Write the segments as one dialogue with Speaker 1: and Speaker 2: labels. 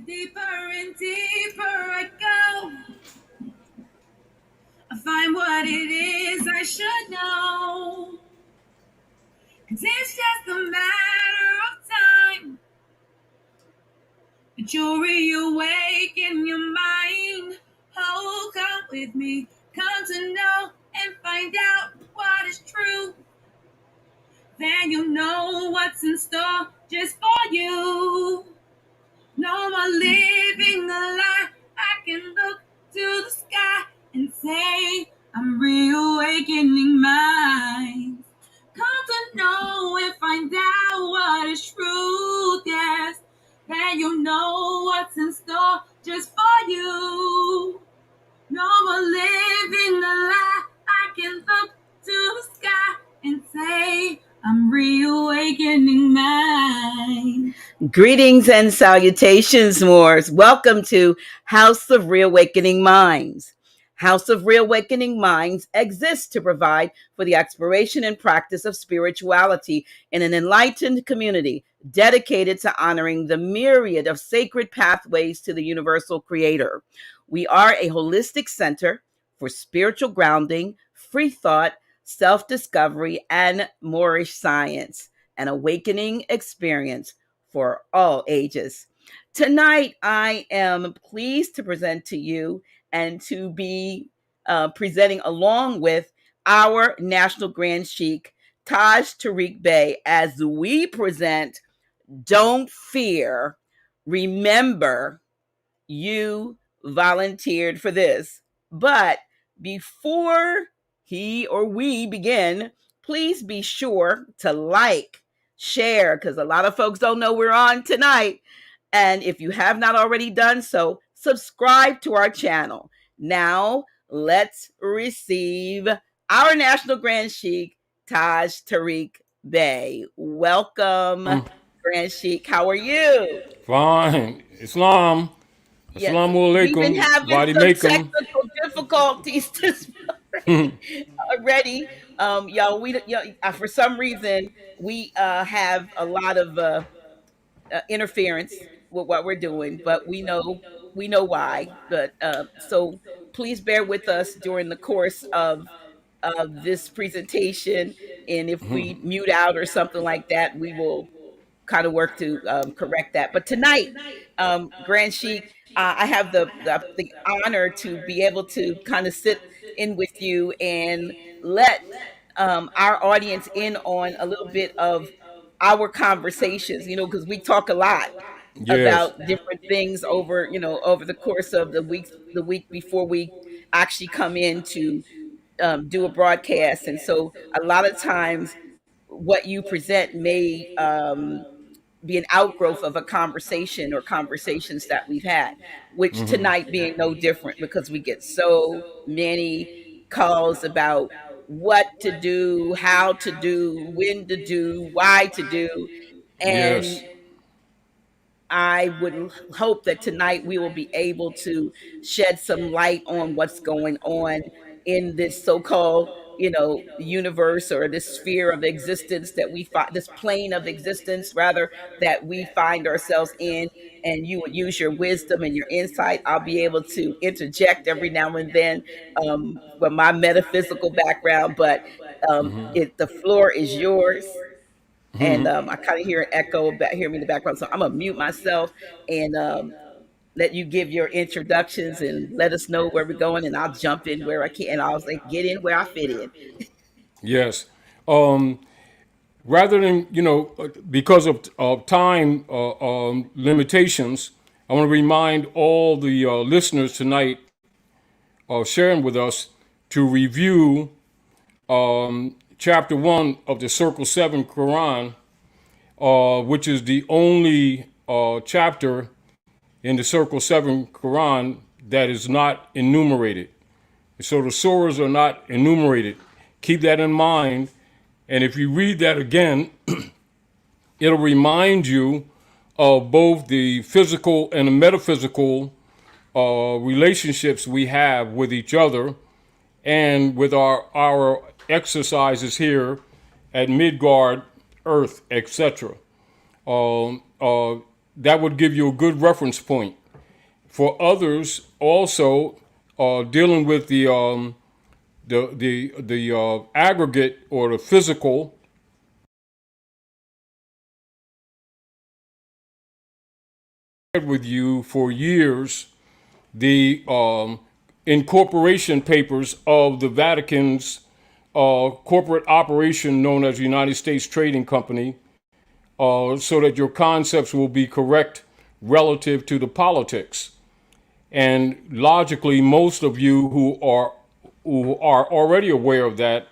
Speaker 1: Deeper and deeper I go. I find what it is I should know. 'Cause it's just a matter of time. But you'll reawake in your mind. Oh, come with me. Come to know and find out what is true. Then you'll know what's in store just for you. No more living the lie. I can look to the sky and say, I'm reawakening mine. Come to know and find out what is truth, yes. Then you'll know what's in store just for you. No more living the lie. I can look to the sky and say, I'm reawakening mine.
Speaker 2: Greetings and salutations, Moors. Welcome to House of Reawakening Minds. House of Reawakening Minds exists to provide for the exploration and practice of spirituality in an enlightened community dedicated to honoring the myriad of sacred pathways to the universal creator. We are a holistic center for spiritual grounding, free thought, self-discovery, and Moorish science, an awakening experience for all ages. Tonight, I am pleased to present to you and to be presenting along with our National Grand Sheik, Taj Tarik Bey, as we present Don't Fear, Remember, You Volunteered for This. But before he or we begin, please be sure to like, share, because a lot of folks don't know we're on tonight. And if you have not already done so, subscribe to our channel. Now, let's receive our National Grand Sheik, Taj Tarik Bey. Welcome, Grand Sheik. How are you?
Speaker 3: Fine. Islam.
Speaker 2: Yes,
Speaker 3: Assalamu
Speaker 2: we've been
Speaker 3: alaikum.
Speaker 2: having
Speaker 3: Vadi
Speaker 2: some
Speaker 3: Makem.
Speaker 2: technical difficulties this morning already. Y'all, for some reason we have a lot of interference with what we're doing, but we know why. But so please bear with us during the course of this presentation, and if we mute out or something like that, we will kind of work to correct that. But tonight, Grand Sheik, I have the honor to be able to kind of sit in with you and let our audience in on a little bit of our conversations, because we talk a lot
Speaker 3: Yes.
Speaker 2: about different things over the course of the week before we actually come in to do a broadcast. And so a lot of times what you present may be an outgrowth of a conversation or conversations that we've had, which tonight being no different because we get so many calls about what to do, how to do, when to do, why to do. And
Speaker 3: Yes.
Speaker 2: I would hope that tonight we will be able to shed some light on what's going on in this so-called, universe, or this sphere of existence that we find, this plane of existence rather, that we find ourselves in. And you would use your wisdom and your insight. I'll be able to interject every now and then with my metaphysical background, but the floor is yours. And I kind of hear an echo about hear me in the background, so I'm gonna mute myself and let you give your introductions and let us know where we're going, and I'll jump in where I can. And I'll say, get in where I fit in.
Speaker 3: Yes. Rather than, because of time limitations, I want to remind all the listeners tonight sharing with us to review chapter 1 of the Circle 7 Quran, which is the only chapter in the Circle 7 Quran that is not enumerated. So the surahs are not enumerated. Keep that in mind. And if you read that again, it'll remind you of both the physical and the metaphysical relationships we have with each other and with our exercises here at Midgard, Earth, etc. that would give you a good reference point. For others, also dealing with the aggregate or the physical, with you for years the incorporation papers of the Vatican's corporate operation known as the United States Trading Company, so that your concepts will be correct relative to the politics. And logically, most of you who are already aware of that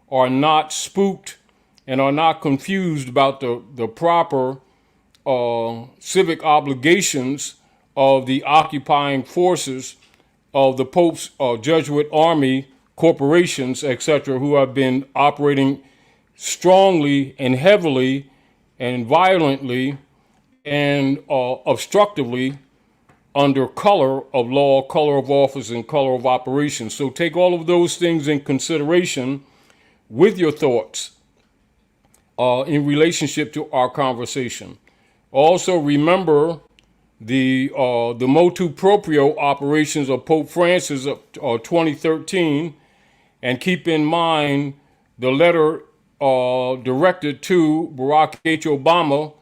Speaker 3: are not spooked and are not confused about the proper civic obligations of the occupying forces of the Pope's Jesuit army, corporations, etc., who have been operating strongly and heavily and violently and obstructively under color of law, color of office, and color of operation. So take all of those things in consideration with your thoughts in relationship to our conversation. Also remember the motu proprio operations of Pope Francis of 2013, and keep in mind the letter directed to Barack H. Obama,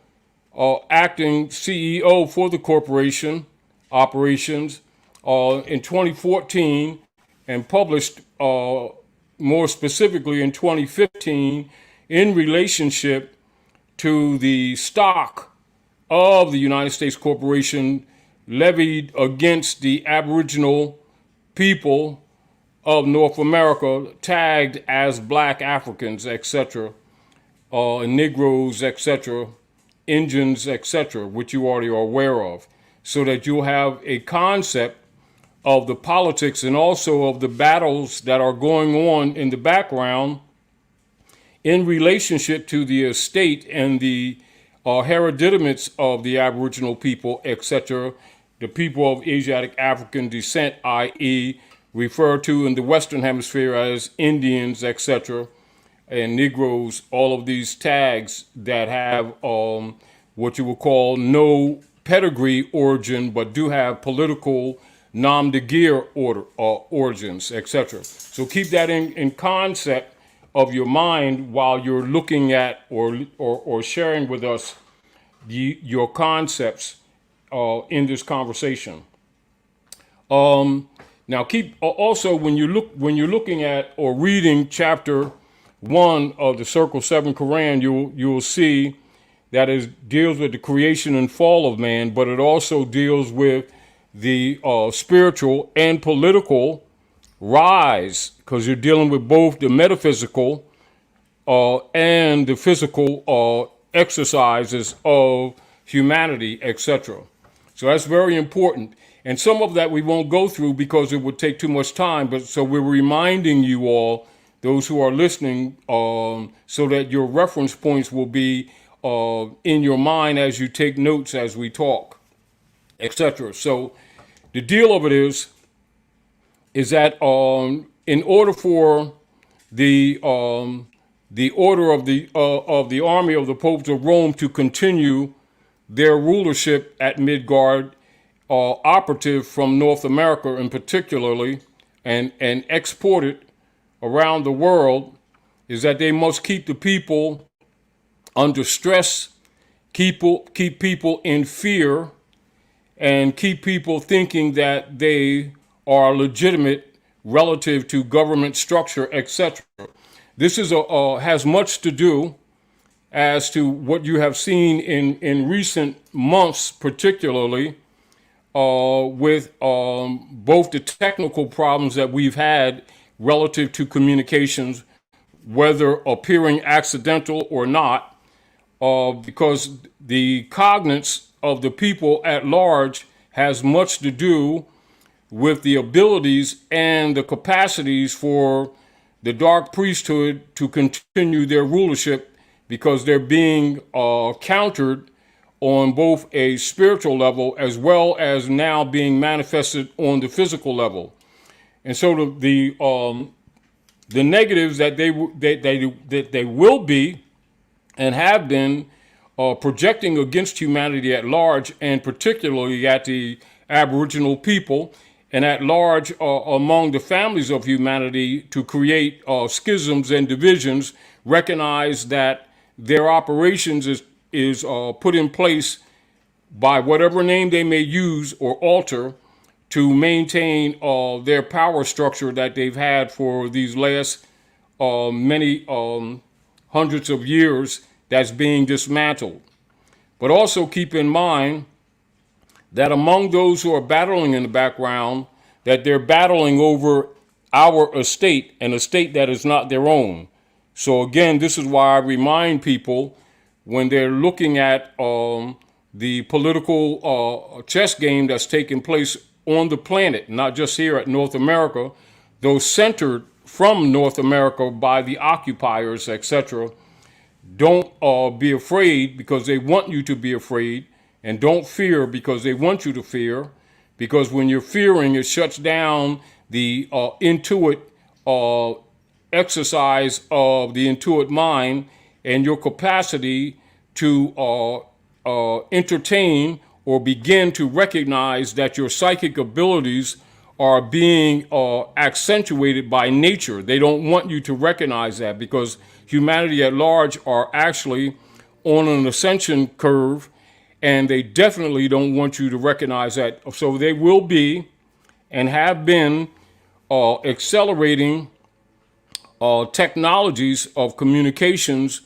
Speaker 3: acting CEO for the corporation operations in 2014, and published more specifically in 2015 in relationship to the stock of the United States corporation levied against the Aboriginal people of North America, tagged as Black Africans, etc., Negroes, etc., Indians, etc., which you already are aware of, so that you'll have a concept of the politics and also of the battles that are going on in the background in relationship to the estate and the hereditaments of the Aboriginal people, etc., the people of Asiatic African descent, i.e., referred to in the Western Hemisphere as Indians, etc., and Negroes, all of these tags that have what you would call no pedigree origin, but do have political nom de guerre origins, etc. So keep that in concept of your mind while you're looking at or sharing with us your concepts in this conversation. Now, keep also when you're looking at or reading chapter 1 of the Circle 7 Quran, you'll see that it deals with the creation and fall of man, but it also deals with the spiritual and political rise, because you're dealing with both the metaphysical and the physical exercises of humanity, etc. So that's very important. And some of that we won't go through because it would take too much time. But so we're reminding you all, those who are listening, so that your reference points will be in your mind as you take notes as we talk, etc. So the deal of it is that in order for the order of the army of the popes of Rome to continue their rulership at Midgard, operative from North America in particularly, and export it around the world, is that they must keep the people under stress, keep people in fear, and keep people thinking that they are legitimate relative to government structure, etc. This has much to do as to what you have seen in recent months, particularly with both the technical problems that we've had relative to communications, whether appearing accidental or not, because the cognizance of the people at large has much to do with the abilities and the capacities for the dark priesthood to continue their rulership, because they're being countered on both a spiritual level as well as now being manifested on the physical level. And so the negatives that they will be and have been projecting against humanity at large, and particularly at the Aboriginal people, and at large among the families of humanity, to create schisms and divisions. Recognize that their operations is put in place by whatever name they may use or alter to maintain their power structure that they've had for these last many hundreds of years, that's being dismantled. But also keep in mind that among those who are battling in the background, that they're battling over our estate, an estate that is not their own. So again, this is why I remind people when they're looking at the political chess game that's taking place on the planet, not just here at North America, though centered from North America by the occupiers, etc. Don't be afraid because they want you to be afraid, and don't fear because they want you to fear, because when you're fearing, it shuts down the intuit exercise of the intuit mind and your capacity to entertain or begin to recognize that your psychic abilities are being accentuated by nature. They don't want you to recognize that because humanity at large are actually on an ascension curve, and they definitely don't want you to recognize that. So they will be and have been accelerating technologies of communications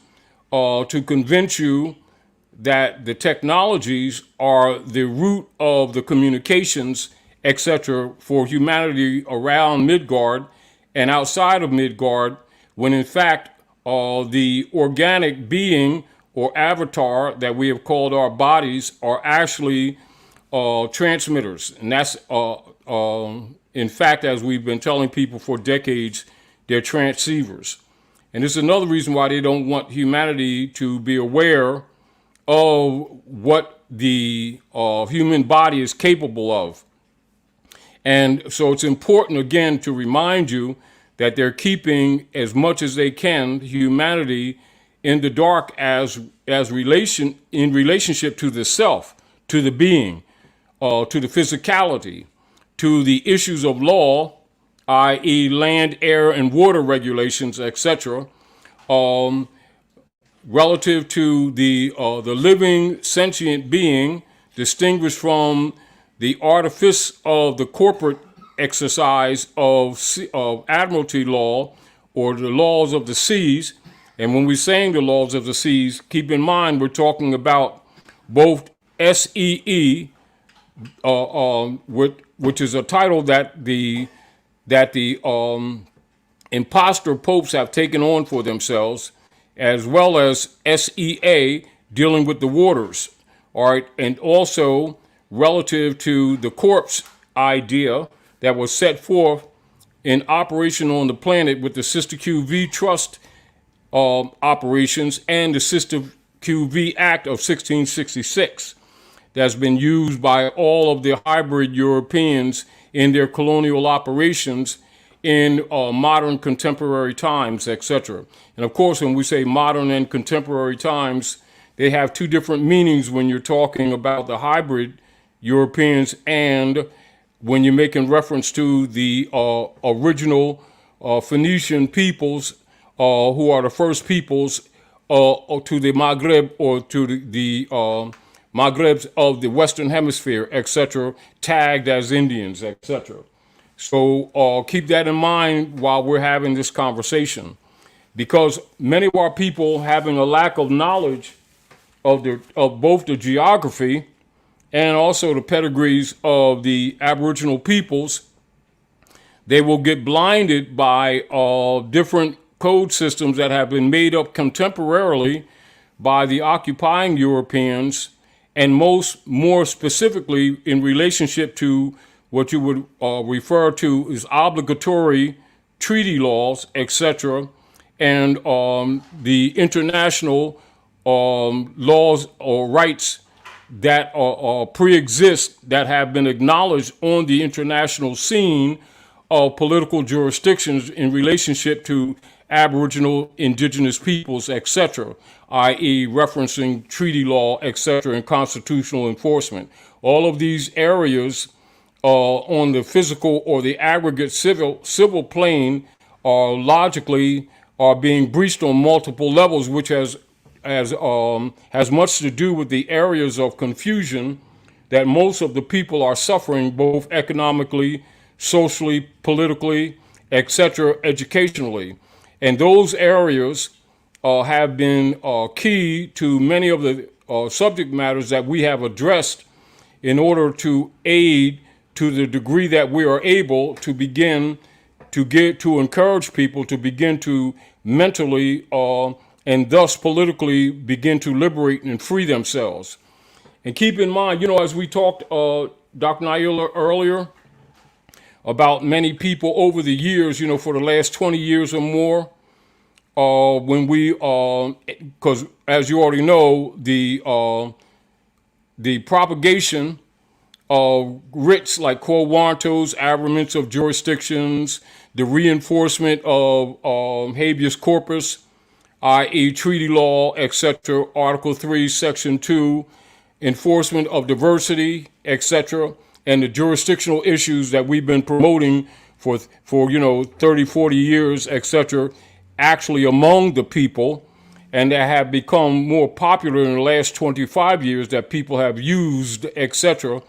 Speaker 3: to convince you that the technologies are the root of the communications, etc., for humanity around Midgard and outside of Midgard, when in fact the organic being or avatar that we have called our bodies are actually transmitters. And that's, in fact, as we've been telling people for decades, they're transceivers. And this is another reason why they don't want humanity to be aware of what the human body is capable of. And so it's important, again, to remind you that they're keeping as much as they can humanity in the dark as in relationship to the self, to the being, to the physicality, to the issues of law, i.e. land, air, and water regulations, etc., relative to the living sentient being, distinguished from the artifice of the corporate exercise of admiralty law or the laws of the seas. And when we're saying the laws of the seas, keep in mind we're talking about both SEE, which is a title that the imposter popes have taken on for themselves, as well as SEA, dealing with the waters, all right, and also relative to the corpse idea that was set forth in operation on the planet with the Sister QV Trust operations and the Sister QV Act of 1666 that's been used by all of the hybrid Europeans in their colonial operations in modern contemporary times, etc. And of course, when we say modern and contemporary times, they have two different meanings when you're talking about the hybrid Europeans and when you're making reference to the original Phoenician peoples who are the first peoples to the Maghreb or to the Maghrebs of the Western Hemisphere, etc., tagged as Indians, etc. So keep that in mind while we're having this conversation, because many of our people, having a lack of knowledge of both the geography and also the pedigrees of the Aboriginal peoples, they will get blinded by different code systems that have been made up contemporarily by the occupying Europeans, and more specifically in relationship to what you would refer to as obligatory treaty laws, etc., and the international laws or rights that pre-exist, that have been acknowledged on the international scene of political jurisdictions in relationship to Aboriginal, indigenous peoples, etc., i.e. referencing treaty law, etc., and constitutional enforcement. All of these areas on the physical or the aggregate civil plane are being breached on multiple levels, which has much to do with the areas of confusion that most of the people are suffering, both economically, socially, politically, etc., educationally. And those areas have been key to many of the subject matters that we have addressed in order to aid, to the degree that we are able, to begin to encourage people to begin to mentally and thus politically begin to liberate and free themselves. And keep in mind, as we talked, Dr. Naila, earlier, about many people over the years, for the last 20 years or more, when we, because as you already know, the propagation of writs like quo warrantos, aberrants of jurisdictions, the reinforcement of habeas corpus, i.e. treaty law, etc., Article 3, Section 2, enforcement of diversity, etc., and the jurisdictional issues that we've been promoting for 30, 40 years, etc., actually among the people, and that have become more popular in the last 25 years that people have used, etc.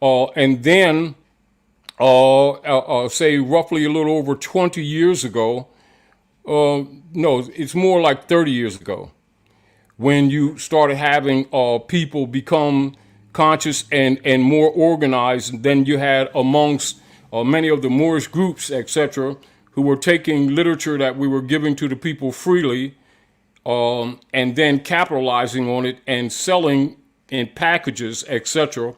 Speaker 3: And then, say roughly a little over 20 years ago, no, it's more like 30 years ago, when you started having people become conscious and more organized than you had amongst many of the Moorish groups, etc., who were taking literature that we were giving to the people freely and then capitalizing on it and selling in packages, etc.,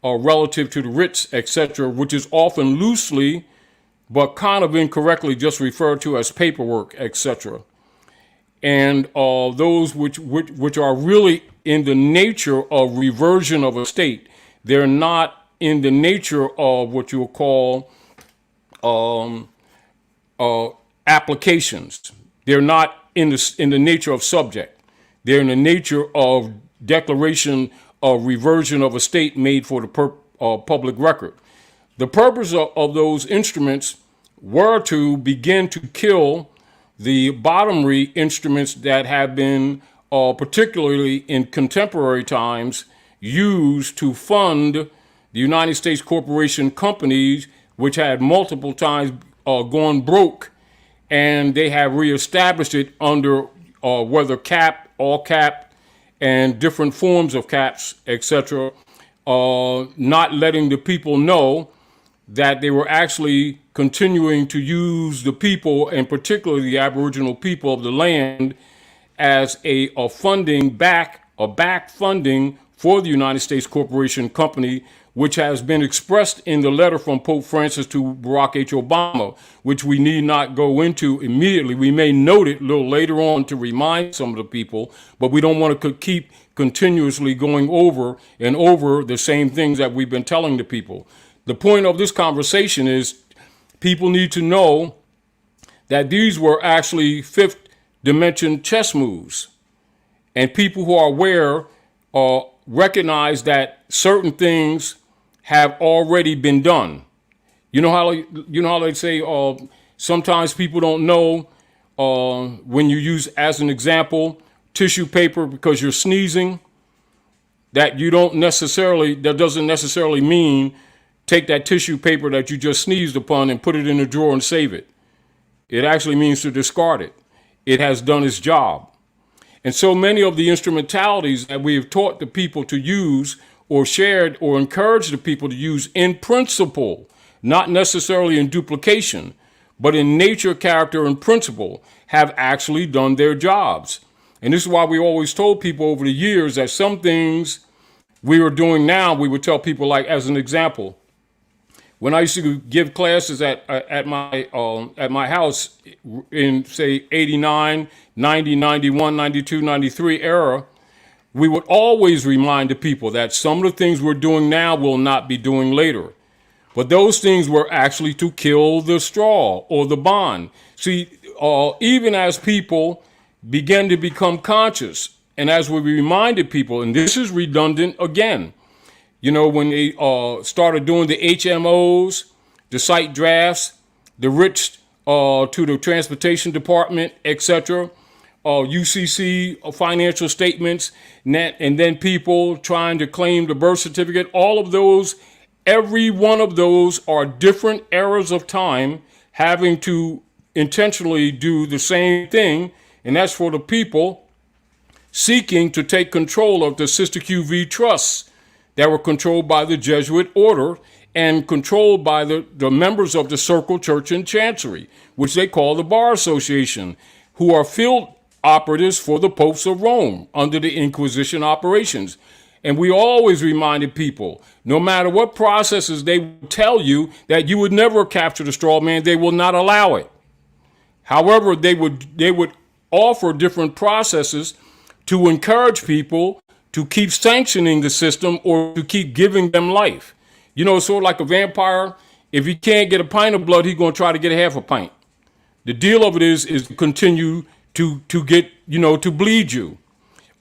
Speaker 3: relative to the writs, etc., which is often loosely but kind of incorrectly just referred to as paperwork, etc. And those which are really in the nature of reversion of a state. They're not in the nature of what you'll call applications. They're not in the nature of subject. They're in the nature of declaration of reversion of a state made for the public record. The purpose of those instruments were to begin to kill the bottomry instruments that have been, particularly in contemporary times, used to fund the United States corporation companies, which had multiple times gone broke, and they have reestablished it under whether cap, all cap, and different forms of caps, etc., not letting the people know that they were actually continuing to use the people, and particularly the Aboriginal people of the land, as a back funding for the United States Corporation Company, which has been expressed in the letter from Pope Francis to Barack H. Obama, which we need not go into immediately. We may note it a little later on to remind some of the people, but we don't want to keep continuously going over and over the same things that we've been telling the people. The point of this conversation is people need to know that these were actually fifth dimension chess moves. And people who are aware recognize that certain things have already been done. You know how they say sometimes people don't know when you use, as an example, tissue paper because you're sneezing, that doesn't necessarily mean take that tissue paper that you just sneezed upon and put it in a drawer and save it. It actually means to discard it. It has done its job. And so many of the instrumentalities that we have taught the people to use or shared or encouraged the people to use in principle, not necessarily in duplication, but in nature, character, and principle, have actually done their jobs. And this is why we always told people over the years that some things we were doing now, we would tell people, like, as an example, when I used to give classes at my house in, say, 89, 90, 91, 92, 93 era, we would always remind the people that some of the things we're doing now will not be doing later. But those things were actually to kill the straw or the bond. See, even as people begin to become conscious, and as we reminded people, and this is redundant again, when they started doing the HMOs, the site drafts, the writs to the transportation department, etc., UCC financial statements, and then people trying to claim the birth certificate, all of those, every one of those are different eras of time having to intentionally do the same thing, and that's for the people seeking to take control of the Sister QV trusts that were controlled by the Jesuit order and controlled by the members of the Circle Church and Chancery, which they call the Bar Association, who are field operatives for the popes of Rome under the Inquisition operations. And we always reminded people, no matter what processes they would tell you, that you would never capture the straw man, they will not allow it. However, they would offer different processes to encourage people to keep sanctioning the system or to keep giving them life. It's sort of like a vampire. If he can't get a pint of blood, he's going to try to get half a pint. The deal of it is to continue to get, to bleed you,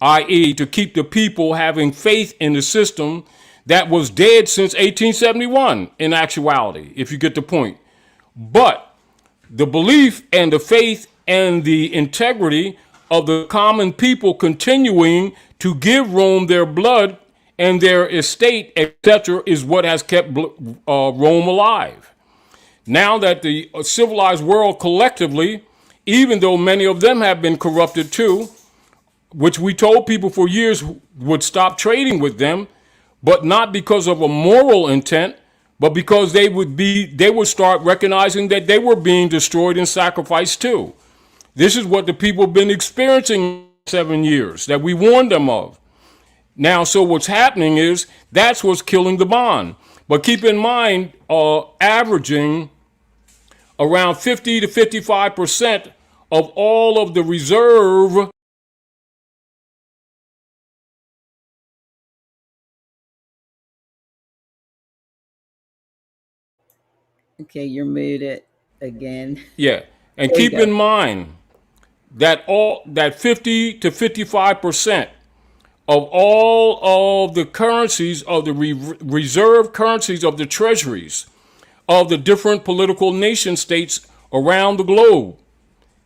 Speaker 3: i.e. to keep the people having faith in the system that was dead since 1871 in actuality, if you get the point. But the belief and the faith and the integrity of the common people continuing to give Rome their blood and their estate, etc., is what has kept Rome alive. Now that the civilized world collectively, even though many of them have been corrupted too, which we told people for years would stop trading with them, but not because of a moral intent, but because they would start recognizing that they were being destroyed and sacrificed too. This is what the people have been experiencing 7 years that we warned them of. Now, so what's happening is that's what's killing the bond. But keep in mind, averaging around 50 to 55% of all of the reserve
Speaker 2: Okay, you're muted again.
Speaker 3: Yeah. And
Speaker 2: There you
Speaker 3: keep
Speaker 2: go.
Speaker 3: in mind that 50 to 55% of all of the currencies of the reserve currencies of the treasuries of the different political nation states around the globe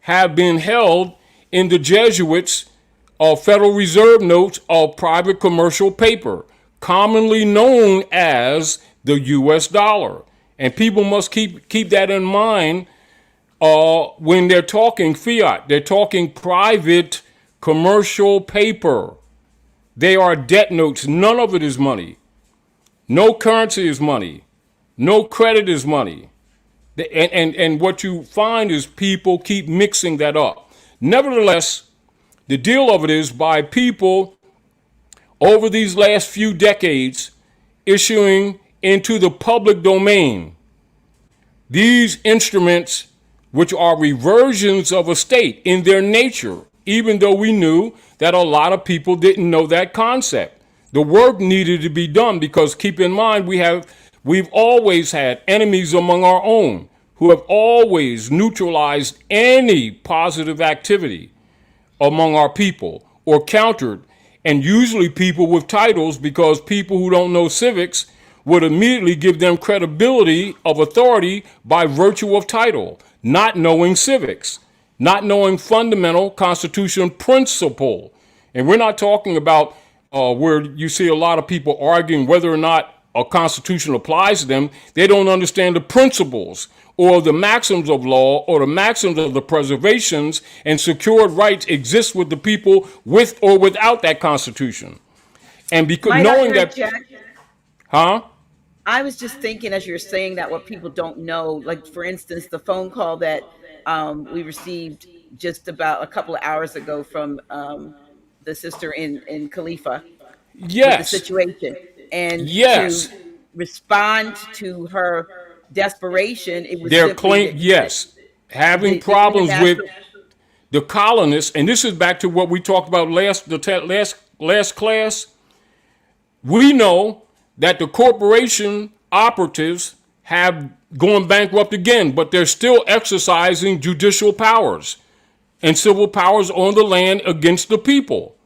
Speaker 3: have been held in the Jesuits' Federal Reserve notes of private commercial paper, commonly known as the U.S. dollar. And people must keep that in mind when they're talking fiat. They're talking private commercial paper. They are debt notes. None of it is money. No currency is money. No credit is money. And what you find is people keep mixing that up. Nevertheless, the deal of it is by people over these last few decades issuing into the public domain these instruments, which are reversions of a state in their nature, even though we knew that a lot of people didn't know that concept. The work needed to be done because keep in mind, we've always had enemies among our own who have always neutralized any positive activity among our people or countered, and usually people with titles, because people who don't know civics would immediately give them credibility of authority by virtue of title, not knowing civics, not knowing fundamental constitutional principle. And we're not talking about where you see a lot of people arguing whether or not a constitution applies to them. They don't understand the principles or the maxims of law or the maxims of the preservations and secured rights exist with the people with or without that constitution. And because
Speaker 2: Might I
Speaker 3: knowing that,
Speaker 2: interject?
Speaker 3: huh?
Speaker 2: I was just thinking as you're saying that what people don't know, like for instance, the phone call that we received just about a couple of hours ago from the sister in Khalifa with the
Speaker 3: Yes,
Speaker 2: situation, and to
Speaker 3: yes.
Speaker 2: respond to her desperation, it was
Speaker 3: Their
Speaker 2: simply
Speaker 3: claim, yes, having
Speaker 2: the
Speaker 3: problems with
Speaker 2: international.
Speaker 3: the colonists, and this is back to what we talked about last class. We know that the corporation operatives have gone bankrupt again, but they're still exercising judicial powers and civil powers on the land against the people.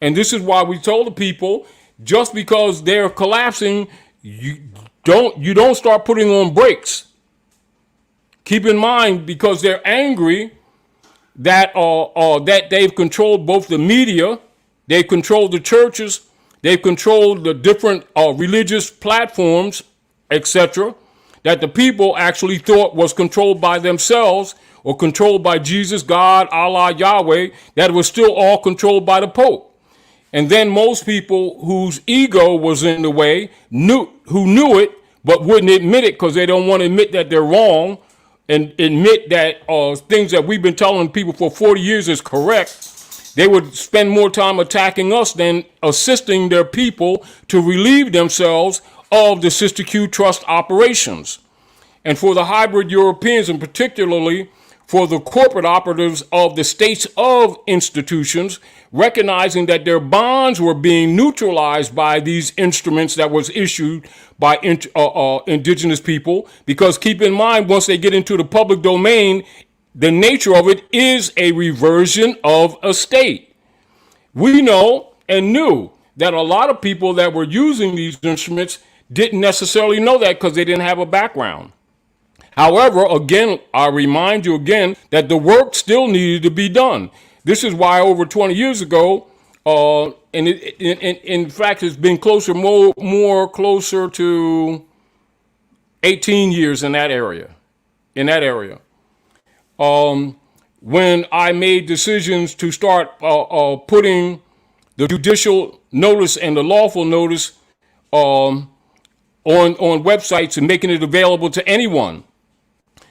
Speaker 3: And this is why we told the people, just because they're collapsing, you don't start putting on brakes. Keep in mind, because they're angry that they've controlled both the media, they've controlled the churches, they've controlled the different religious platforms, etc., that the people actually thought was controlled by themselves or controlled by Jesus, God, Allah, Yahweh, that was still all controlled by the Pope. And then most people whose ego was in the way who knew it but wouldn't admit it because they don't want to admit that they're wrong and admit that things that we've been telling people for 40 years is correct. They would spend more time attacking us than assisting their people to relieve themselves of the Sister Q trust operations. And for the hybrid Europeans, and particularly for the corporate operatives of the states of institutions, recognizing that their bonds were being neutralized by these instruments that was issued by indigenous people. Because keep in mind, once they get into the public domain, the nature of it is a reversion of a state. We know and knew that a lot of people that were using these instruments didn't necessarily know that because they didn't have a background. However, again, I remind you again that the work still needed to be done. This is why over 20 years ago, and in fact, it's been more closer to 18 years in that area. When I made decisions to start putting the judicial notice and the lawful notice on websites and making it available to anyone.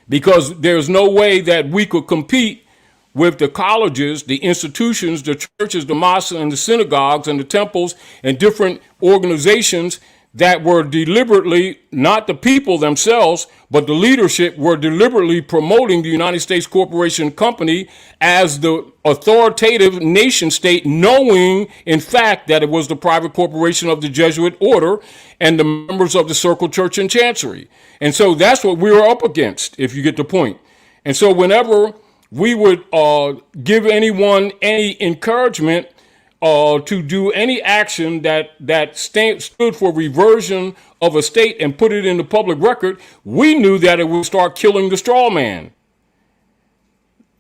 Speaker 3: Because there's no way that we could compete with the colleges, the institutions, the churches, the mosques, and the synagogues, and the temples, and different organizations that were deliberately, not the people themselves, but the leadership were deliberately promoting the United States Corporation Company as the authoritative nation state, knowing, in fact, that it was the private corporation of the Jesuit order and the members of the Circle Church and Chancery. And so that's what we were up against, if you get the point. And so whenever we would give anyone any encouragement to do any action that stood for reversion of a state and put it in the public record, we knew that it would start killing the straw man.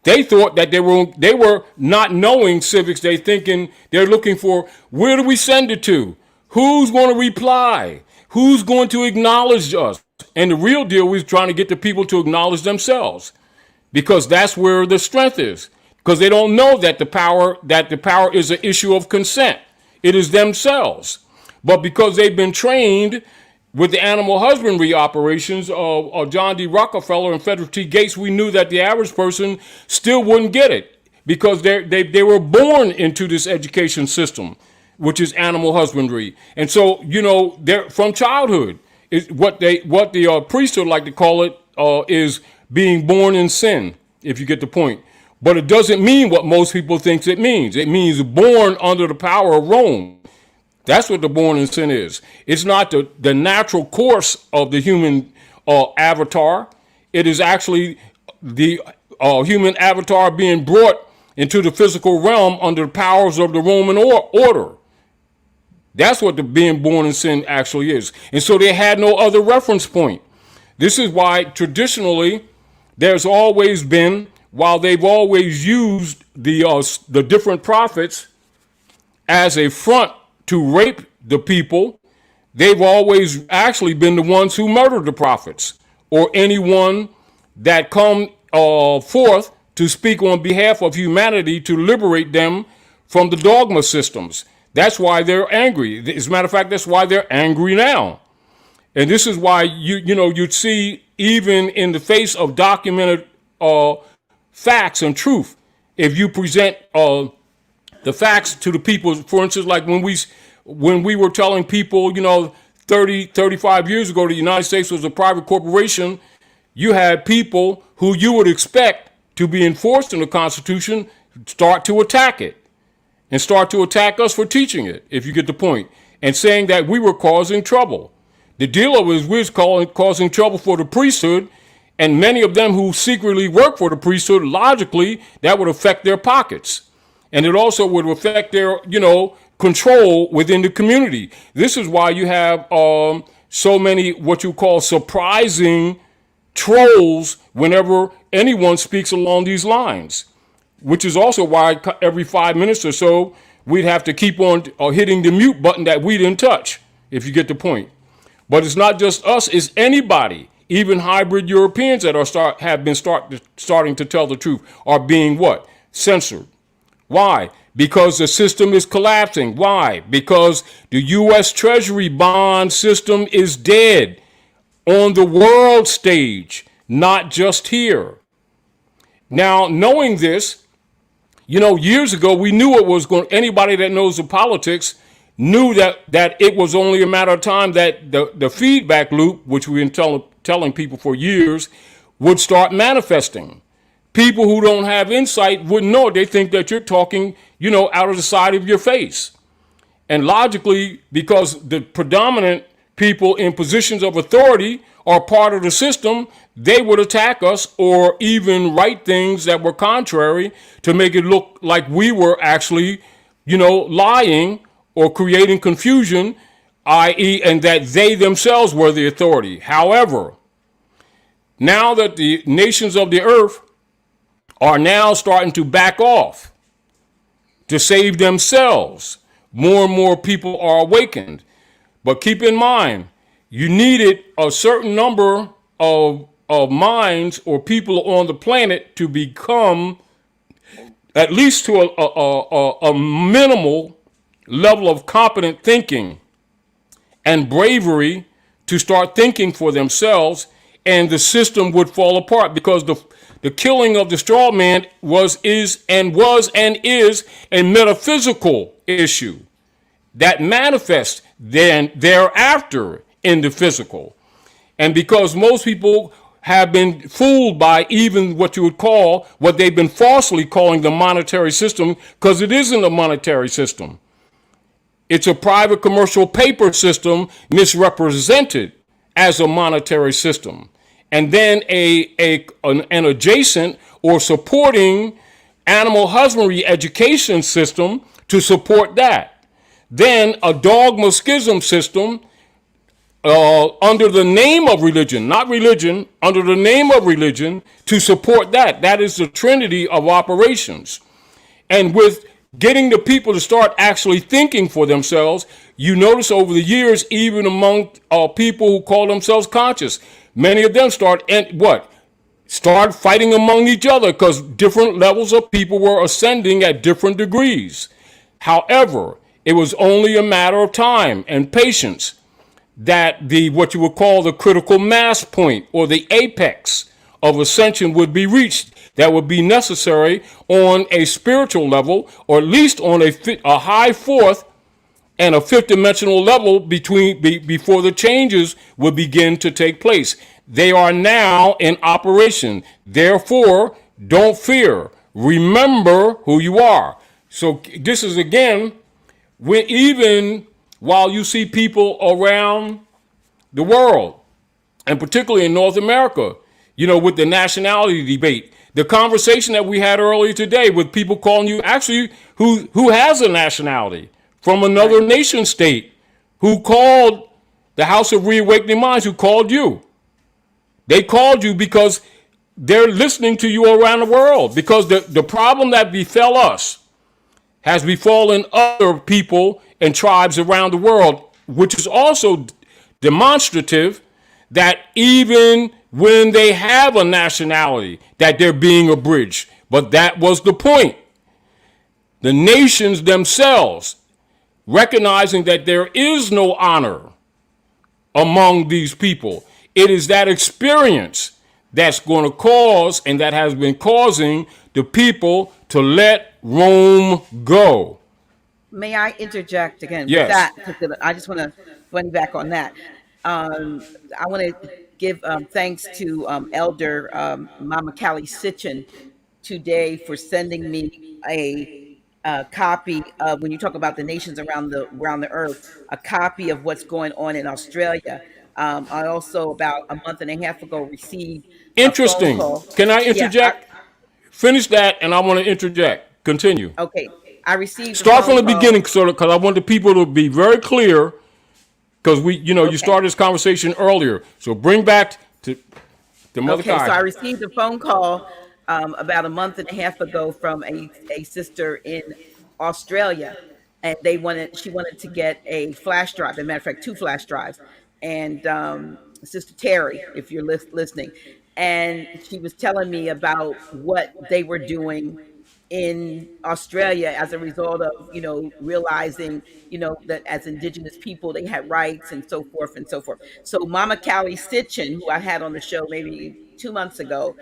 Speaker 3: They thought that they were not knowing civics. They're looking for, where do we send it to? Who's going to reply? Who's going to acknowledge us? And the real deal was trying to get the people to acknowledge themselves, because that's where the strength is. Because they don't know that the power is an issue of consent. It is themselves. But because they've been trained with the animal husbandry operations of John D. Rockefeller and Frederick T. Gates, we knew that the average person still wouldn't get it, because they were born into this education system, which is animal husbandry. And so, they're from childhood. Is what the priesthood like to call it is being born in sin, if you get the point. But it doesn't mean what most people think it means. It means born under the power of Rome. That's what the born in sin is. It's not the natural course of the human avatar. It is actually the human avatar being brought into the physical realm under the powers of the Roman order. That's what the being born in sin actually is. And so they had no other reference point. This is why traditionally there's always been, while they've always used the different prophets as a front to rape the people, they've always actually been the ones who murdered the prophets or anyone that come forth to speak on behalf of humanity to liberate them from the dogma systems. That's why they're angry. As a matter of fact, that's why they're angry now. And this is why you'd see, even in the face of documented facts and truth, if you present the facts to the people, for instance, like when we were telling people, 35 years ago, the United States was a private corporation, you had people who you would expect to be enforced in the Constitution start to attack it. And start to attack us for teaching it, if you get the point, and saying that we were causing trouble. The deal was causing trouble for the priesthood, and many of them who secretly work for the priesthood, logically, that would affect their pockets. And it also would affect their, control within the community. This is why you have so many what you call surprising trolls whenever anyone speaks along these lines, which is also why every 5 minutes or so we'd have to keep on hitting the mute button that we didn't touch, if you get the point. But it's not just us, it's anybody. Even hybrid Europeans that have been starting to tell the truth are being what? Censored. Why? Because the system is collapsing. Why? Because the U.S. Treasury bond system is dead on the world stage, not just here. Now, knowing this, years ago, we knew it was going. Anybody that knows the politics knew that it was only a matter of time that the feedback loop, which we've been telling people for years, would start manifesting. People who don't have insight wouldn't know it. They think that you're talking, out of the side of your face. And logically, because the predominant people in positions of authority are part of the system, they would attack us or even write things that were contrary to make it look like we were actually, lying or creating confusion, i.e., and that they themselves were the authority. However, now that the nations of the earth are now starting to back off to save themselves, more and more people are awakened. But keep in mind, you needed a certain number of minds or people on the planet to become at least to a minimal level of competent thinking and bravery to start thinking for themselves, and the system would fall apart, because the killing of the straw man was and is a metaphysical issue that manifests then thereafter in the physical. And because most people have been fooled by even what you would call, what they've been falsely calling the monetary system, because it isn't a monetary system. It's a private commercial paper system misrepresented as a monetary system. And then an adjacent or supporting animal husbandry education system to support that. Then a dogma schism system under the name of religion, not religion, under the name of religion to support that. That is the trinity of operations. And with getting the people to start actually thinking for themselves, you notice over the years, even among people who call themselves conscious, many of them start fighting among each other because different levels of people were ascending at different degrees. However, it was only a matter of time and patience that what you would call the critical mass point or the apex of ascension would be reached. That would be necessary on a spiritual level, or at least on a high fourth and a fifth dimensional level before the changes would begin to take place. They are now in operation. Therefore, don't fear. Remember who you are. So this is, again, even while you see people around the world, and particularly in North America, with the nationality debate, the conversation that we had earlier today with people calling you actually who has a nationality from another nation state, who called the House of Reawakening Minds, who called you. They called you because they're listening to you around the world, because the problem that befell us has befallen other people and tribes around the world, which is also demonstrative that even when they have a nationality, that they're being abridged. But that was the point. The nations themselves, recognizing that there is no honor among these people, it is that experience that's going to cause, and that has been causing, the people to let Rome go.
Speaker 2: May I interject again
Speaker 3: Yes.
Speaker 2: with that? I just want to run back on that. I want to give thanks to Elder Mama Callie Sitchin today for sending me a copy of, when you talk about the nations around the earth, a copy of what's going on in Australia. I also, about a month and a half ago, received a phone
Speaker 3: Interesting.
Speaker 2: call.
Speaker 3: Can I
Speaker 2: Yeah,
Speaker 3: interject? Finish that, and I want to interject. Continue.
Speaker 2: okay. I received a
Speaker 3: Start from
Speaker 2: phone
Speaker 3: the
Speaker 2: call.
Speaker 3: beginning, sort of, because I want the people to be very clear. Because you
Speaker 2: Okay.
Speaker 3: started this conversation earlier. So bring back to Mother
Speaker 2: Okay, so
Speaker 3: Kai.
Speaker 2: I received a phone call about a month and a half ago from a sister in Australia, and she wanted to get a flash drive. As a matter of fact, two flash drives, and Sister Terry, if you're listening, and she was telling me about what they were doing in Australia as a result of, realizing, that as indigenous people they had rights and so forth and so forth. So Mama Callie Sitchin, who I had on the show maybe 2 months ago,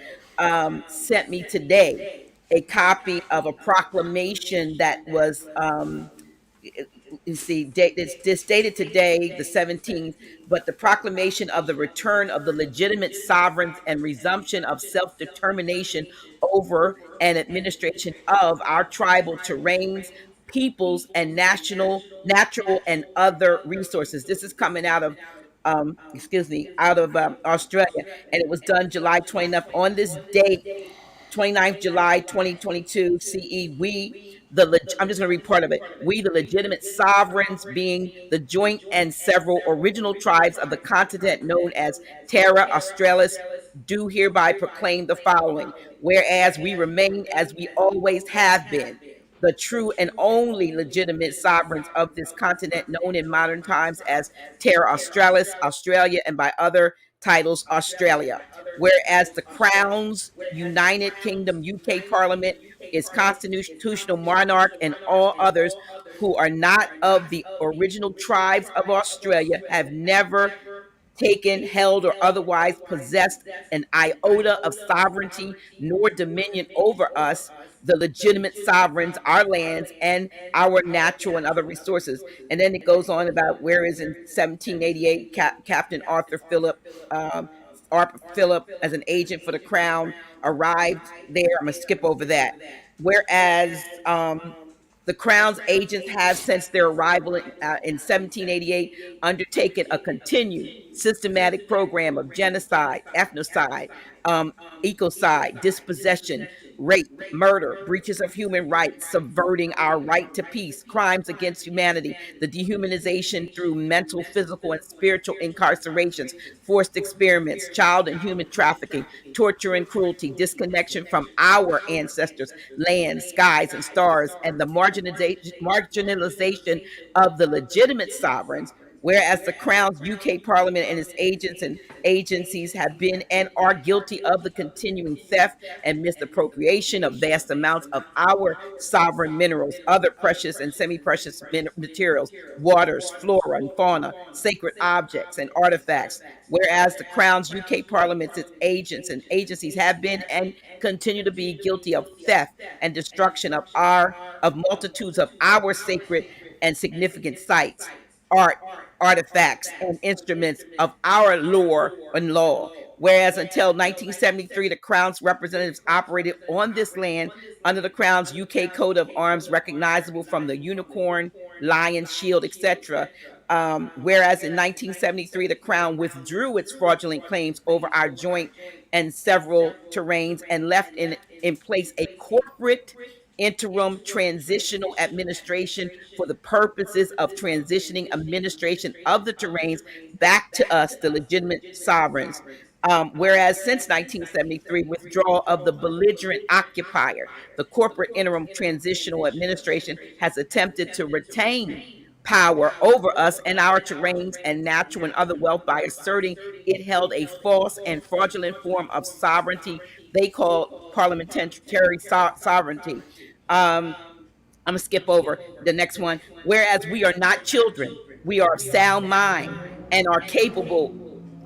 Speaker 2: sent me today a copy of a proclamation that was you see, it's dated today, the 17th, but the proclamation of the return of the legitimate sovereigns and resumption of self determination over and administration of our tribal terrains, peoples, and natural and other resources. This is coming out of out of Australia, and it was done July 29th. On this date, 29th July 2022 CE, I'm just going to read part of it. We, the legitimate sovereigns, being the joint and several original tribes of the continent known as Terra Australis, do hereby proclaim the following. Whereas we remain as we always have been, the true and only legitimate sovereigns of this continent, known in modern times as Terra Australis, Australia, and by other titles, Australia. Whereas the Crown's United Kingdom UK Parliament is constitutional monarch, and all others who are not of the original tribes of Australia have never taken, held, or otherwise possessed an iota of sovereignty nor dominion over us, the legitimate sovereigns, our lands, and our natural and other resources. And then it goes on about whereas in 1788, Captain Arthur Phillip, as an agent for the crown, arrived there. I'm going to skip over that. Whereas the Crown's agents have, since their arrival in 1788, undertaken a continued systematic program of genocide, ethnocide, um, ecocide, dispossession, rape, murder, breaches of human rights, subverting our right to peace, crimes against humanity, the dehumanization through mental, physical, and spiritual incarcerations, forced experiments, child and human trafficking, torture and cruelty, disconnection from our ancestors, land, skies, and stars, and the marginalization of the legitimate sovereigns. Whereas the Crown's UK Parliament and its agents and agencies have been and are guilty of the continuing theft and misappropriation of vast amounts of our sovereign minerals, other precious and semi precious materials, waters, flora and fauna, sacred objects, and artifacts. Whereas the Crown's UK Parliament, its agents and agencies have been and continue to be guilty of theft and destruction of multitudes of our sacred and significant sites, art, artifacts, and instruments of our lore and law. Whereas until 1973, the Crown's representatives operated on this land under the Crown's UK coat of arms, recognizable from the unicorn, lion, shield, etc. Whereas in 1973, the Crown withdrew its fraudulent claims over our joint and several terrains and left in place a corporate interim transitional administration for the purposes of transitioning administration of the terrains back to us, the legitimate sovereigns. Whereas since 1973, withdrawal of the belligerent occupier, the corporate interim transitional administration has attempted to retain power over us and our terrains and natural and other wealth by asserting it held a false and fraudulent form of sovereignty they call parliamentary sovereignty. I'm gonna skip over the next one. Whereas we are not children, we are of sound mind and are capable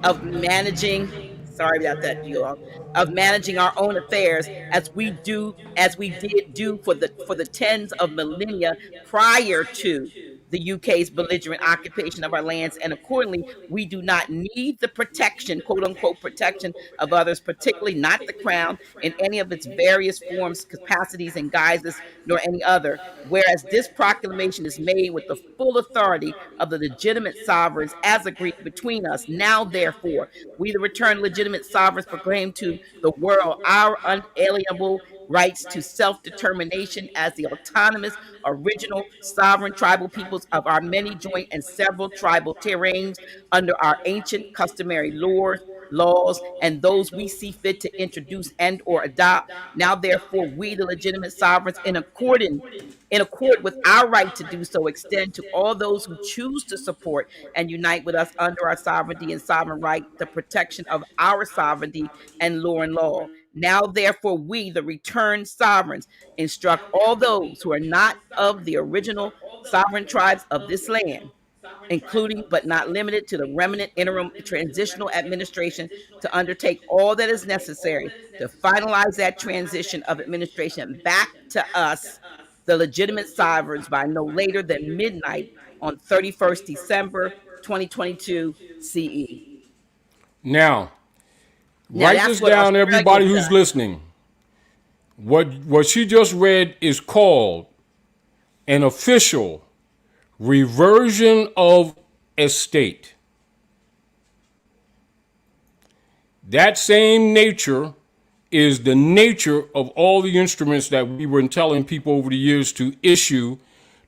Speaker 2: of managing. Sorry about that, you all. Of managing our own affairs as we did do for the tens of millennia prior to. the UK's belligerent occupation of our lands, and accordingly, we do not need the protection, quote unquote, protection of others, particularly not the crown in any of its various forms, capacities, and guises, nor any other. Whereas this proclamation is made with the full authority of the legitimate sovereigns as agreed between us. Now, therefore, we, the returned legitimate sovereigns, proclaim to the world our unalienable rights to self-determination as the autonomous, original, sovereign tribal peoples of our many joint and several tribal terrains under our ancient customary laws, and those we see fit to introduce and or adopt. Now, therefore, we, the legitimate sovereigns, in accord with our right to do so, extend to all those who choose to support and unite with us under our sovereignty and sovereign right the protection of our sovereignty and law. Now, therefore, we, the returned sovereigns, instruct all those who are not of the original sovereign tribes of this land, including but not limited to the remnant interim transitional administration, to undertake all that is necessary to finalize that transition of administration back to us, the legitimate sovereigns, by no later than midnight on 31st December 2022 CE.
Speaker 3: Now, write this down, everybody who's listening. What she just read is called an official reversion of estate. That same nature is the nature of all the instruments that we were telling people over the years to issue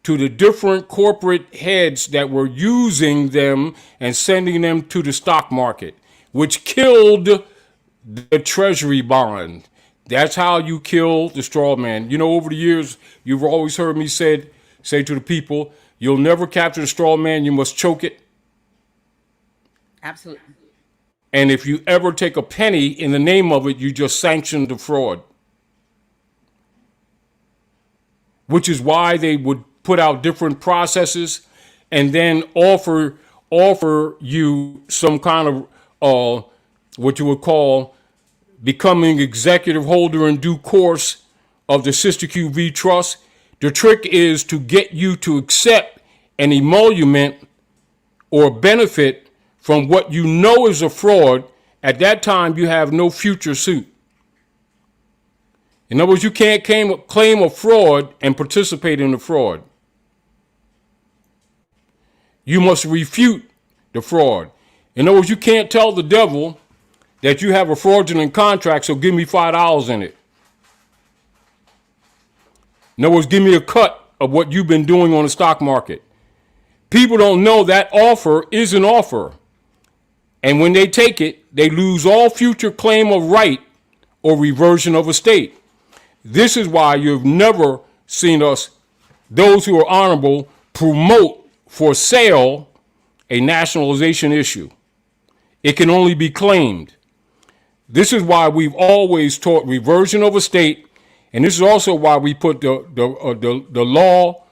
Speaker 3: to the different corporate heads that were using them and sending them to the stock market, which killed the treasury bond. That's how you kill the straw man. You know, over the years, you've always heard me say to the people, you'll never capture the straw man, you must choke it.
Speaker 2: Absolutely.
Speaker 3: And if you ever take a penny in the name of it, you just sanction the fraud. Which is why they would put out different processes and then offer you some kind of what you would call becoming executive holder in due course of the Sister QV Trust. The trick is to get you to accept an emolument or benefit from what you know is a fraud. At that time, you have no future suit. In other words, you can't claim a fraud and participate in the fraud. You must refute the fraud. In other words, you can't tell the devil that you have a fraudulent contract, so give me $5 in it. In other words, give me a cut of what you've been doing on the stock market. People don't know that offer is an offer. And when they take it, they lose all future claim of right or reversion of estate. This is why you've never seen us, those who are honorable, promote for sale a nationalization issue. It can only be claimed. This is why we've always taught reversion of estate, and this is also why we put the law,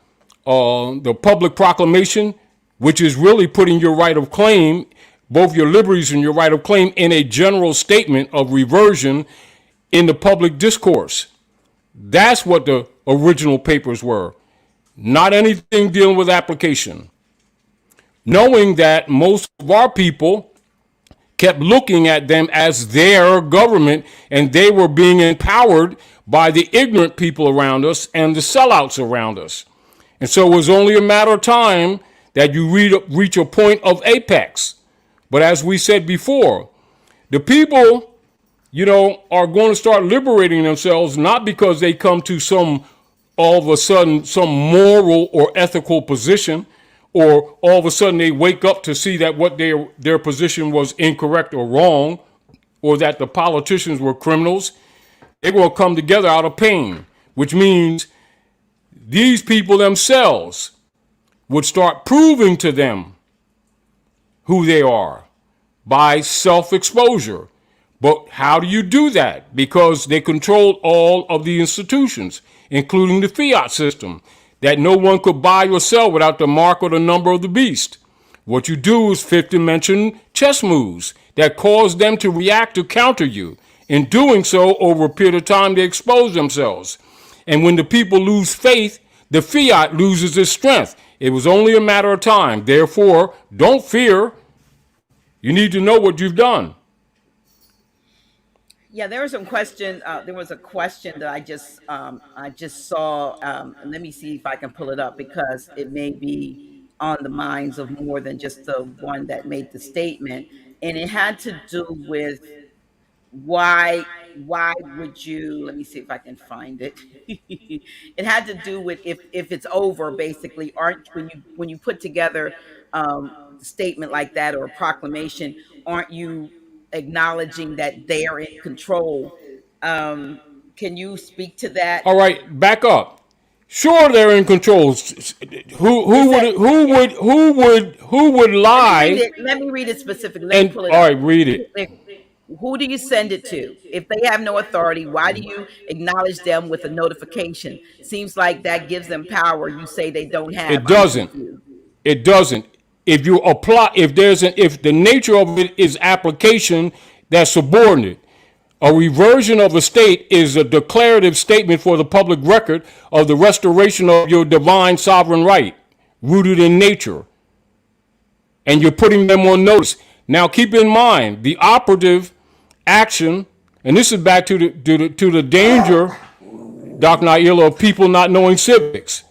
Speaker 3: the public proclamation, which is really putting your right of claim, both your liberties and your right of claim, in a general statement of reversion in the public discourse. That's what the original papers were, not anything dealing with application. Knowing that most of our people kept looking at them as their government, and they were being empowered by the ignorant people around us and the sellouts around us. And so it was only a matter of time that you reach a point of apex. But as we said before, the people, are going to start liberating themselves, not because they come to all of a sudden, some moral or ethical position, or all of a sudden they wake up to see that what their position was incorrect or wrong, or that the politicians were criminals. They're going to come together out of pain, which means these people themselves would start proving to them who they are by self-exposure. But how do you do that? Because they control all of the institutions, including the fiat system, that no one could buy or sell without the mark or the number of the beast. What you do is fifth dimension chess moves that cause them to react to counter you. In doing so, over a period of time, they expose themselves. And when the people lose faith, the fiat loses its strength. It was only a matter of time. Therefore, don't fear. You need to know what you've done.
Speaker 2: Yeah, there was some question. There was a question that I just saw. And let me see if I can pull it up because it may be on the minds of more than just the one that made the statement, and it had to do with why would you, let me see if I can find it. It had to do with if it's over, basically, aren't, when you put together a statement like that or a proclamation, aren't you acknowledging that they are in control? Can you speak to that?
Speaker 3: All right, back up. Sure, they're in control.
Speaker 2: It said,
Speaker 3: Who would
Speaker 2: let me read
Speaker 3: lie?
Speaker 2: it. Let me read it specifically. Let me
Speaker 3: And
Speaker 2: pull it
Speaker 3: all
Speaker 2: up.
Speaker 3: right, read it.
Speaker 2: Who do you send it to? If they have no authority, why do you acknowledge them with a notification? Seems like that gives them power you say they don't have.
Speaker 3: It
Speaker 2: I'm
Speaker 3: doesn't.
Speaker 2: confused.
Speaker 3: It doesn't. If you apply, if the nature of it is application, that's subordinate. A reversion of a state is a declarative statement for the public record of the restoration of your divine sovereign right, rooted in nature. And you're putting them on notice. Now, keep in mind the operative action, and this is back to the danger, Dr. Naila, of people not knowing civics.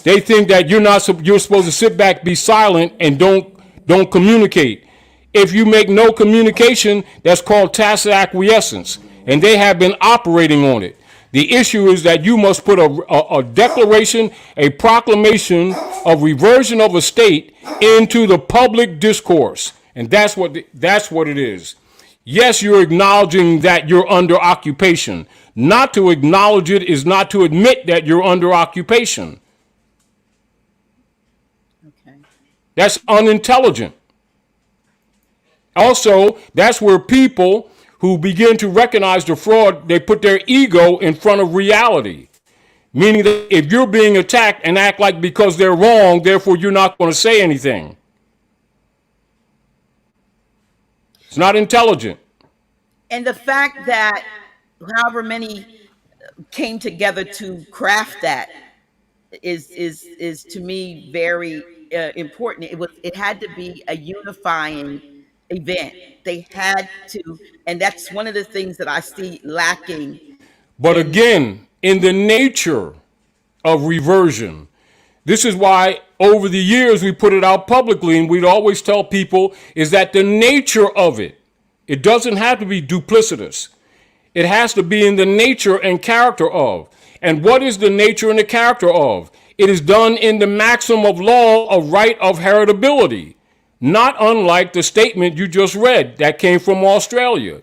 Speaker 3: They think that you're supposed to sit back, be silent, and don't communicate. If you make no communication, that's called tacit acquiescence, and they have been operating on it. The issue is that you must put a declaration, a proclamation of reversion of a state into the public discourse, and that's what it is. Yes, you're acknowledging that you're under occupation. Not to acknowledge it is not to admit that you're under occupation.
Speaker 2: Okay.
Speaker 3: That's unintelligent. Also, that's where people who begin to recognize the fraud, they put their ego in front of reality. Meaning that if you're being attacked and act like because they're wrong, therefore you're not going to say anything. It's not intelligent.
Speaker 2: And the fact that however many came together to craft that is to me very important. It had to be a unifying event. They had to, and that's one of the things that I see lacking
Speaker 3: But
Speaker 2: in.
Speaker 3: again, in the nature of reversion, this is why over the years we put it out publicly, and we'd always tell people is that the nature of it, it doesn't have to be duplicitous. It has to be in the nature and character of. And what is the nature and the character of? It is done in the maxim of law of right of heritability, not unlike the statement you just read that came from Australia.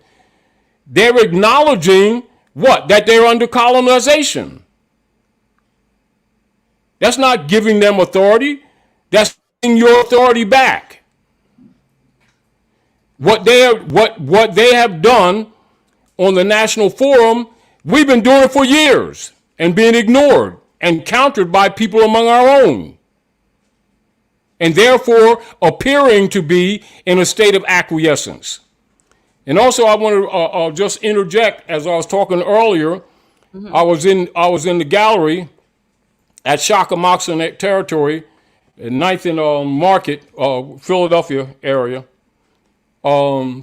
Speaker 3: They're acknowledging what? That they're under colonization. That's not giving them authority. That's giving your authority back. What they have done on the national forum, we've been doing it for years and being ignored and countered by people among our own. And therefore appearing to be in a state of acquiescence. And also I want to just interject, as I was talking earlier, I was in the gallery at Shakamoxon territory, 9th and Market, Philadelphia area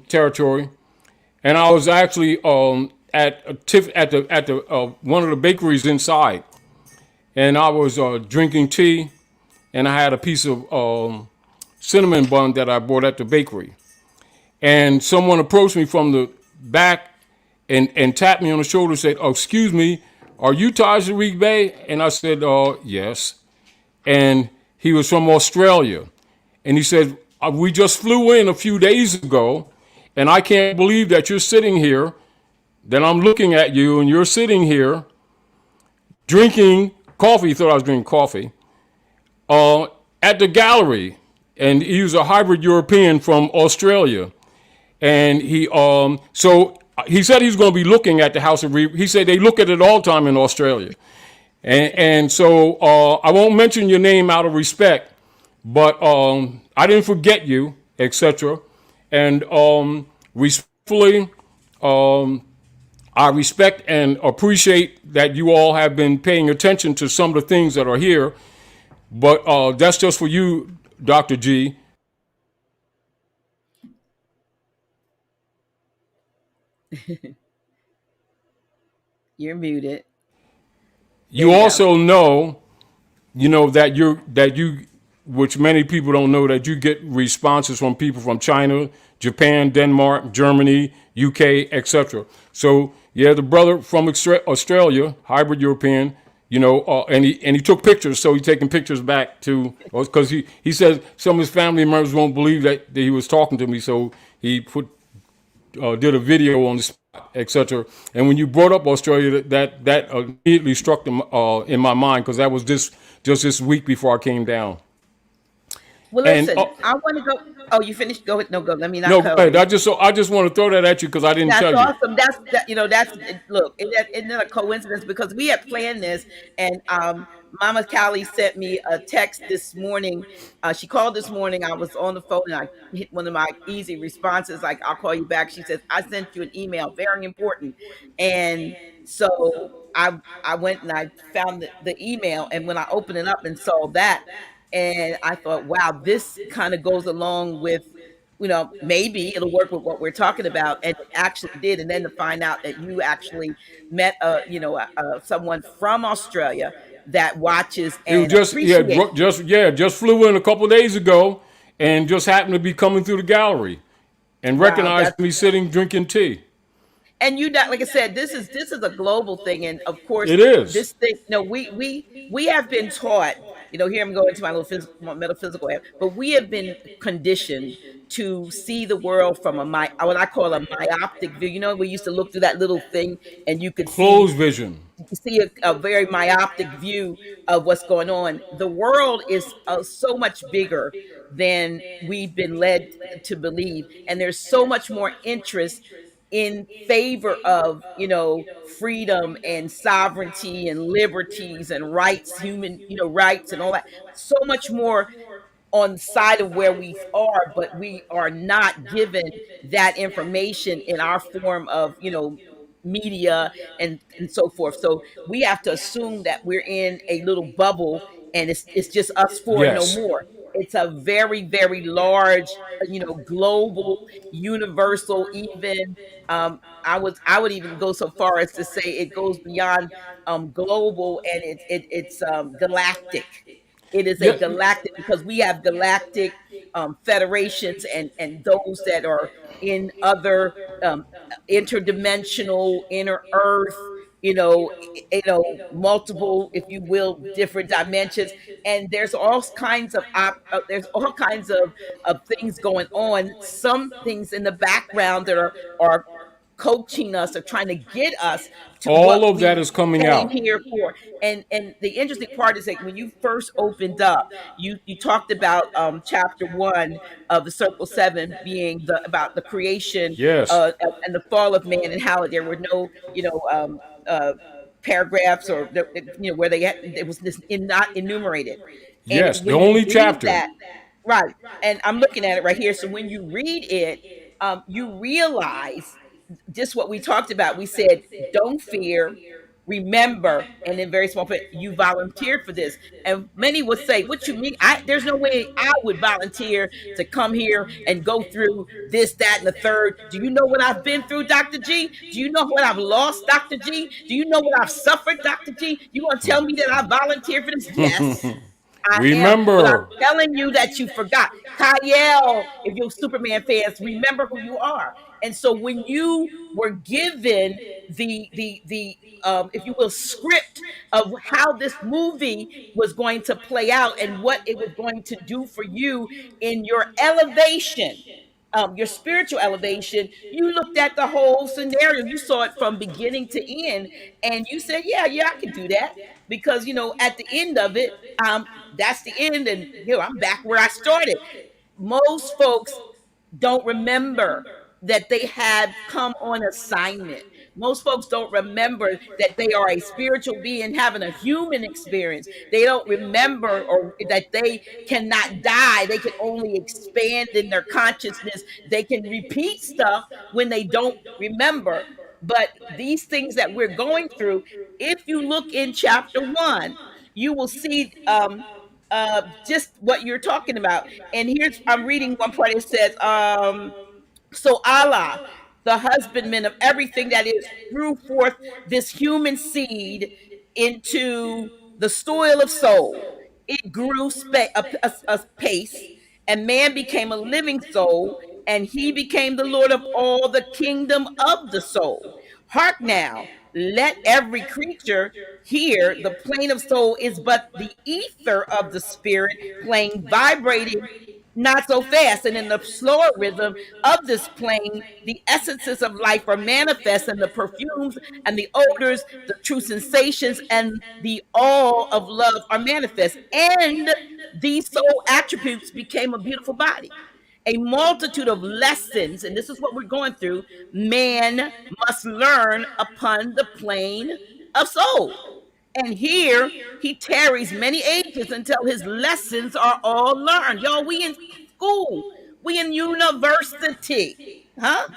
Speaker 3: territory, and I was actually at one of the bakeries inside, and I was drinking tea, and I had a piece of cinnamon bun that I bought at the bakery, and someone approached me from the back and tapped me on the shoulder and said, "Oh, excuse me, are you Taj Tarik Bey?" And I said, "Yes." And he was from Australia, and he said, "We just flew in a few days ago, and I can't believe that you're sitting here, that I'm looking at you, and you're sitting here drinking coffee." He thought I was drinking coffee at the gallery, and he was a hybrid European from Australia, and he said he's going to be looking at the House of he said they look at it all the time in Australia, and so I won't mention your name out of respect, but I didn't forget you, etc. And respectfully, I respect and appreciate that you all have been paying attention to some of the things that are here. But that's just for you, Dr. G.
Speaker 2: You're muted. There
Speaker 3: You
Speaker 2: you go.
Speaker 3: also know, that you, which many people don't know, that you get responses from people from China, Japan, Denmark, Germany, UK, etc. So yeah, the brother from Australia, hybrid European, and he took pictures. So he's taking pictures back to, because he says some of his family members won't believe that he was talking to me. So he did a video on the spot, etc. And when you brought up Australia, that immediately struck them in my mind, because that was just this week before I came down.
Speaker 2: Well,
Speaker 3: And
Speaker 2: listen, I want to go. Oh, you finished? Go ahead. No, go. Let me not
Speaker 3: no, go
Speaker 2: cut over
Speaker 3: ahead.
Speaker 2: you.
Speaker 3: I just want to throw that at you because I didn't
Speaker 2: That's
Speaker 3: tell you.
Speaker 2: awesome. That's that. That's look. Isn't that a coincidence? Because we had planned this, and Mama Callie sent me a text this morning. She called this morning. I was on the phone, and I hit one of my easy responses, like "I'll call you back." She says, "I sent you an email, very important," and so I went and I found the email, and when I opened it up and saw that, and I thought, wow, this kind of goes along with, maybe it'll work with what we're talking about. And it actually did. And then to find out that you actually met someone from Australia that watches
Speaker 3: It was
Speaker 2: and
Speaker 3: just he had
Speaker 2: appreciates you.
Speaker 3: just flew in a couple of days ago, and just happened to be coming through the gallery and
Speaker 2: Wow,
Speaker 3: recognized
Speaker 2: that's
Speaker 3: me sitting drinking tea.
Speaker 2: and you not like I said, this is a global thing, and of course,
Speaker 3: It is
Speaker 2: this thing. No, we have been taught. Here I'm going to my little my metaphysical, but we have been conditioned to see the world from what I call a myopic view. We used to look through that little thing, and you could see
Speaker 3: closed vision.
Speaker 2: a very myopic view of what's going on. The world is so much bigger than we've been led to believe, and there's so much more interest in favor of freedom and sovereignty and liberties and rights, human rights and all that. So much more on the side of where we are, but we are not given that information in our form of media and so forth. So we have to assume that we're in a little bubble, and it's just us four, no
Speaker 3: Yes.
Speaker 2: more. It's a very, very large, global, universal, even. I would even go so far as to say it goes beyond global, and it's galactic. It is a
Speaker 3: Yeah.
Speaker 2: galactic, because we have galactic federations, and those that are in other um, interdimensional, inner earth, multiple, if you will, different dimensions, and there's all kinds of things going on. Some things in the background that are coaching us or trying to get us to what
Speaker 3: All of that
Speaker 2: we
Speaker 3: is coming
Speaker 2: came
Speaker 3: out.
Speaker 2: here for. And the interesting part is that when you first opened up, you talked about chapter 1 of the Circle 7 being about the creation
Speaker 3: Yes.
Speaker 2: and the fall of man, and how there were no paragraphs, or where it was this not enumerated. And
Speaker 3: Yes. The
Speaker 2: when you
Speaker 3: only
Speaker 2: read
Speaker 3: chapter.
Speaker 2: that, right, and I'm looking at it right here, so when you read it, you realize just what we talked about. We said, don't fear, remember, and in very small print, you volunteered for this. And many would say, what you mean? There's no way I would volunteer to come here and go through this, that, and the third. Do you know what I've been through, Dr. G? Do you know what I've lost, Dr. G? Do you know what I've suffered, Dr. G? You want to tell me that I volunteered for this? Yes, I am, but I'm
Speaker 3: Remember.
Speaker 2: telling you that you forgot. Kyle, if you're Superman fans, remember who you are. And so when you were given the if you will, script of how this movie was going to play out and what it was going to do for you in your elevation, your spiritual elevation, you looked at the whole scenario. You saw it from beginning to end, and you said, "Yeah, yeah, I can do that." Because at the end of it, that's the end, and I'm back where I started. Most folks don't remember that they have come on assignment. Most folks don't remember that they are a spiritual being having a human experience. They don't remember, or that they cannot die. They can only expand in their consciousness. They can repeat stuff when they don't remember. But these things that we're going through, if you look in chapter 1, you will see. just what you're talking about. And here's, I'm reading one part. It says, so Allah, the husbandman of everything that is, threw forth this human seed into the soil of soul. It grew a pace, and man became a living soul, and he became the Lord of all the kingdom of the soul. Hark now, let every creature hear, the plane of soul is but the ether of the spirit plane vibrating not so fast. And in the slower rhythm of this plane, the essences of life are manifest, and the perfumes and the odors, the true sensations, and the all of love are manifest. And these soul attributes became a beautiful body. A multitude of lessons, and this is what we're going through, man must learn upon the plane of soul. And here he tarries many ages until his lessons are all learned. Y'all, we in school, we in university, huh?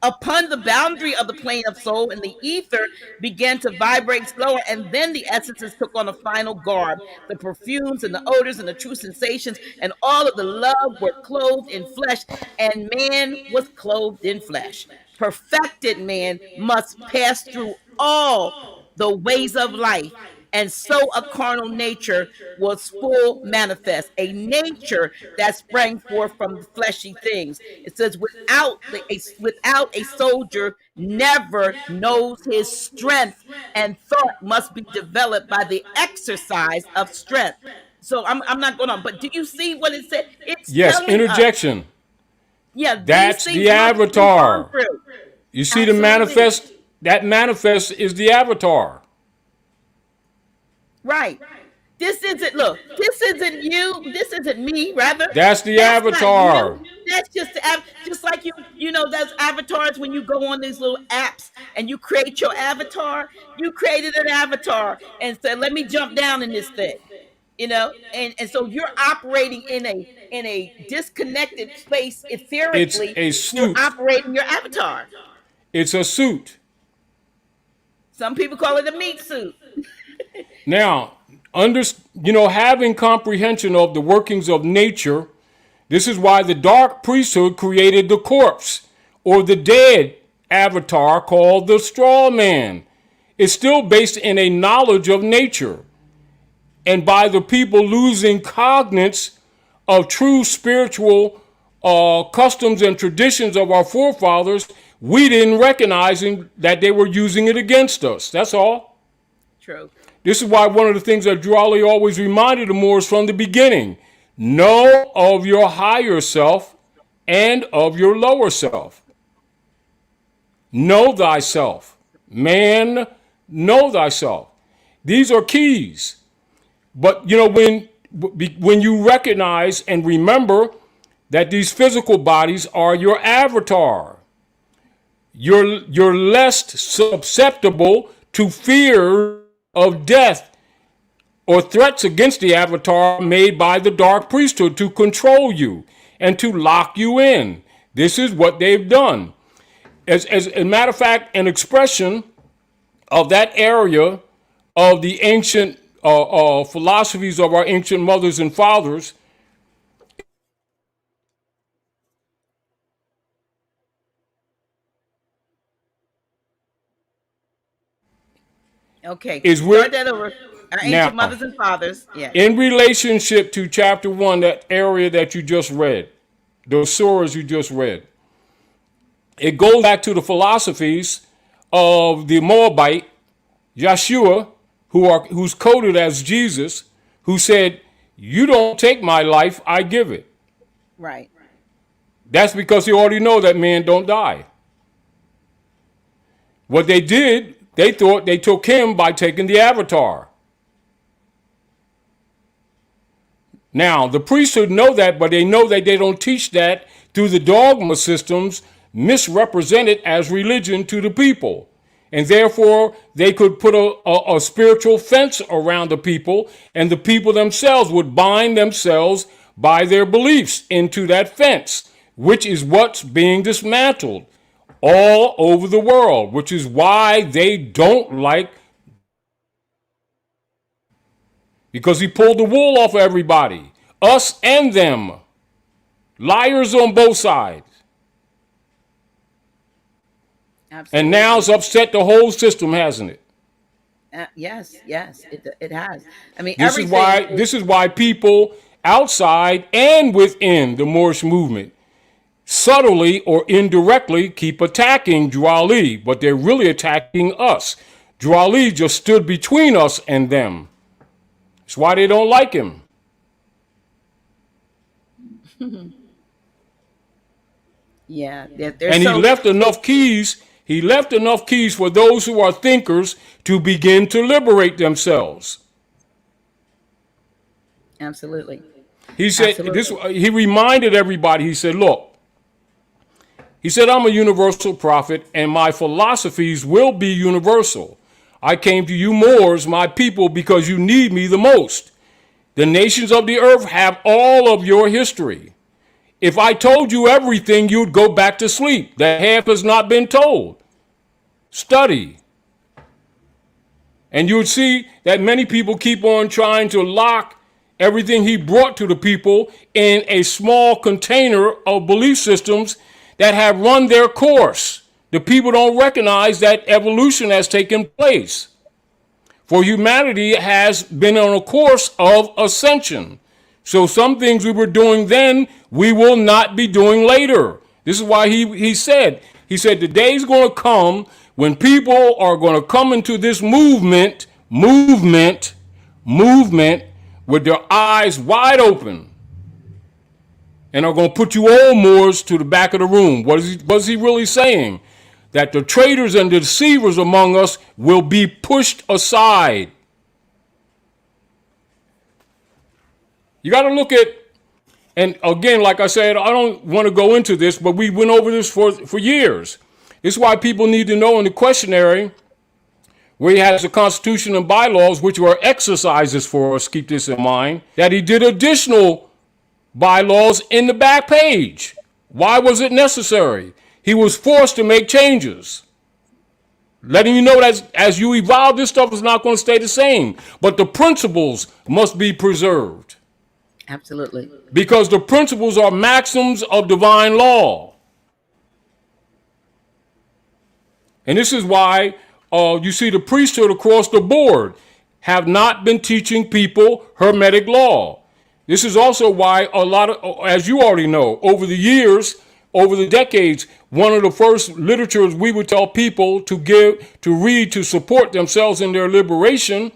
Speaker 2: Upon the boundary of the plane of soul, and the ether began to vibrate slower, and then the essences took on a final garb. The perfumes and the odors and the true sensations and all of the love were clothed in flesh, and man was clothed in flesh. Perfected man must pass through all the ways of life, and so a carnal nature was full manifest, a nature that sprang forth from the fleshy things. It says, without a soldier never knows his strength, and thought must be developed by the exercise of strength. So I'm not going on, but do you see what it said? It's
Speaker 3: Yes,
Speaker 2: telling us,
Speaker 3: interjection.
Speaker 2: yeah, these
Speaker 3: That's
Speaker 2: things
Speaker 3: the
Speaker 2: must be gone
Speaker 3: avatar.
Speaker 2: through.
Speaker 3: You see the
Speaker 2: Absolutely.
Speaker 3: manifest? That manifest is the avatar.
Speaker 2: Right. This isn't, look, this isn't you. This isn't me, rather.
Speaker 3: That's the
Speaker 2: That's not
Speaker 3: avatar.
Speaker 2: you. That's just like you know, those avatars when you go on these little apps and you create your avatar. You created an avatar and said, let me jump down in this thing. You know, and so you're operating in a disconnected space
Speaker 3: It's
Speaker 2: etherically.
Speaker 3: a
Speaker 2: You're
Speaker 3: suit.
Speaker 2: operating your avatar.
Speaker 3: It's a suit.
Speaker 2: Some people call it a meat suit.
Speaker 3: Now, having comprehension of the workings of nature, this is why the dark priesthood created the corpse or the dead avatar called the straw man. It's still based in a knowledge of nature. And by the people losing cognizance of true spiritual customs and traditions of our forefathers, we didn't recognize that they were using it against us. That's all.
Speaker 2: True.
Speaker 3: This is why one of the things that Drawley always reminded the Moors from the beginning: know of your higher self and of your lower self. Know thyself. Man, know thyself. These are keys. But when you recognize and remember that these physical bodies are your avatar, you're less susceptible to fear of death or threats against the avatar made by the dark priesthood to control you and to lock you in. This is what they've done. As a matter of fact, an expression of that area of the ancient philosophies of our ancient mothers and fathers
Speaker 2: Okay,
Speaker 3: is
Speaker 2: start
Speaker 3: where
Speaker 2: that over. Our ancient
Speaker 3: now,
Speaker 2: mothers and fathers. Yeah.
Speaker 3: in relationship to chapter 1, that area that you just read, those surahs you just read, it goes back to the philosophies of the Moabite Yeshua, who's coded as Jesus, who said, "You don't take my life, I give it."
Speaker 2: Right.
Speaker 3: That's because he already know that man don't die. What they did, they thought they took him by taking the avatar. Now, the priesthood know that, but they know that they don't teach that through the dogma systems misrepresented as religion to the people. And therefore, they could put a spiritual fence around the people, and the people themselves would bind themselves by their beliefs into that fence, which is what's being dismantled all over the world, which is why they don't like, because he pulled the wool off of everybody, us and them. Liars on both sides.
Speaker 2: Absolutely.
Speaker 3: And now it's upset the whole system, hasn't it?
Speaker 2: Yes, it has. I mean,
Speaker 3: This is why people outside and within the Moorish movement subtly or indirectly keep attacking Dwali, but they're really attacking us. Dwali just stood between us and them. That's why they don't like him.
Speaker 2: Yeah,
Speaker 3: and he left enough keys. He left enough keys for those who are thinkers to begin to liberate themselves.
Speaker 2: Absolutely.
Speaker 3: He said this. He reminded everybody. He said, "Look," he said, "I'm a universal prophet, and my philosophies will be universal. I came to you Moors, my people, because you need me the most. The nations of the earth have all of your history. If I told you everything, you'd go back to sleep. That half has not been told. Study." And you would see that many people keep on trying to lock everything he brought to the people in a small container of belief systems that have run their course. The people don't recognize that evolution has taken place. For humanity has been on a course of ascension. So some things we were doing then, we will not be doing later. This is why he said, the day's going to come when people are going to come into this movement with their eyes wide open and are going to put you all Moors to the back of the room. What is he really saying? That the traitors and the deceivers among us will be pushed aside. You got to look at, and again, like I said, I don't want to go into this, but we went over this for years. This is why people need to know in the questionnaire, where he has the Constitution and bylaws, which were exercises for us, keep this in mind, that he did additional bylaws in the back page. Why was it necessary? He was forced to make changes, letting you know that as you evolve, this stuff is not going to stay the same, but the principles must be preserved.
Speaker 2: Absolutely.
Speaker 3: Because the principles are maxims of divine law. And this is why you see the priesthood across the board have not been teaching people Hermetic law. This is also why a lot of, as you already know, over the years, over the decades, one of the first literatures we would tell people to read to support themselves in their liberation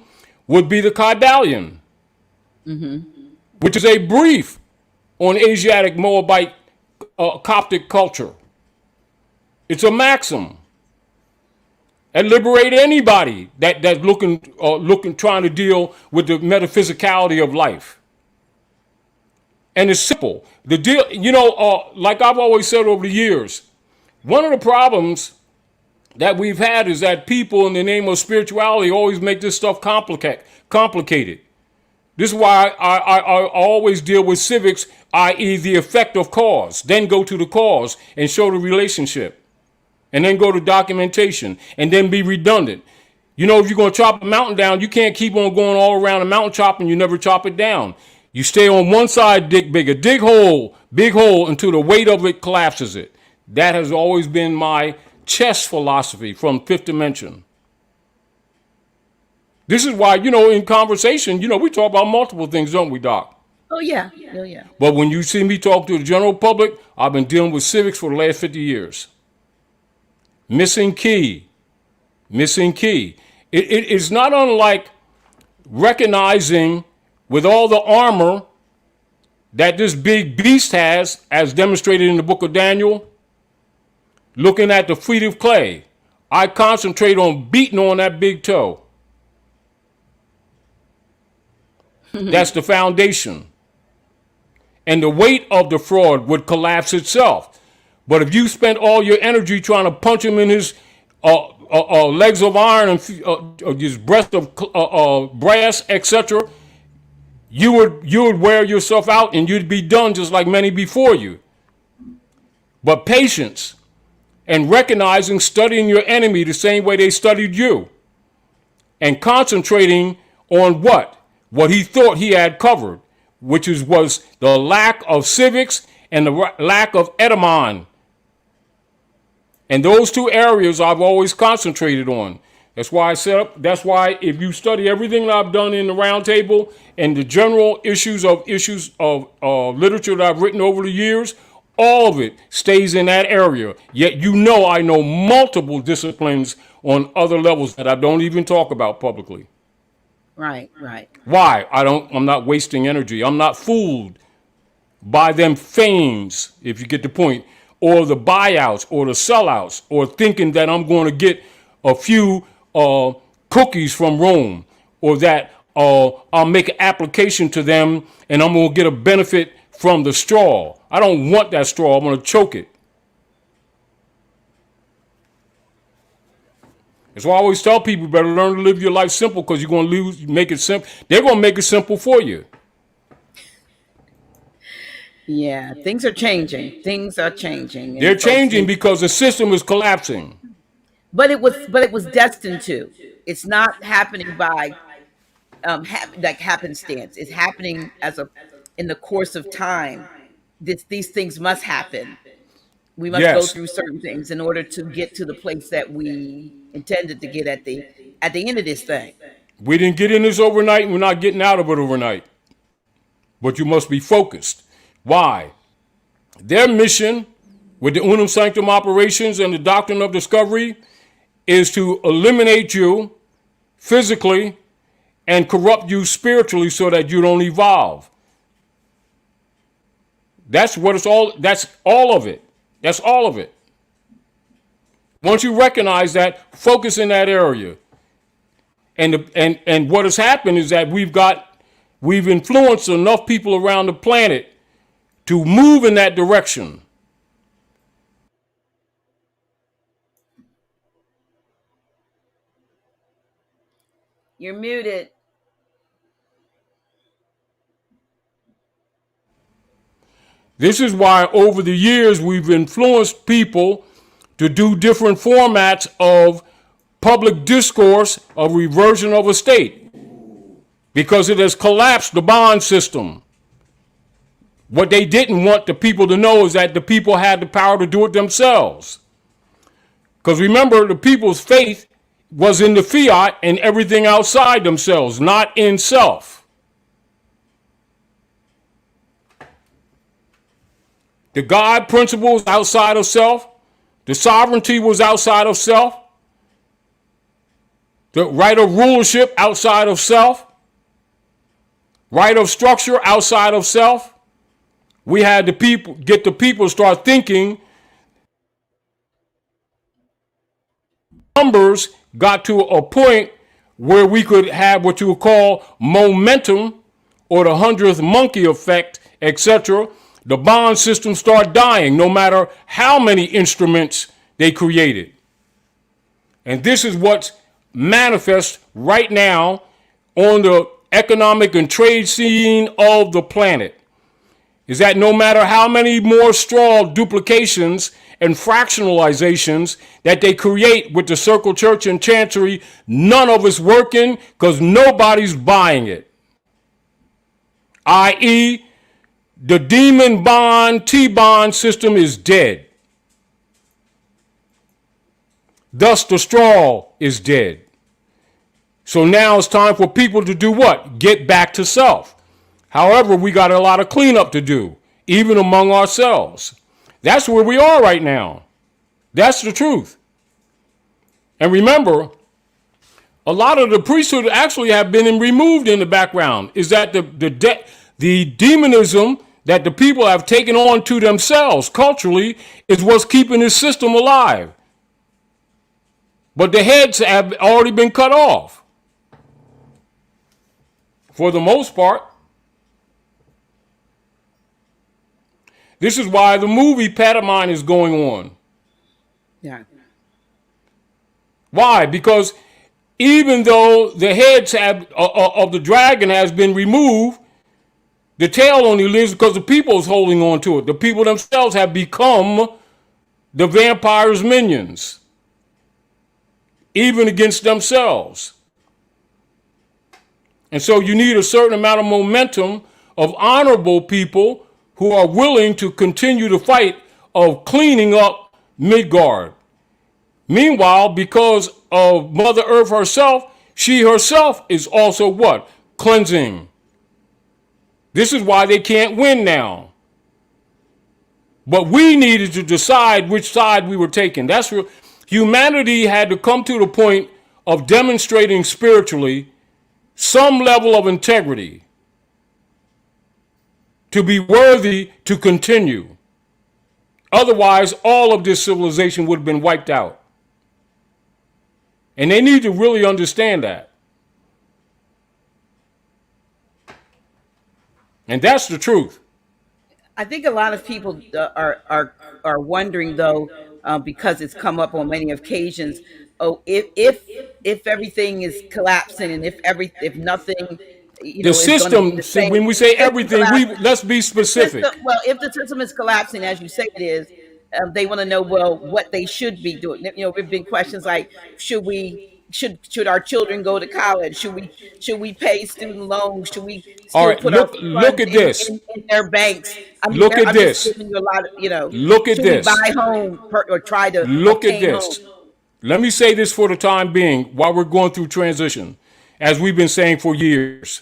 Speaker 3: would be the Kybalion, which is a brief on Asiatic Moabite Coptic culture. It's a maxim and liberate anybody that's looking, trying to deal with the metaphysicality of life. And it's simple. The deal, like I've always said over the years, one of the problems that we've had is that people, in the name of spirituality, always make this stuff complicated. This is why I always deal with civics, i.e. the effect of cause, then go to the cause and show the relationship. And then go to documentation, and then be redundant. If you're going to chop a mountain down, you can't keep on going all around a mountain chopping. You never chop it down. You stay on one side, dig bigger, dig hole, big hole until the weight of it collapses it. That has always been my chess philosophy from Fifth Dimension. This is why, in conversation, we talk about multiple things, don't we, Doc?
Speaker 2: Oh, yeah.
Speaker 3: But when you see me talk to the general public, I've been dealing with civics for the last 50 years. Missing key. It is not unlike recognizing with all the armor that this big beast has, as demonstrated in the book of Daniel, looking at the feet of clay. I concentrate on beating on that big toe. That's the foundation. And the weight of the fraud would collapse itself. But if you spent all your energy trying to punch him in his legs of iron and his breast of brass, etc., you would wear yourself out and you'd be done just like many before you. But patience and recognizing, studying your enemy the same way they studied you, and concentrating on what? what he thought he had covered, which was the lack of civics and the lack of edamon. And those two areas I've always concentrated on. That's why I set up, that's why if you study everything that I've done in the round table and the general issues of literature that I've written over the years, all of it stays in that area. Yet I know multiple disciplines on other levels that I don't even talk about publicly.
Speaker 2: Right, right.
Speaker 3: Why? I'm not wasting energy. I'm not fooled by them fames, if you get the point, or the buyouts or the sellouts, or thinking that I'm going to get a few cookies from Rome, or that I'll make an application to them and I'm going to get a benefit from the straw. I don't want that straw. I'm going to choke it. That's why I always tell people, better learn to live your life simple, because you're going to make it simple. They're going to make it simple for you.
Speaker 2: Yeah, things are changing. Things are changing.
Speaker 3: They're changing because the system is collapsing.
Speaker 2: But it was destined to. It's not happening by like happenstance. It's happening in the course of time. These things must happen. We must go through certain things in order to get to the place that we intended to get at the end of this thing.
Speaker 3: We didn't get in this overnight, and we're not getting out of it overnight. But you must be focused. Why? Their mission with the Unum Sanctum operations and the doctrine of discovery is to eliminate you physically and corrupt you spiritually so that you don't evolve. That's what it's all. That's all of it. That's all of it. Once you recognize that, focus in that area. And what has happened is that we've influenced enough people around the planet to move in that direction.
Speaker 2: You're muted.
Speaker 3: This is why over the years we've influenced people to do different formats of public discourse, a reversion of a state, because it has collapsed the bond system. What they didn't want the people to know is that the people had the power to do it themselves. Because remember, the people's faith was in the fiat and everything outside themselves, not in self. The God principle was outside of self. The sovereignty was outside of self. The right of rulership outside of self. Right of structure outside of self. We had get the people to start thinking. Numbers got to a point where we could have what you would call momentum, or the 100th monkey effect, etc. The bond system start dying no matter how many instruments they created. And this is what's manifest right now on the economic and trade scene of the planet. Is that no matter how many more straw duplications and fractionalizations that they create with the Circle Church and Chancery, none of it's working because nobody's buying it. I.e., the demon bond, T-bond system is dead. Thus, the straw is dead. So now it's time for people to do what? Get back to self. However, we got a lot of cleanup to do, even among ourselves. That's where we are right now. That's the truth. And remember, a lot of the priesthood actually have been removed in the background. Is that the demonism that the people have taken on to themselves culturally is what's keeping this system alive. But the heads have already been cut off. For the most part. This is why the movie Pantomime is going on.
Speaker 2: Yeah.
Speaker 3: Why? Because even though the heads of the dragon has been removed, the tail only lives because the people is holding on to it. The people themselves have become the vampire's minions, even against themselves. And so you need a certain amount of momentum of honorable people who are willing to continue the fight of cleaning up Midgard. Meanwhile, because of Mother Earth herself, she herself is also what? Cleansing. This is why they can't win now. But we needed to decide which side we were taking. That's real. Humanity had to come to the point of demonstrating spiritually some level of integrity to be worthy to continue. Otherwise, all of this civilization would have been wiped out. And they need to really understand that. And that's the truth.
Speaker 2: I think a lot of people are wondering though, because it's come up on many occasions. Oh, if everything is collapsing, and if nothing,
Speaker 3: The
Speaker 2: is going to be
Speaker 3: system,
Speaker 2: the same.
Speaker 3: when we say
Speaker 2: System
Speaker 3: everything,
Speaker 2: collapsing.
Speaker 3: let's be specific.
Speaker 2: Well, if the system is collapsing, as you say it is, they want to know, well, what they should be doing. There've been questions like, should our children go to college? Should we pay student loans? Should we
Speaker 3: All
Speaker 2: still
Speaker 3: right,
Speaker 2: put our
Speaker 3: look
Speaker 2: funds
Speaker 3: at this.
Speaker 2: in their banks? I mean,
Speaker 3: Look at
Speaker 2: I'm just
Speaker 3: this.
Speaker 2: giving you a lot of,
Speaker 3: Look at
Speaker 2: should we
Speaker 3: this.
Speaker 2: buy home or try to
Speaker 3: Look at
Speaker 2: obtain home?
Speaker 3: this. Let me say this for the time being while we're going through transition, as we've been saying for years.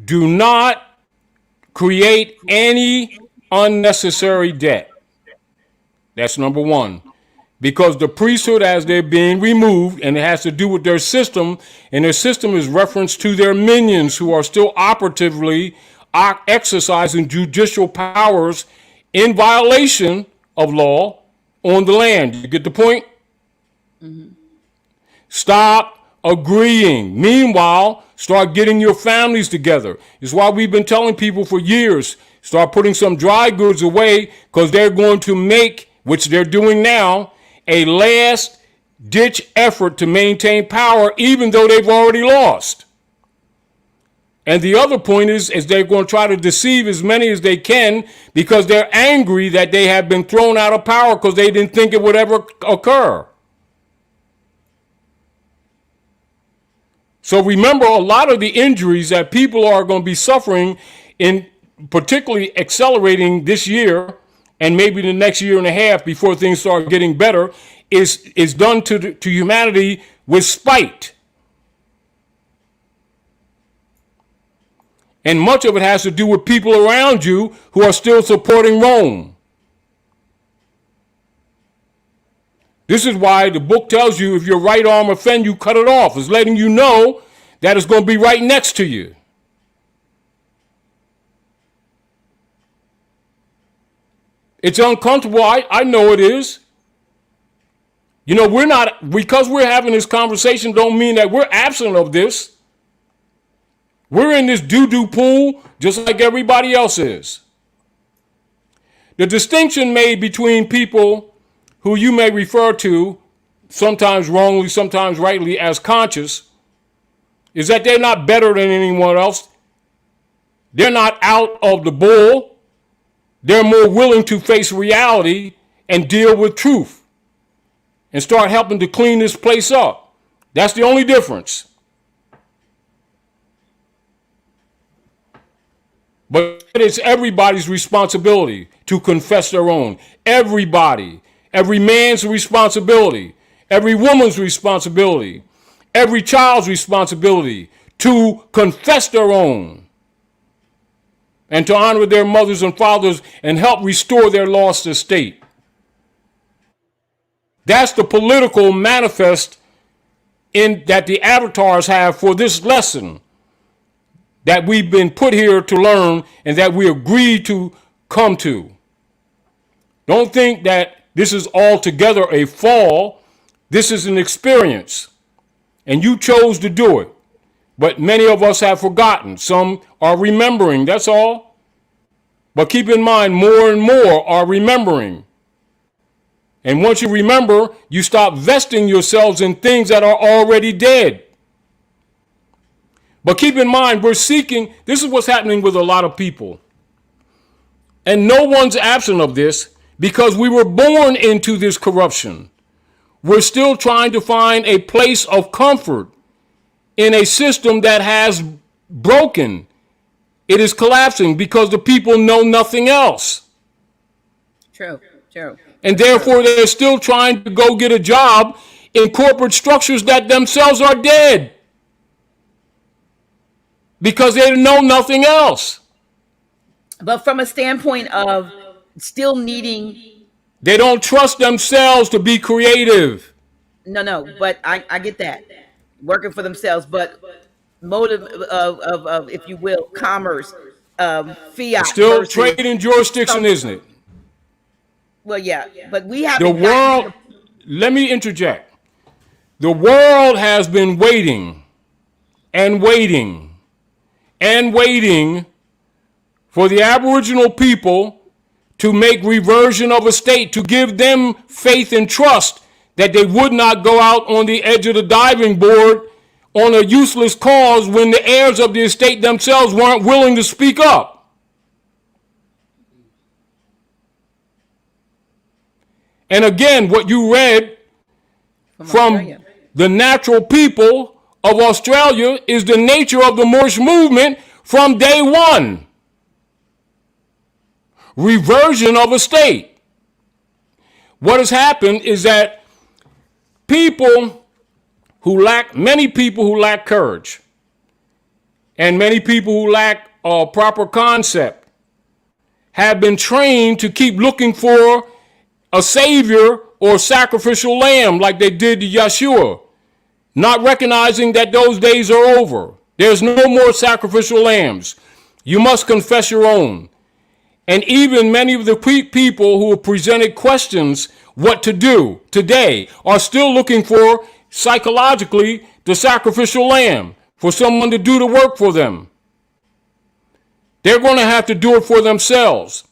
Speaker 3: Do not create any unnecessary debt. That's number one. Because the priesthood, as they're being removed, and it has to do with their system, and their system is reference to their minions who are still operatively exercising judicial powers in violation of law on the land. You get the point? Mm-hmm. Stop agreeing. Meanwhile, start getting your families together. It's why we've been telling people for years, start putting some dry goods away, because they're going to make, which they're doing now, a last ditch effort to maintain power, even though they've already lost. And the other point is they're going to try to deceive as many as they can, because they're angry that they have been thrown out of power because they didn't think it would ever occur. So remember, a lot of the injuries that people are going to be suffering, in particularly accelerating this year and maybe the next year and a half before things start getting better, is done to humanity with spite. And much of it has to do with people around you who are still supporting Rome. This is why the book tells you, if your right arm offend you, cut it off. It's letting you know that it's going to be right next to you. It's uncomfortable. I know it is. We're not, because we're having this conversation don't mean that we're absent of this. We're in this doo-doo pool just like everybody else is. The distinction made between people who you may refer to, sometimes wrongly, sometimes rightly, as conscious, is that they're not better than anyone else. They're not out of the bull. They're more willing to face reality and deal with truth and start helping to clean this place up. That's the only difference. But it's everybody's responsibility to confess their own. Everybody. Every man's responsibility, every woman's responsibility, every child's responsibility to confess their own and to honor their mothers and fathers and help restore their lost estate. That's the political manifest that the avatars have for this lesson that we've been put here to learn and that we agreed to come to. Don't think that this is altogether a fall. This is an experience. And you chose to do it. But many of us have forgotten. Some are remembering, that's all. But keep in mind, more and more are remembering. And once you remember, you stop vesting yourselves in things that are already dead. But keep in mind, we're seeking, this is what's happening with a lot of people. And no one's absent of this, because we were born into this corruption. We're still trying to find a place of comfort in a system that has broken. It is collapsing because the people know nothing else.
Speaker 2: True. True.
Speaker 3: And therefore, they're still trying to go get a job in corporate structures that themselves are dead because they know nothing else.
Speaker 2: But from a standpoint of still needing,
Speaker 3: They don't trust themselves to be creative.
Speaker 2: no, but I get that. Working for themselves, but motive of if you will, commerce,
Speaker 3: It's
Speaker 2: fiat
Speaker 3: still
Speaker 2: versus
Speaker 3: trading jurisdiction,
Speaker 2: some,
Speaker 3: isn't it?
Speaker 2: well, yeah, but we
Speaker 3: The
Speaker 2: haven't gotten to
Speaker 3: world, let me interject. The world has been waiting and waiting and waiting for the Aboriginal people to make reversion of a state, to give them faith and trust that they would not go out on the edge of the diving board on a useless cause when the heirs of the estate themselves weren't willing to speak up. And again, what you read from the natural people of Australia is the nature of the Moorish movement from day one. Reversion of a state. What has happened is that many people who lack courage and many people who lack a proper concept have been trained to keep looking for a savior or sacrificial lamb like they did to Yeshua, not recognizing that those days are over. There's no more sacrificial lambs. You must confess your own. And even many of the people who have presented questions what to do today are still looking for, psychologically, the sacrificial lamb, for someone to do the work for them. They're going to have to do it for themselves.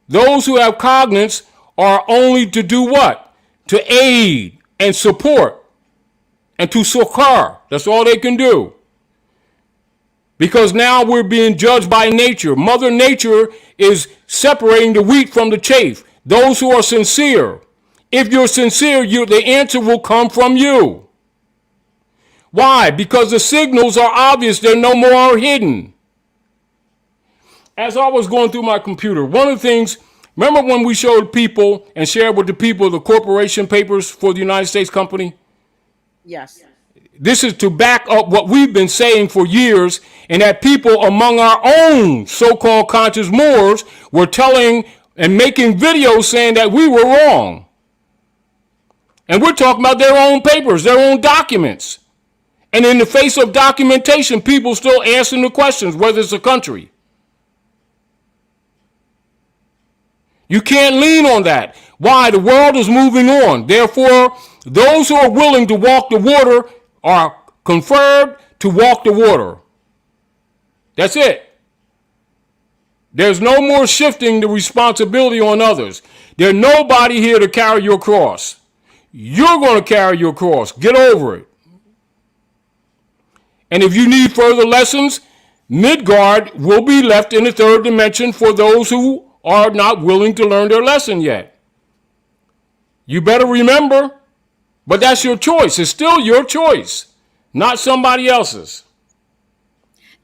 Speaker 3: Those who have cognizance are only to do what? To aid and support and to succor. That's all they can do. Because now we're being judged by nature. Mother Nature is separating the wheat from the chaff. Those who are sincere. If you're sincere, the answer will come from you. Why? Because the signals are obvious. They're no more hidden. As I was going through my computer, one of the things, remember when we showed people and shared with the people the corporation papers for the United States company?
Speaker 2: yes.
Speaker 3: This is to back up what we've been saying for years, and that people among our own so-called conscious Moors were telling and making videos saying that we were wrong. And we're talking about their own papers, their own documents. And in the face of documentation, people still answering the questions, whether it's a country. You can't lean on that. Why? The world is moving on. Therefore, those who are willing to walk the water are conferred to walk the water. That's it. There's no more shifting the responsibility on others. There's nobody here to carry your cross. You're going to carry your cross. Get over it. And if you need further lessons, Midgard will be left in the third dimension for those who are not willing to learn their lesson yet. You better remember. But that's your choice. It's still your choice, not somebody else's.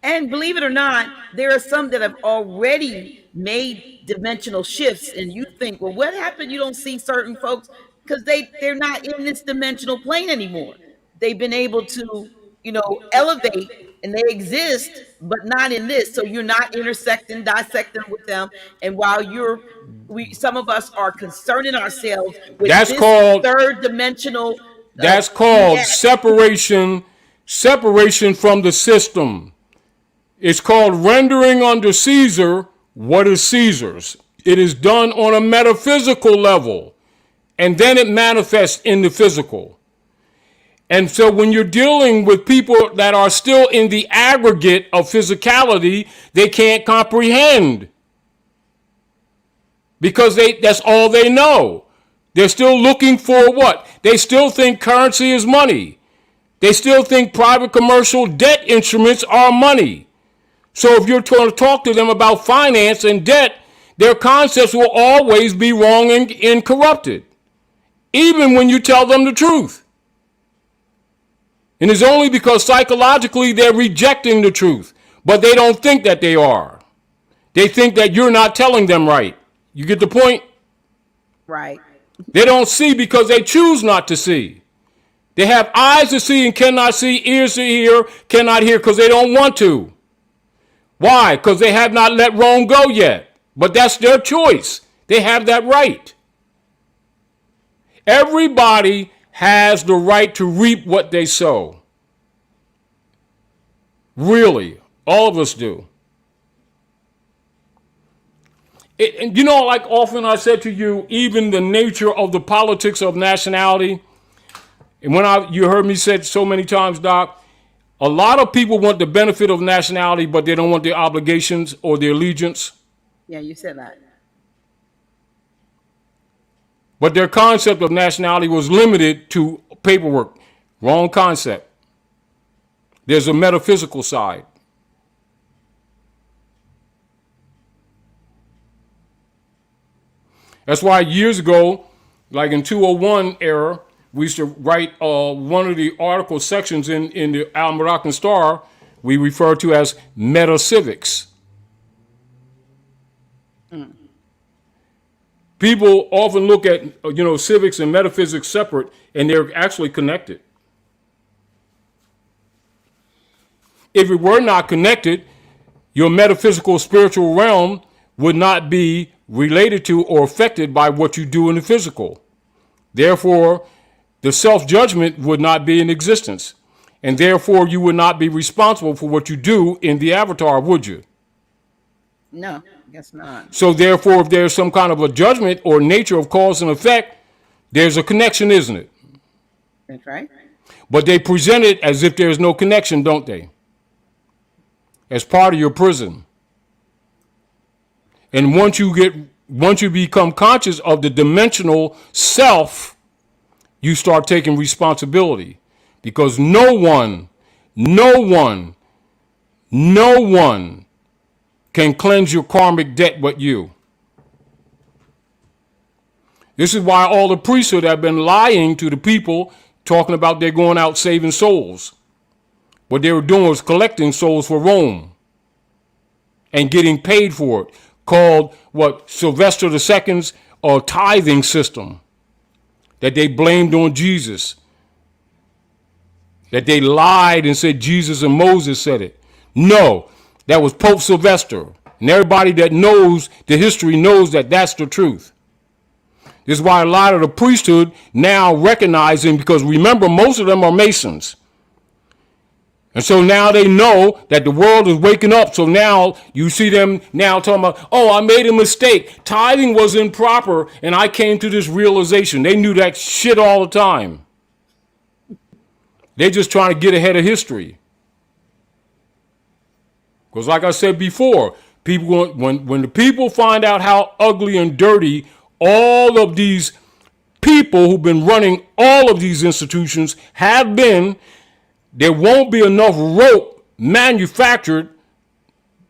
Speaker 2: And believe it or not, there are some that have already made dimensional shifts, and you think, well, what happened? You don't see certain folks because they're not in this dimensional plane anymore. They've been able to, elevate, and they exist, but not in this. So you're not intersecting, dissecting with them. And while some of us are concerning ourselves with
Speaker 3: That's
Speaker 2: this
Speaker 3: called
Speaker 2: third dimensional.
Speaker 3: That's called separation from the system. It's called rendering unto Caesar what is Caesar's. It is done on a metaphysical level, and then it manifests in the physical. And so when you're dealing with people that are still in the aggregate of physicality, they can't comprehend. Because that's all they know. They're still looking for what? They still think currency is money. They still think private commercial debt instruments are money. So if you're going to talk to them about finance and debt, their concepts will always be wrong and corrupted, even when you tell them the truth. And it's only because psychologically they're rejecting the truth, but they don't think that they are. They think that you're not telling them right. You get the point?
Speaker 2: Right.
Speaker 3: They don't see because they choose not to see. They have eyes to see and cannot see, ears to hear, cannot hear because they don't want to. Why? Because they have not let Rome go yet. But that's their choice. They have that right. Everybody has the right to reap what they sow. Really, all of us do. And you know, like often I said to you, even the nature of the politics of nationality, and you heard me say it so many times, Doc, a lot of people want the benefit of nationality, but they don't want the obligations or the allegiance.
Speaker 2: Yeah, you said that.
Speaker 3: But their concept of nationality was limited to paperwork. Wrong concept. There's a metaphysical side. That's why years ago, like in 201 era, we used to write one of the article sections in the Al Moroccan Star we refer to as metaphysics. People often look at civics and metaphysics separate, and they're actually connected. If it were not connected, your metaphysical spiritual realm would not be related to or affected by what you do in the physical. Therefore, the self-judgment would not be in existence. And therefore, you would not be responsible for what you do in the avatar, would you?
Speaker 2: No, I guess not.
Speaker 3: So therefore, if there's some kind of a judgment or nature of cause and effect, there's a connection, isn't it?
Speaker 2: That's right.
Speaker 3: But they present it as if there's no connection, don't they? As part of your prison. And once you become conscious of the dimensional self, you start taking responsibility. Because no one can cleanse your karmic debt but you. This is why all the priesthood have been lying to the people, talking about they're going out saving souls. What they were doing was collecting souls for Rome and getting paid for it, called what Sylvester II's tithing system that they blamed on Jesus. That they lied and said Jesus and Moses said it. No, that was Pope Sylvester. And everybody that knows the history knows that that's the truth. This is why a lot of the priesthood now recognizing, because remember, most of them are Masons. And so now they know that the world is waking up. So now you see them now talking about, oh, I made a mistake. Tithing was improper, and I came to this realization. They knew that shit all the time. They're just trying to get ahead of history. Because like I said before, people when the people find out how ugly and dirty all of these people who've been running all of these institutions have been, there won't be enough rope manufactured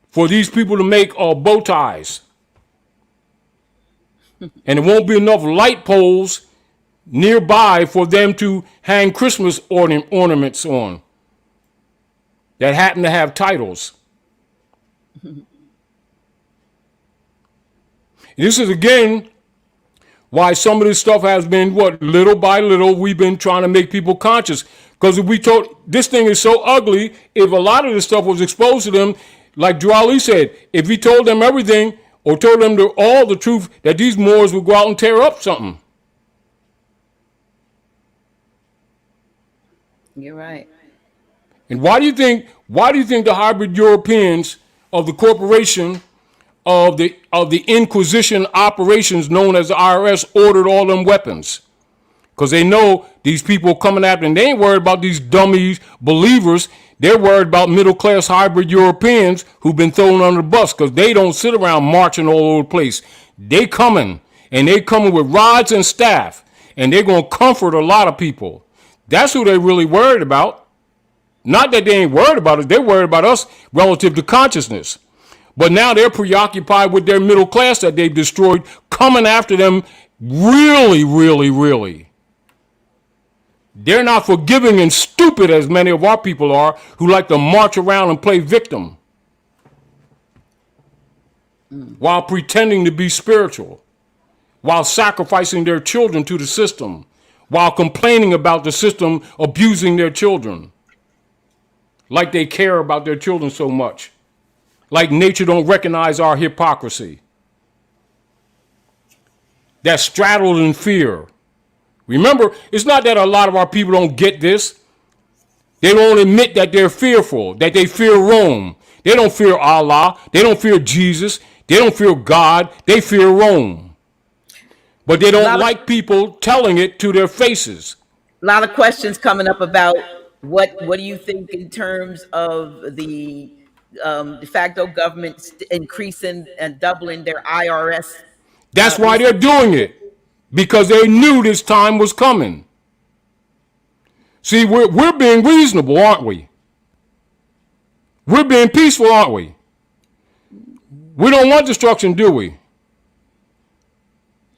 Speaker 3: for these people to make bow ties. And there won't be enough light poles nearby for them to hang Christmas ornaments on that happen to have titles. This is again why some of this stuff has been, little by little, we've been trying to make people conscious. Because if we told, this thing is so ugly, if a lot of this stuff was exposed to them, like Drew Ali said, if he told them everything or told them all the truth, that these Moors would go out and tear up something.
Speaker 2: You're right.
Speaker 3: And why do you think the hybrid Europeans of the corporation of the Inquisition operations known as the IRS ordered all them weapons? Because they know these people coming after them. They ain't worried about these dummies, believers. They're worried about middle-class hybrid Europeans who've been thrown under the bus because they don't sit around marching all over the place. They coming, and they coming with rods and staff, and they're going to comfort a lot of people. That's who they really worried about. Not that they ain't worried about us. They're worried about us relative to consciousness. But now they're preoccupied with their middle class that they've destroyed, coming after them really, really, really. They're not forgiving and stupid as many of our people are, who like to march around and play victim while pretending to be spiritual, while sacrificing their children to the system, while complaining about the system abusing their children, like they care about their children so much, like nature don't recognize our hypocrisy. That's straddled in fear. Remember, it's not that a lot of our people don't get this. They don't admit that they're fearful, that they fear Rome. They don't fear Allah. They don't fear Jesus. They don't fear God. They fear Rome. But they don't like people telling it to their faces.
Speaker 2: A lot of questions coming up about what do you think in terms of the de facto government increasing and doubling their IRS
Speaker 3: That's why they're
Speaker 2: receipts?
Speaker 3: doing it, because they knew this time was coming. See, we're being reasonable, aren't we? We're being peaceful, aren't we? We don't want destruction, do we?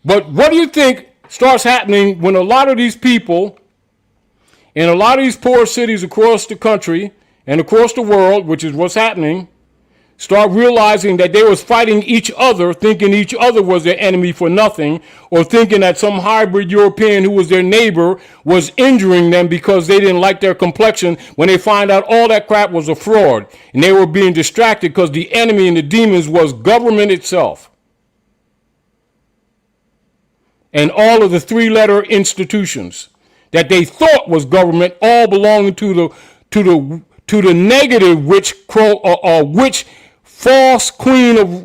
Speaker 3: But what do you think starts happening when a lot of these people in a lot of these poor cities across the country and across the world, which is what's happening, start realizing that they was fighting each other, thinking each other was their enemy for nothing, or thinking that some hybrid European who was their neighbor was injuring them because they didn't like their complexion, when they find out all that crap was a fraud. And they were being distracted because the enemy and the demons was government itself. And all of the three-letter institutions that they thought was government, all belonging to the negative witch false queen of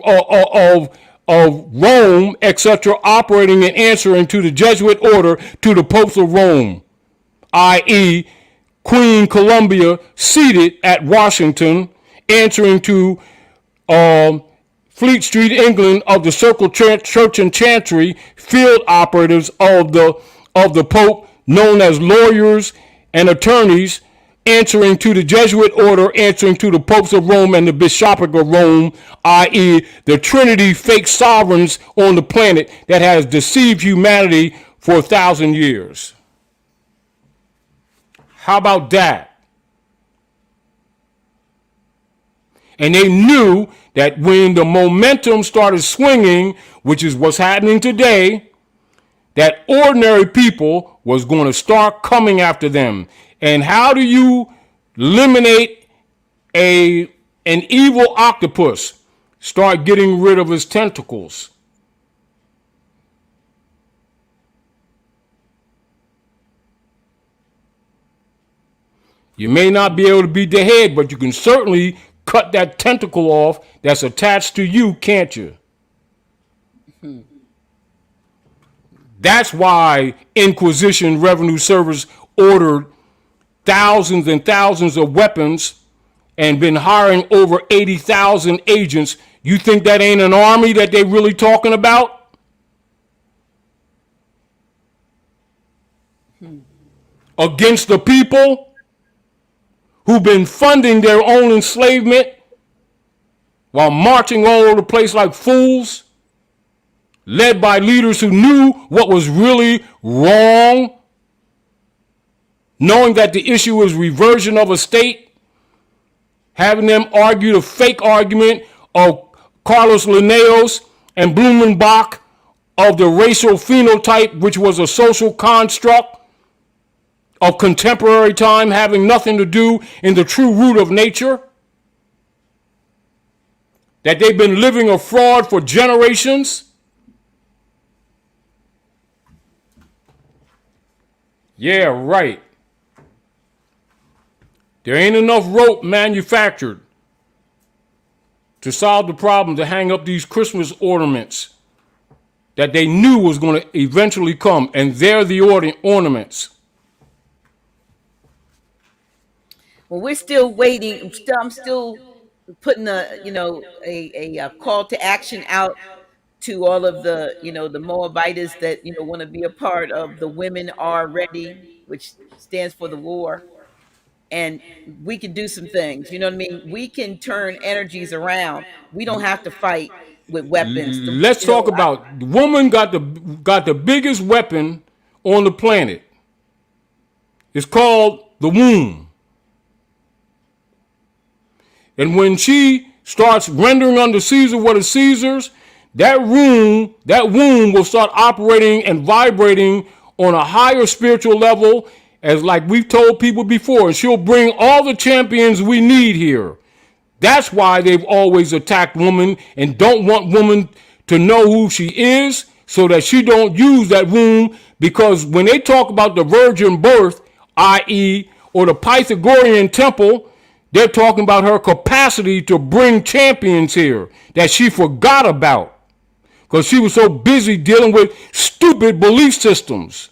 Speaker 3: Rome, etc., operating and answering to the Jesuit order, to the popes of Rome, i.e., Queen Columbia seated at Washington, answering to Fleet Street, England, of the Circle Church and Chantry, field operatives of the Pope, known as lawyers and attorneys, answering to the Jesuit order, answering to the popes of Rome and the bishopric of Rome, i.e., the Trinity fake sovereigns on the planet that has deceived humanity for 1,000 years. How about that? And they knew that when the momentum started swinging, which is what's happening today, that ordinary people was going to start coming after them. And how do you eliminate an evil octopus? Start getting rid of his tentacles. You may not be able to beat the head, but you can certainly cut that tentacle off that's attached to you, can't you? That's why Inquisition Revenue Service ordered thousands and thousands of weapons and been hiring over 80,000 agents. You think that ain't an army that they really talking about? Against the people who've been funding their own enslavement while marching all over the place like fools, led by leaders who knew what was really wrong, knowing that the issue was reversion of a state, having them argue the fake argument of Carlos Linnaeus and Blumenbach of the racial phenotype, which was a social construct of contemporary time, having nothing to do in the true root of nature, that they've been living a fraud for generations. Yeah, right. There ain't enough rope manufactured to solve the problem to hang up these Christmas ornaments that they knew was going to eventually come, and they're the ornaments.
Speaker 2: Well, we're still waiting. I'm still putting a call to action out to all of the the Moabites that want to be a part of the Women Are Ready, which stands for the war. And we can do some things. You know what I mean? We can turn energies around. We don't have to fight with weapons.
Speaker 3: Let's talk about the woman got the biggest weapon on the planet. is called the womb. And when she starts rendering unto Caesar what is Caesar's, that womb will start operating and vibrating on a higher spiritual level, as like we've told people before, and she'll bring all the champions we need here. That's why they've always attacked women and don't want women to know who she is, so that she don't use that womb, because when they talk about the virgin birth, i.e., or the Pythagorean temple, they're talking about her capacity to bring champions here that she forgot about because she was so busy dealing with stupid belief systems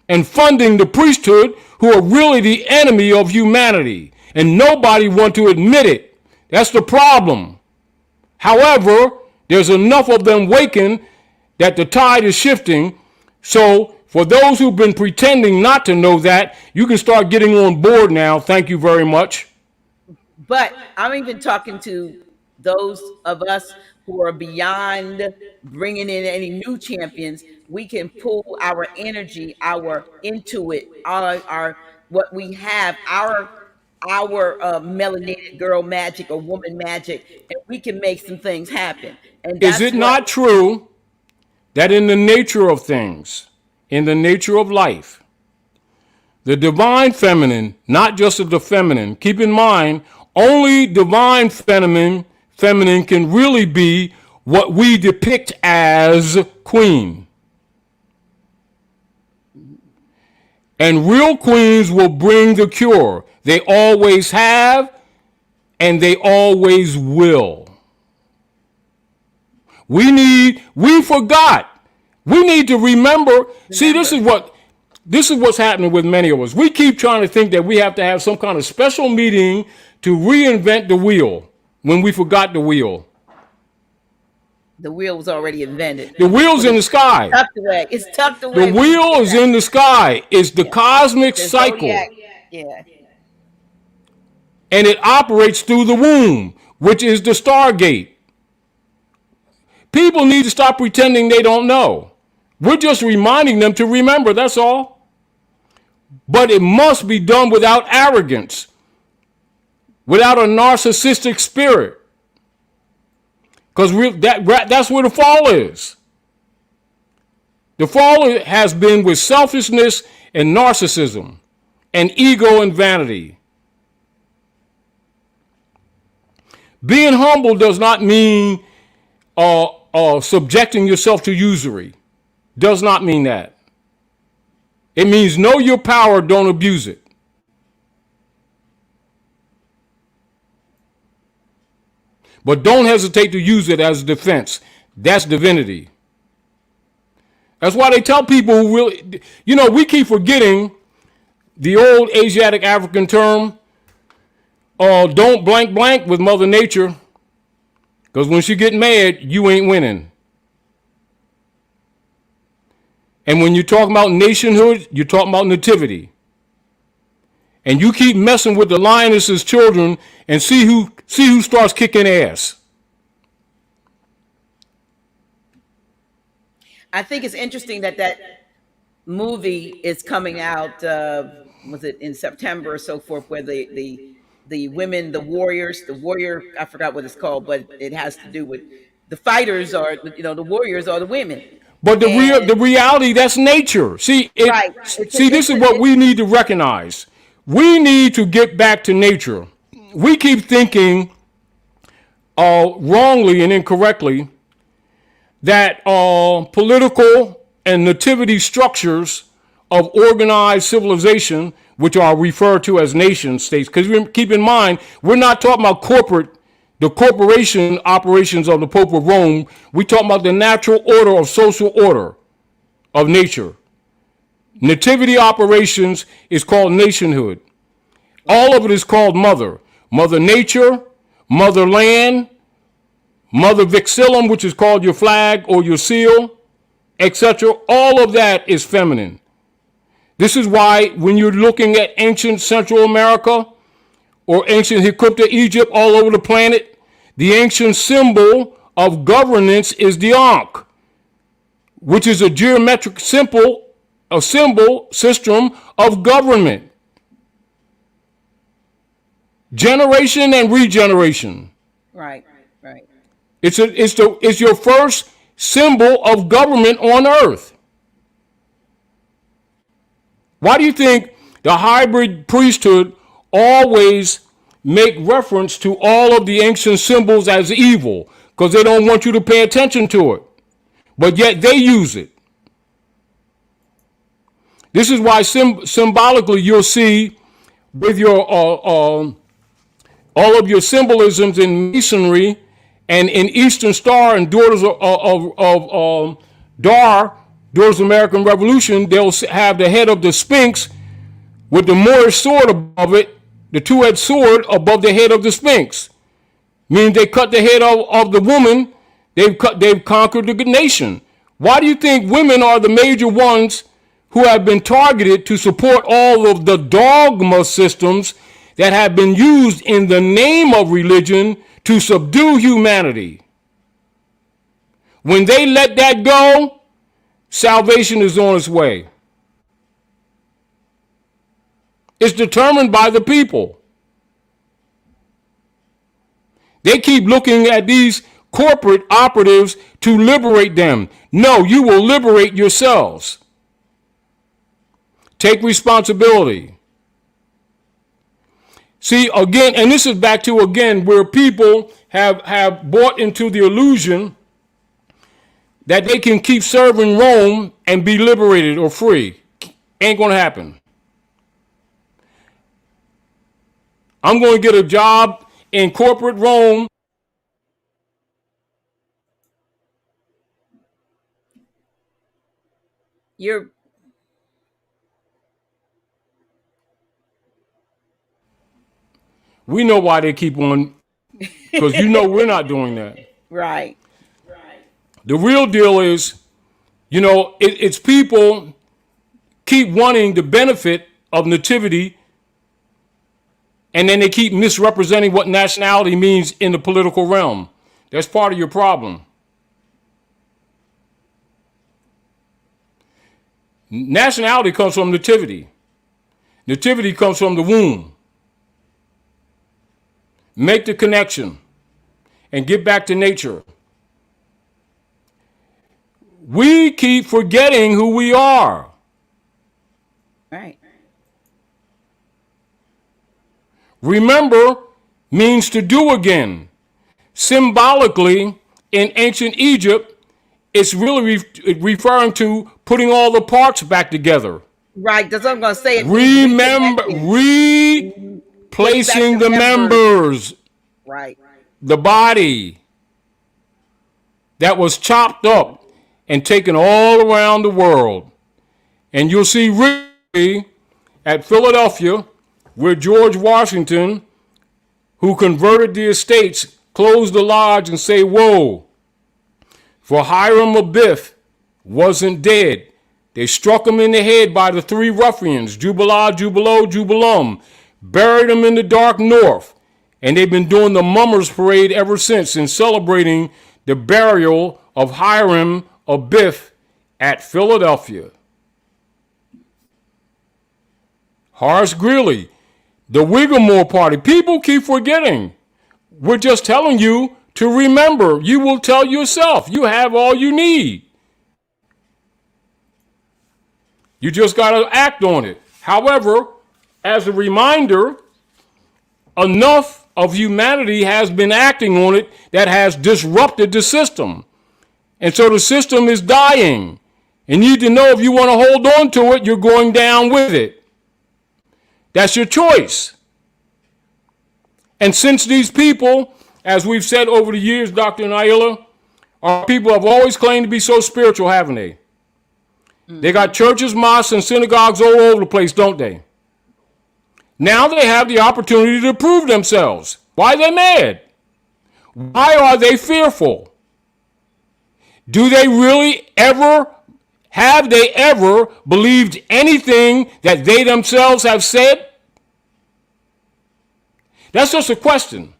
Speaker 3: and funding the priesthood, who are really the enemy of humanity. And nobody wants to admit it. That's the problem. However, there's enough of them waking that the tide is shifting. So for those who've been pretending not to know that, you can start getting on board now. Thank you very much.
Speaker 2: But I'm even talking to those of us who are beyond bringing in any new champions. We can pull our energy, our intuit, our what we have, our melanated girl magic or woman magic, and we can make some things happen. And
Speaker 3: Is
Speaker 2: that's
Speaker 3: it
Speaker 2: what.
Speaker 3: not true that in the nature of things, in the nature of life, the divine feminine, not just the feminine, keep in mind, only divine feminine can really be what we depict as queen. And real queens will bring the cure. They always have, and they always will. We forgot. We need to remember. See, this is what's happening with many of us. We keep trying to think that we have to have some kind of special meeting to reinvent the wheel when we forgot the wheel.
Speaker 2: The wheel was already invented.
Speaker 3: The wheel's in the sky.
Speaker 2: Tucked away. It's tucked away.
Speaker 3: The wheel is in the sky. It's the cosmic
Speaker 2: The
Speaker 3: cycle.
Speaker 2: zodiac. Yeah.
Speaker 3: And it operates through the womb, which is the Stargate. People need to stop pretending they don't know. We're just reminding them to remember, that's all. But it must be done without arrogance, without a narcissistic spirit. Because that's where the fall is. The fall has been with selfishness and narcissism and ego and vanity. Being humble does not mean subjecting yourself to usury. Does not mean that. It means know your power, don't abuse it. But don't hesitate to use it as defense. That's divinity. That's why they tell people who really, we keep forgetting the old Asiatic African term, don't blank blank with Mother Nature, because when she get mad, you ain't winning. And when you're talking about nationhood, you're talking about nativity. And you keep messing with the lioness's children and see who starts kicking ass.
Speaker 2: I think it's interesting that movie is coming out. Was it in September or so forth? Where the women, the warrior, I forgot what it's called, but it has to do with the fighters are the warriors are the women.
Speaker 3: But the reality, that's nature. See,
Speaker 2: Right.
Speaker 3: This is what we need to recognize. We need to get back to nature. We keep thinking wrongly and incorrectly that political and nativity structures of organized civilization, which are referred to as nation states, because keep in mind, we're not talking about the corporation operations of the Pope of Rome. We talking about the natural order of social order of nature. Nativity operations is called nationhood. All of it is called mother. Mother nature, mother land, mother vixillum, which is called your flag or your seal, etc. All of that is feminine. This is why when you're looking at ancient Central America or ancient Egypt, Egypt, all over the planet, the ancient symbol of governance is the Ankh, which is a geometric symbol a symbol system of government, generation and regeneration.
Speaker 2: Right. Right.
Speaker 3: It's your first symbol of government on earth. Why do you think the hybrid priesthood always make reference to all of the ancient symbols as evil? Because they don't want you to pay attention to it. But yet they use it. This is why symbolically you'll see with your all of your symbolisms in Masonry and in Eastern Star and Daughters of Dar, Daughters of American Revolution, they'll have the head of the Sphinx with the Moorish sword above it, the two-edged sword above the head of the Sphinx. Meaning they cut the head of the woman, they've conquered the nation. Why do you think women are the major ones who have been targeted to support all of the dogma systems that have been used in the name of religion to subdue humanity? When they let that go, salvation is on its way. It's determined by the people. They keep looking at these corporate operatives to liberate them. No, you will liberate yourselves. Take responsibility. See, again, and this is back to, again, where people have bought into the illusion that they can keep serving Rome and be liberated or free. Ain't going to happen. I'm going to get a job in corporate Rome. We know why they keep on, because you know we're not doing that.
Speaker 2: Right.
Speaker 3: The real deal is, it's people keep wanting the benefit of nativity, and then they keep misrepresenting what nationality means in the political realm. That's part of your problem. Nationality comes from nativity. Nativity comes from the womb. Make the connection and get back to nature. We keep forgetting who we are.
Speaker 2: Right.
Speaker 3: Remember means to do again. Symbolically, in ancient Egypt, it's really referring to putting all the parts back together.
Speaker 2: Right. That's what I'm going to say.
Speaker 3: Remember, replacing the members.
Speaker 2: Right.
Speaker 3: The body that was chopped up and taken all around the world. And you'll see really at Philadelphia, where George Washington, who converted the estates, closed the lodge and say, whoa, for Hiram Abiff wasn't dead. They struck him in the head by the three ruffians, Jubilah, Jubilo, Jubilum, buried him in the dark north. And they've been doing the Mummers Parade ever since in celebrating the burial of Hiram Abiff at Philadelphia. Horace Greeley, the Whiggamore Party. People keep forgetting. We're just telling you to remember. You will tell yourself you have all you need. You just got to act on it. However, as a reminder, enough of humanity has been acting on it that has disrupted the system. And so the system is dying. And you need to know if you want to hold on to it, you're going down with it. That's your choice. And since these people, as we've said over the years, Dr. Naila, our people have always claimed to be so spiritual, haven't they? Mm-hmm. They got churches, mosques, and synagogues all over the place, don't they? Now they have the opportunity to prove themselves. Why are they mad? Why are they fearful? Do they really have they ever believed anything that they themselves have said? That's just a question.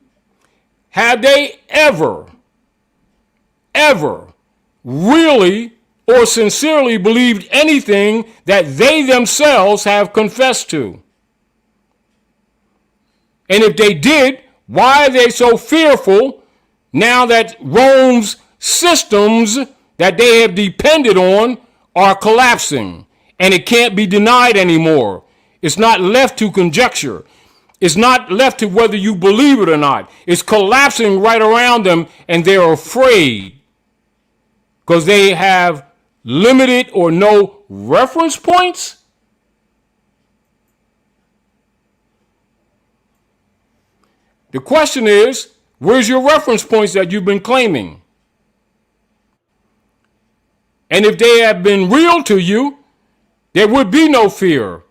Speaker 3: Have they ever really or sincerely believed anything that they themselves have confessed to. And if they did, why are they so fearful now that Rome's systems that they have depended on are collapsing and it can't be denied anymore? It's not left to conjecture. It's not left to whether you believe it or not. It's collapsing right around them, and they're afraid because they have limited or no reference points. The question is, where's your reference points that you've been claiming? And if they have been real to you, there would be no fear.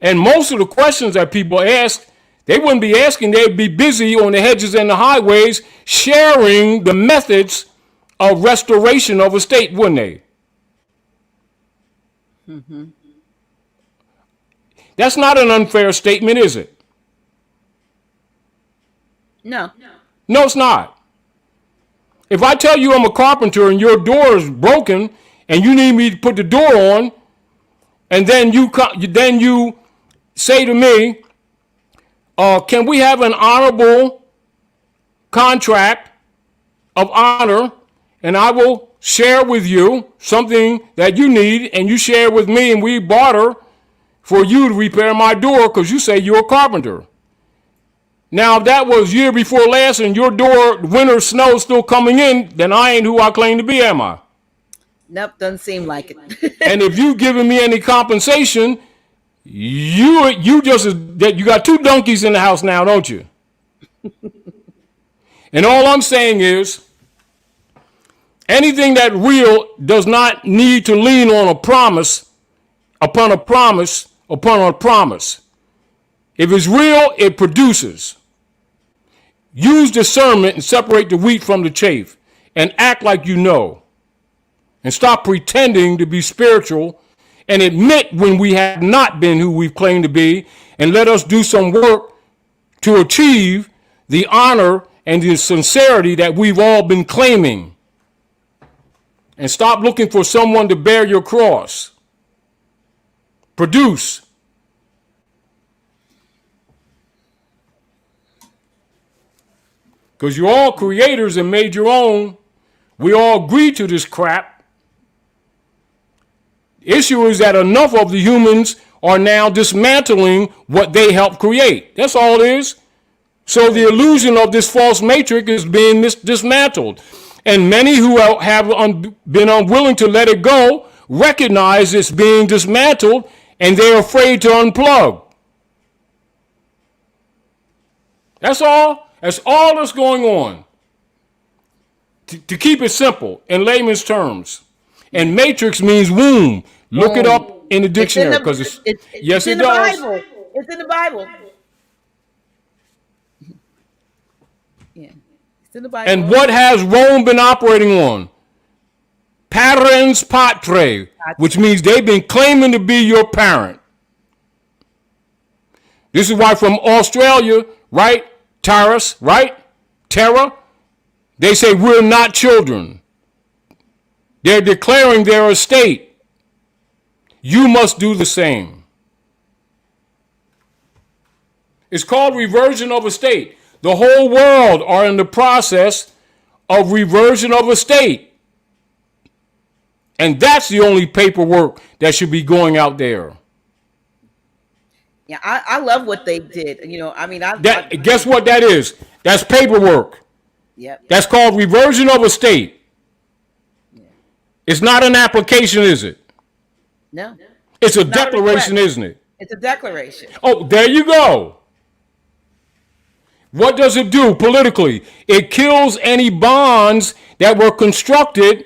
Speaker 3: And most of the questions that people ask, they wouldn't be asking. They'd be busy on the hedges and the highways sharing the methods of restoration of a state, wouldn't they? Mm-hmm. That's not an unfair statement, is it?
Speaker 2: No.
Speaker 3: No, it's not. If I tell you I'm a carpenter and your door is broken and you need me to put the door on, and then you say to me, can we have an honorable contract of honor, and I will share with you something that you need, and you share with me, and we barter for you to repair my door because you say you're a carpenter. Now, if that was year before last and your door, winter snow still coming in, then I ain't who I claim to be, am I?
Speaker 2: Nope, doesn't seem like it.
Speaker 3: And if you giving me any compensation, you got two donkeys in the house now, don't you? And all I'm saying is, anything that real does not need to lean on a promise, upon a promise, upon a promise. If it's real, it produces. Use discernment and separate the wheat from the chaff and act like you know. And stop pretending to be spiritual and admit when we have not been who we've claimed to be, and let us do some work to achieve the honor and the sincerity that we've all been claiming. And stop looking for someone to bear your cross. Produce. Because you're all creators and made your own. We all agree to this crap. The issue is that enough of the humans are now dismantling what they helped create. That's all it is. So the illusion of this false matrix is being dismantled. And many who have been unwilling to let it go recognize it's being dismantled, and they're afraid to unplug. That's all. That's all that's going on. To keep it simple, in layman's terms. And matrix means womb. Look it up in the dictionary, because yes, it does.
Speaker 2: Bible. It's in the Bible. Yeah, it's in the Bible.
Speaker 3: And what has Rome been operating on? Parens patre, which means they've been claiming to be your parent. This is why from Australia, right? Taurus, right? Terra, they say we're not children. They're declaring their estate. You must do the same. It's called reversion of estate. The whole world are in the process of reversion of estate. And that's the only paperwork that should be going out there.
Speaker 2: Yeah, I love what they did. You know, I mean,
Speaker 3: guess what that is? That's paperwork.
Speaker 2: Yep.
Speaker 3: That's called reversion of estate. Yeah. It's not an application, is it?
Speaker 2: No.
Speaker 3: It's a declaration, isn't it?
Speaker 2: It's a declaration.
Speaker 3: Oh, there you go. What does it do politically? It kills any bonds that were constructed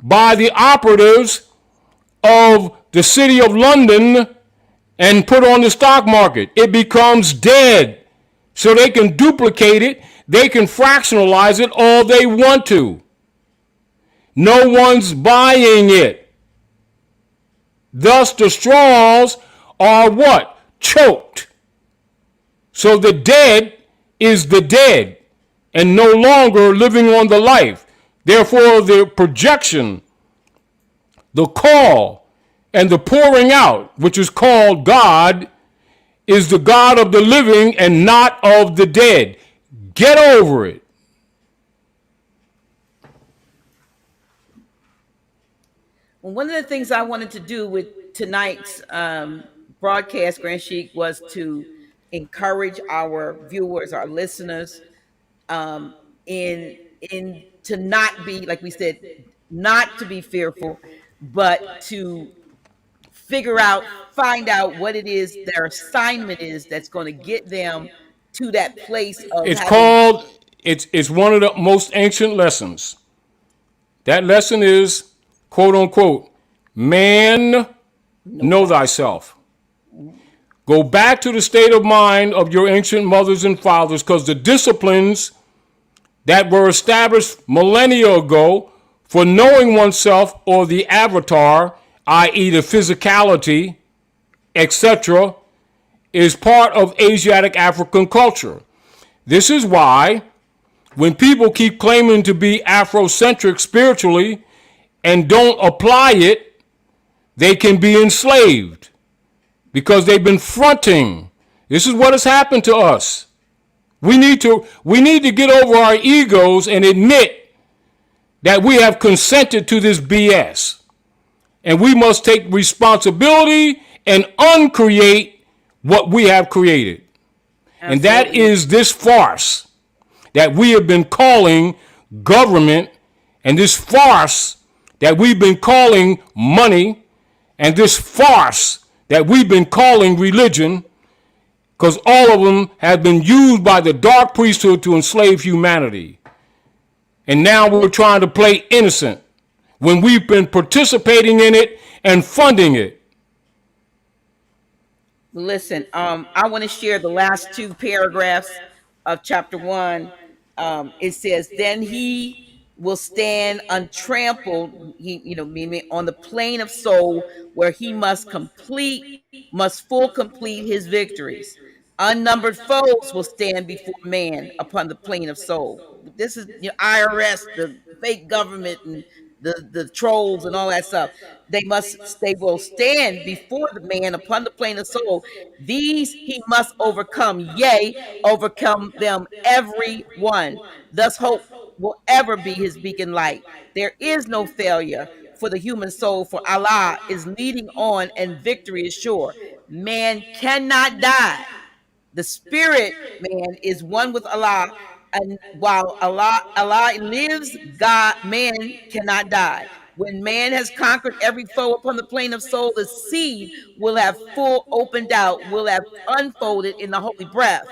Speaker 3: by the operatives of the city of London and put on the stock market. It becomes dead. So they can duplicate it. They can fractionalize it all they want to. No one's buying it. Thus, the straws are what? Choked. So the dead is the dead and no longer living on the life. Therefore, the projection The call and the pouring out, which is called God, is the God of the living and not of the dead. Get over it.
Speaker 2: Well, one of the things I wanted to do with tonight's broadcast, Grand Sheik, was to encourage our viewers, our listeners, um, in to not be, like we said, not to be fearful, but to figure out, find out what it is their assignment is that's going to get them to that place of
Speaker 3: It's
Speaker 2: having
Speaker 3: called, it's one of the most ancient lessons. That lesson is, quote unquote, man,
Speaker 2: no
Speaker 3: know
Speaker 2: thyself.
Speaker 3: thyself. Go back to the state of mind of your ancient mothers and fathers, because the disciplines that were established millennia ago for knowing oneself, or the avatar, i.e., the physicality, etc., is part of Asiatic African culture. This is why when people keep claiming to be Afrocentric spiritually and don't apply it, they can be enslaved because they've been fronting. This is what has happened to us. We need to get over our egos and admit that we have consented to this BS. And we must take responsibility and uncreate what we have created. And that
Speaker 2: Absolutely.
Speaker 3: is this farce that we have been calling government, and this farce that we've been calling money, and this farce that we've been calling religion, because all of them have been used by the dark priesthood to enslave humanity. And now we're trying to play innocent when we've been participating in it and funding it.
Speaker 2: Listen, I want to share the last two paragraphs of chapter one. It says, "Then he will stand untrampled, he, meaning on the plane of soul, where he must full complete his victories. Unnumbered foes will stand before man upon the plane of soul." This is IRS, the fake government, and the trolls and all that stuff. They will stand before the man upon the plane of soul. These he must overcome, yea, overcome them every one. Thus hope will ever be his beacon light. There is no failure for the human soul, for Allah is leading on and victory is sure. Man cannot die. The spirit man is one with Allah, and while Allah lives, God man cannot die. When man has conquered every foe upon the plane of soul, the seed will have full opened out, will have unfolded in the holy breath.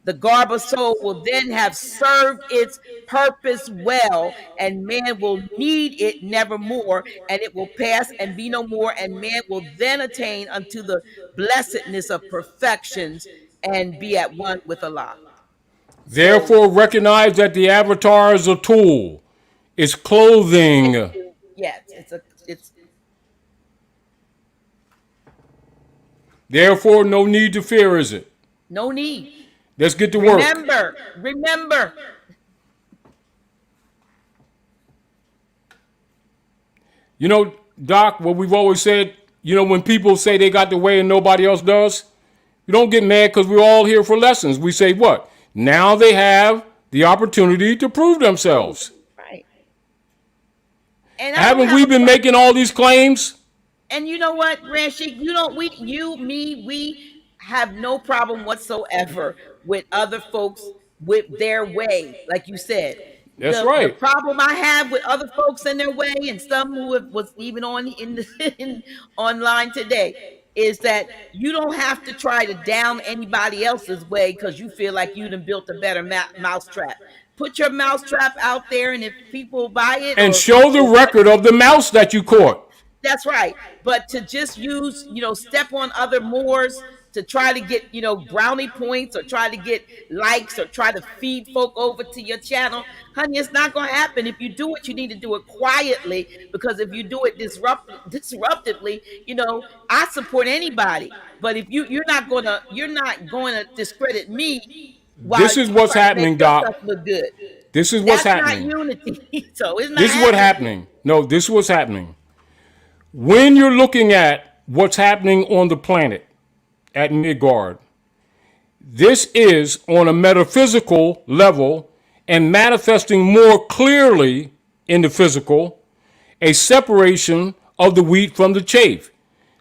Speaker 2: The garb of soul will then have served its purpose well, and man will need it nevermore, and it will pass and be no more, and man will then attain unto the blessedness of perfections and be at one with Allah. So,
Speaker 3: Therefore, recognize that the avatar is a tool. It's
Speaker 2: thank
Speaker 3: clothing.
Speaker 2: you. Yes, it's
Speaker 3: Therefore, no need to fear, is it?
Speaker 2: no need.
Speaker 3: Let's get to work.
Speaker 2: Remember.
Speaker 3: You know, Doc, what we've always said, when people say they got the way and nobody else does, you don't get mad because we're all here for lessons. We say what? Now they have the opportunity to prove themselves.
Speaker 2: Right. And I don't
Speaker 3: Haven't
Speaker 2: have
Speaker 3: we
Speaker 2: a
Speaker 3: been making all these claims?
Speaker 2: And you know what, Rashid, we have no problem whatsoever with other folks with their way, like you said.
Speaker 3: That's
Speaker 2: The
Speaker 3: right.
Speaker 2: problem I have with other folks and their way, and some who was even on online today, is that you don't have to try to down anybody else's way because you feel like you done built a better mousetrap. Put your mousetrap out there, and if people buy it
Speaker 3: And
Speaker 2: or
Speaker 3: show the
Speaker 2: what,
Speaker 3: record of the mouse that you caught.
Speaker 2: that's right. But to just use, step on other moors to try to get, brownie points or try to get likes or try to feed folk over to your channel, honey, it's not going to happen. If you do it, you need to do it quietly, because if you do it disruptively, I support anybody. But if you're not going to discredit me while
Speaker 3: This is
Speaker 2: you
Speaker 3: what's
Speaker 2: try to make
Speaker 3: happening,
Speaker 2: yourself
Speaker 3: Doc.
Speaker 2: look good.
Speaker 3: This is what's
Speaker 2: That's not
Speaker 3: happening.
Speaker 2: unity. So it's not
Speaker 3: This is what's
Speaker 2: happening.
Speaker 3: happening. No, this is what's happening. When you're looking at what's happening on the planet at Midgard, this is on a metaphysical level and manifesting more clearly in the physical, a separation of the wheat from the chaff.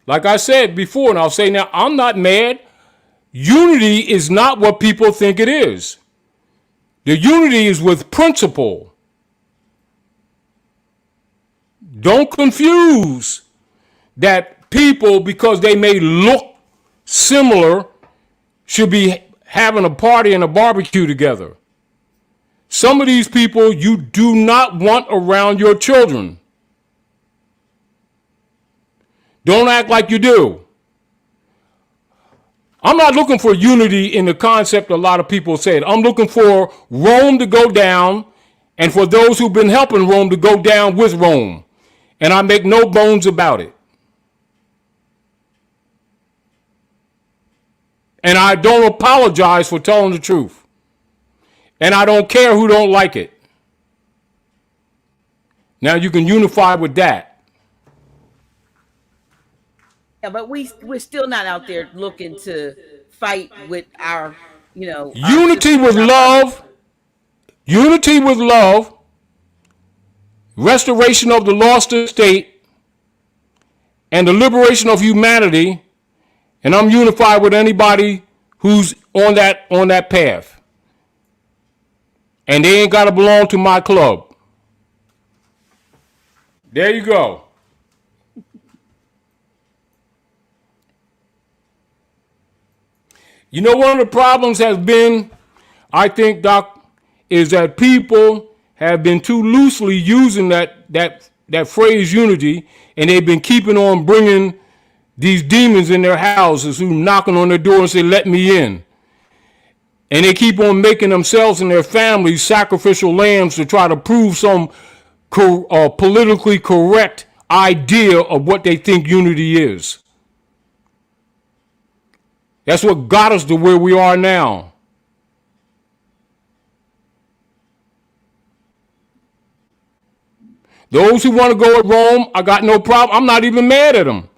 Speaker 3: Like I said before, and I'll say now, I'm not mad. Unity is not what people think it is. The unity is with principle. Don't confuse that people, because they may look similar, should be having a party and a barbecue together. Some of these people you do not want around your children. Don't act like you do. I'm not looking for unity in the concept a lot of people said. I'm looking for Rome to go down, and for those who've been helping Rome to go down with Rome. And I make no bones about it. And I don't apologize for telling the truth. And I don't care who don't like it. Now you can unify with that.
Speaker 2: Yeah, but we're still not out there looking to fight with our, our
Speaker 3: Unity with
Speaker 2: sisters.
Speaker 3: love. Unity with love. Restoration of the lost estate. And the liberation of humanity. And I'm unified with anybody who's on that path. And they ain't got to belong to my club. There you go. You know, one of the problems has been, I think, Doc, is that people have been too loosely using that phrase unity, and they've been keeping on bringing these demons in their houses who knocking on their door and say, let me in. And they keep on making themselves and their families sacrificial lambs to try to prove some politically correct idea of what they think unity is. That's what got us to where we are now. Those who want to go at Rome, I got no problem. I'm not even mad at them.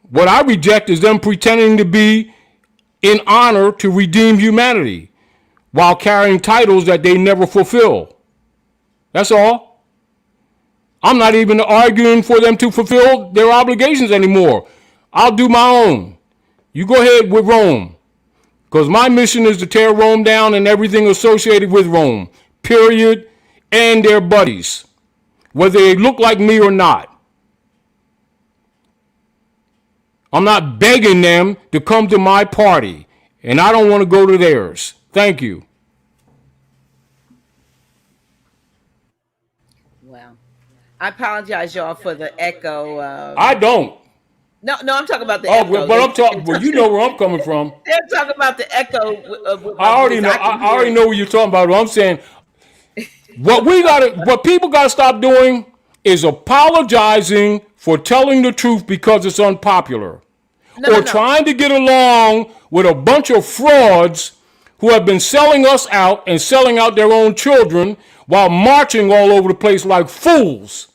Speaker 3: What I reject is them pretending to be in honor to redeem humanity while carrying titles that they never fulfill. That's all. I'm not even arguing for them to fulfill their obligations anymore. I'll do my own. You go ahead with Rome. Because my mission is to tear Rome down and everything associated with Rome. Period. And their buddies. Whether they look like me or not. I'm not begging them to come to my party. And I don't want to go to theirs. Thank you.
Speaker 2: Wow. I apologize, y'all, for the echo.
Speaker 3: I don't.
Speaker 2: No, I'm talking about the echo.
Speaker 3: But I'm talking. Well, you know where I'm coming from.
Speaker 2: They're talking about the echo.
Speaker 3: I already know. I already know what you're talking about. I'm saying what people gotta stop doing is apologizing for telling the truth because it's unpopular, trying to get along with a bunch of frauds who have been selling us out and selling out their own children while marching all over the place like fools.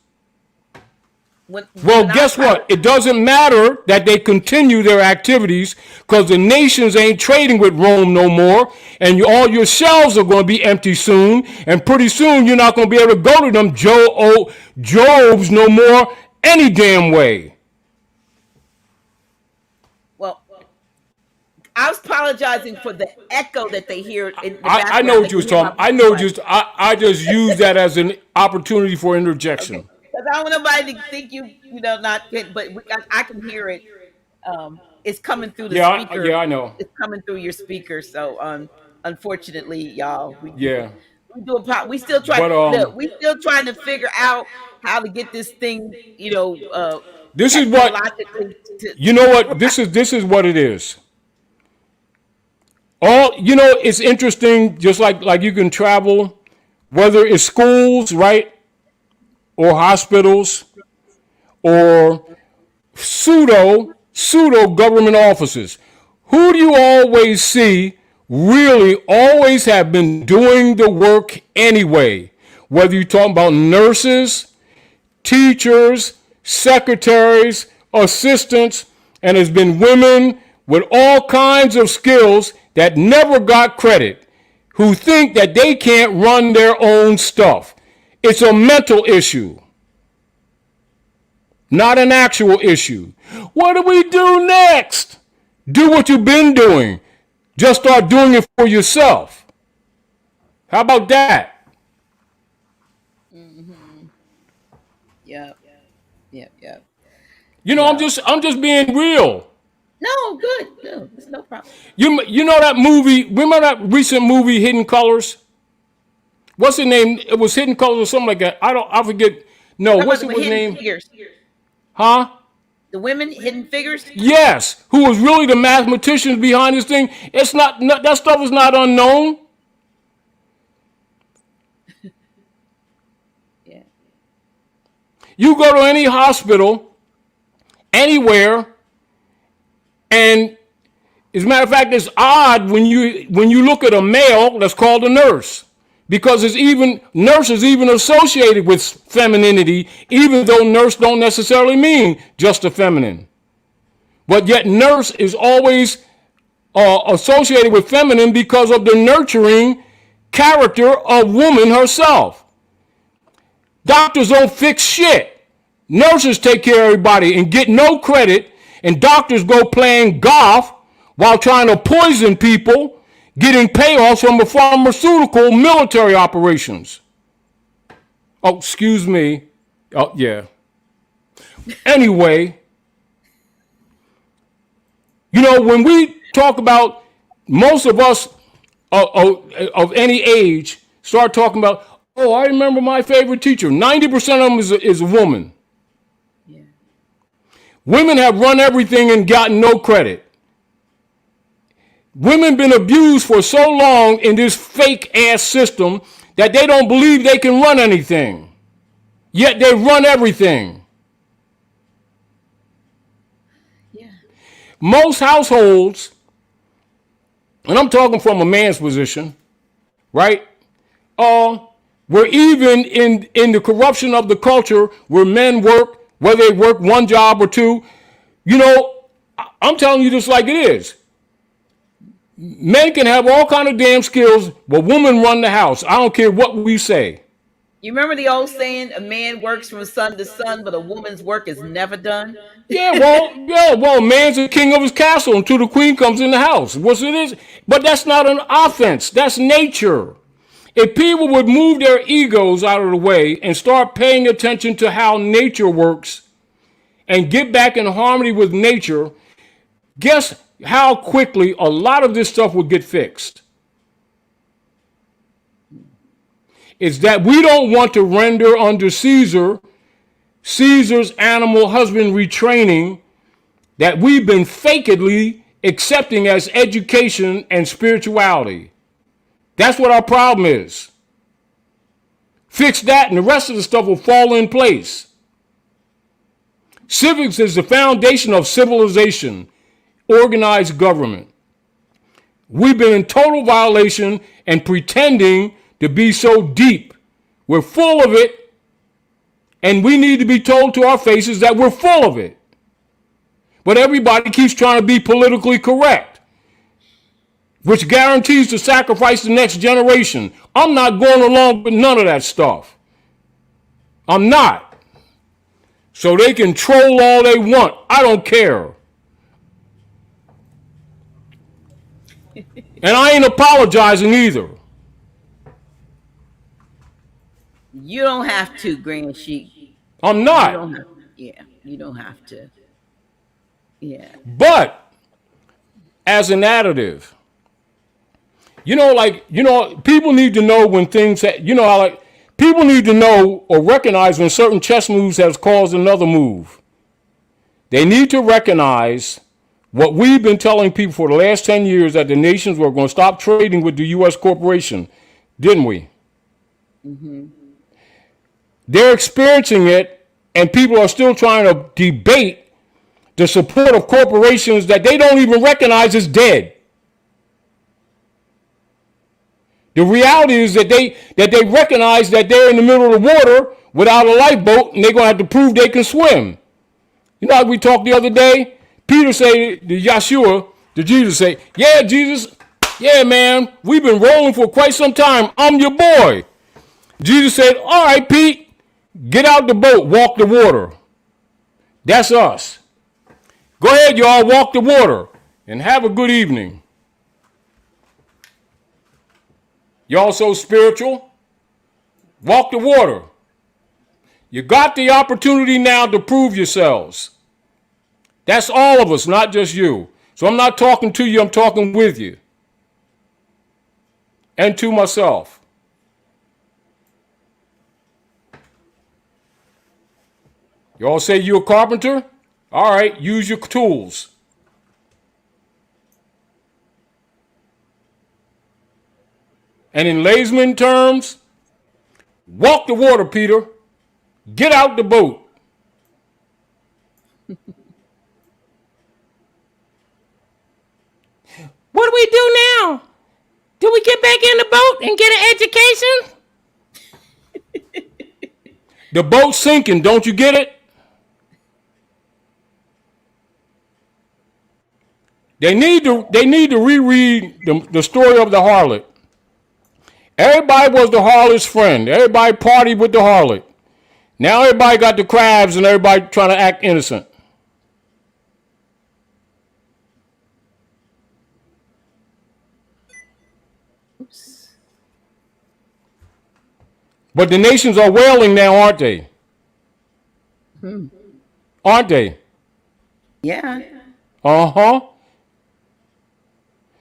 Speaker 3: Guess what? It doesn't matter that they continue their activities because the nations ain't trading with Rome no more, and all your shelves are going to be empty soon, and pretty soon you're not going to be able to go to them Jobs no more any damn way.
Speaker 2: Well, I was apologizing for the echo that they hear in the
Speaker 3: background. I know what you was talking. I just used that as an opportunity for interjection.
Speaker 2: Okay. Because I don't want nobody to think not, but I can hear it. It's coming through the speaker.
Speaker 3: Yeah, I know.
Speaker 2: It's coming through your speaker. So, unfortunately, y'all, we still trying. We still trying to figure out how to get this thing.
Speaker 3: This is what. You know what? This is what it is. It's interesting. Just like you can travel, whether it's schools, right? Or hospitals, or pseudo government offices. Who do you always see really always have been doing the work anyway? Whether you're talking about nurses, teachers, secretaries, assistants, and has been women with all kinds of skills that never got credit, who think that they can't run their own stuff. It's a mental issue, not an actual issue. What do we do next? Do what you've been doing. Just start doing it for yourself. How about that?
Speaker 2: Yep. Yep. Yep.
Speaker 3: You know, I'm just being real.
Speaker 2: No, good. No, it's no problem.
Speaker 3: You know that movie? Remember that recent movie, Hidden Colors? What's the name? It was Hidden Colors or something like that. I forget. No, what's the name?
Speaker 2: Figures.
Speaker 3: Huh?
Speaker 2: The women hidden figures.
Speaker 3: Yes, who was really the mathematicians behind this thing? It's not that stuff is not unknown.
Speaker 2: Yeah.
Speaker 3: You go to any hospital, anywhere, and as a matter of fact, it's odd when you look at a male that's called a nurse, because nurse is even associated with femininity, even though nurse don't necessarily mean just a feminine. But yet nurse is always associated with feminine because of the nurturing character of woman herself. Doctors don't fix shit. Nurses take care of everybody and get no credit, and doctors go playing golf while trying to poison people, getting payoffs from the pharmaceutical military operations. Oh, excuse me. Oh, yeah. Anyway, you know, when we talk about most of us of any age start talking about, oh, I remember my favorite teacher. 90% of them is a woman.
Speaker 2: Yeah.
Speaker 3: Women have run everything and gotten no credit. Women been abused for so long in this fake ass system that they don't believe they can run anything. Yet they run everything.
Speaker 2: Yeah.
Speaker 3: Most households, and I'm talking from a man's position, right? We're even in the corruption of the culture where men work, whether they work one job or two. You know, I'm telling you this like it is. Men can have all kind of damn skills, but women run the house. I don't care what we say.
Speaker 2: You remember the old saying, a man works from sun to sun, but a woman's work is never done?
Speaker 3: Well, man's the king of his castle until the queen comes in the house. What's it is? But that's not an offense. That's nature. If people would move their egos out of the way and start paying attention to how nature works and get back in harmony with nature, guess how quickly a lot of this stuff would get fixed. It's that we don't want to render under Caesar's animal husbandry training that we've been fakedly accepting as education and spirituality. That's what our problem is. Fix that and the rest of the stuff will fall in place. Civics is the foundation of civilization, organized government. We've been in total violation and pretending to be so deep. We're full of it, and we need to be told to our faces that we're full of it. But everybody keeps trying to be politically correct, which guarantees to sacrifice the next generation. I'm not going along with none of that stuff. I'm not. So they can troll all they want. I don't care. And I ain't apologizing either.
Speaker 2: You don't have to, Grand Sheik.
Speaker 3: I'm not.
Speaker 2: You don't have to. Yeah.
Speaker 3: But as an additive, people need to know when things, people need to know or recognize when certain chess moves has caused another move. They need to recognize what we've been telling people for the last 10 years, that the nations were going to stop trading with the U.S. corporation, didn't we?
Speaker 2: Mm-hmm.
Speaker 3: They're experiencing it, and people are still trying to debate the support of corporations that they don't even recognize as dead. The reality is that they recognize that they're in the middle of the water without a lifeboat, and they're gonna have to prove they can swim. You know how we talked the other day? Peter say to Yeshua, to Jesus say, "Yeah, Jesus, yeah, man, we've been rolling for quite some time. I'm your boy." Jesus said, "All right, Pete, get out the boat, walk the water." That's us. Go ahead, y'all, walk the water, and have a good evening. Y'all so spiritual. Walk the water. You got the opportunity now to prove yourselves. That's all of us, not just you. So I'm not talking to you, I'm talking with you. And to myself. Y'all say you're a carpenter? All right, use your tools. And in layman terms, walk the water, Peter. Get out the boat. What do we do now? Do we get back in the boat and get an education? The boat's sinking, don't you get it? They need to reread the story of the harlot. Everybody was the harlot's friend. Everybody partied with the harlot. Now everybody got the crabs and everybody trying to act innocent.
Speaker 2: Oops.
Speaker 3: But the nations are wailing now, aren't they? Aren't they?
Speaker 2: Yeah.
Speaker 3: Uh-huh.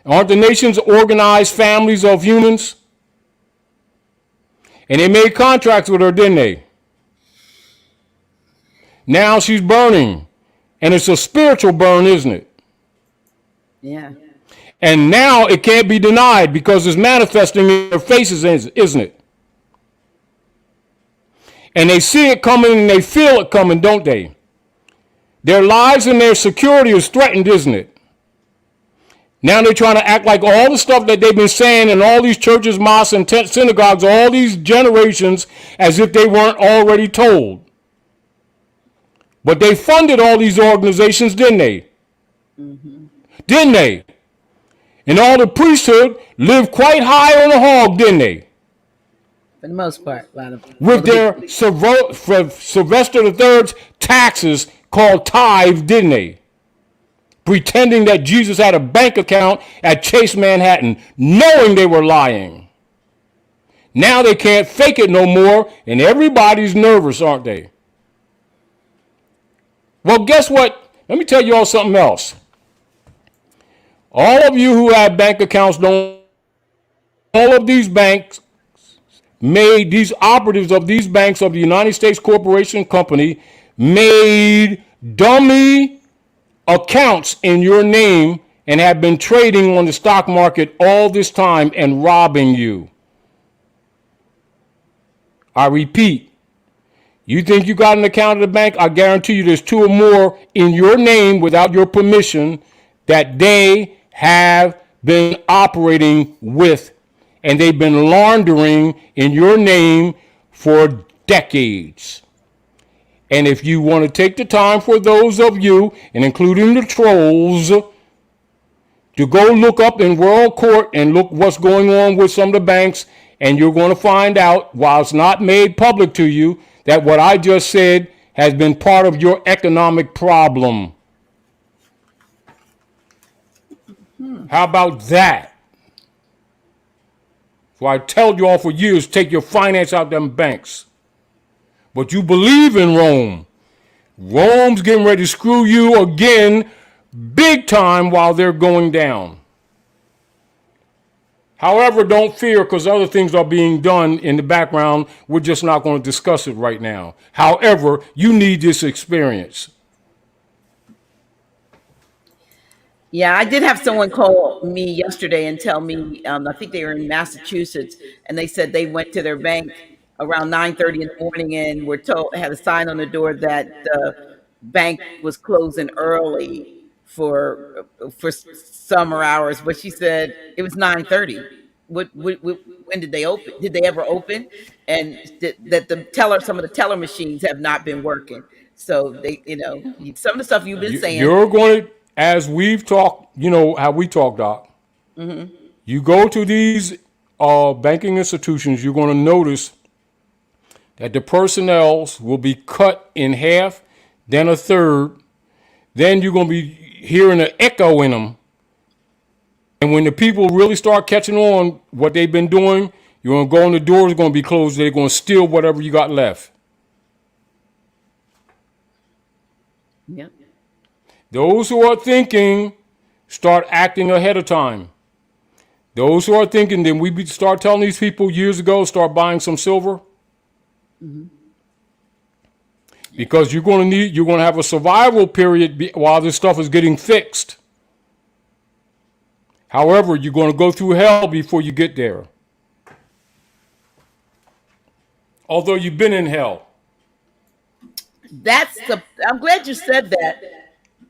Speaker 3: Aren't the nations organized families of humans? And they made contracts with her, didn't they? Now she's burning. And it's a spiritual burn, isn't it?
Speaker 2: Yeah.
Speaker 3: And now it can't be denied because it's manifesting in their faces, isn't it? And they see it coming and they feel it coming, don't they? Their lives and their security is threatened, isn't it? Now they're trying to act like all the stuff that they've been saying in all these churches, mosques, and synagogues, all these generations, as if they weren't already told. But they funded all these organizations, didn't they? Mm-hmm. Didn't they? And all the priesthood lived quite high on the hog, didn't they?
Speaker 2: For the most part, a lot of
Speaker 3: With their Sylvester III's taxes called tithe, didn't they? Pretending that Jesus had a bank account at Chase Manhattan, knowing they were lying. Now they can't fake it no more, and everybody's nervous, aren't they? Well, guess what? Let me tell you all something else. All of you who have bank accounts don't. All of these banks made, these operatives of these banks of the United States Corporation Company made dummy accounts in your name and have been trading on the stock market all this time and robbing you. I repeat, you think you got an account at the bank? I guarantee you there's two or more in your name without your permission that they have been operating with, and they've been laundering in your name for decades. And if you want to take the time for those of you, and including the trolls, to go look up in World Court and look what's going on with some of the banks, and you're going to find out, while it's not made public to you, that what I just said has been part of your economic problem. How about that? So I tell you all for years, take your finance out them banks. But you believe in Rome. Rome's getting ready to screw you again, big time, while they're going down. However, don't fear, because other things are being done in the background. We're just not going to discuss it right now. However, you need this experience.
Speaker 2: Yeah, I did have someone call me yesterday and tell me, I think they were in Massachusetts, and they said they went to their bank around 9:30 in the morning and were told, had a sign on the door that the bank was closing early for summer hours, but she said it was 9:30. when did they open? Did they ever open? And that the teller, some of the teller machines have not been working. So they, some of the stuff you've been saying.
Speaker 3: You're going to, as we've talked, you know how we talk, Doc.
Speaker 2: Hmm.
Speaker 3: You go to these banking institutions, you're going to notice that the personnels will be cut in half, then a third. Then you're going to be hearing an echo in them. And when the people really start catching on what they've been doing, you're going to go in the doors, going to be closed. They're going to steal whatever you got left.
Speaker 2: Yep.
Speaker 3: Those who are thinking start acting ahead of time. Those who are thinking, then we start telling these people years ago, start buying some silver.
Speaker 2: Hmm.
Speaker 3: Because you're going to have a survival period while this stuff is getting fixed. However, you're going to go through hell before you get there. Although you've been in hell.
Speaker 2: I'm glad you said that,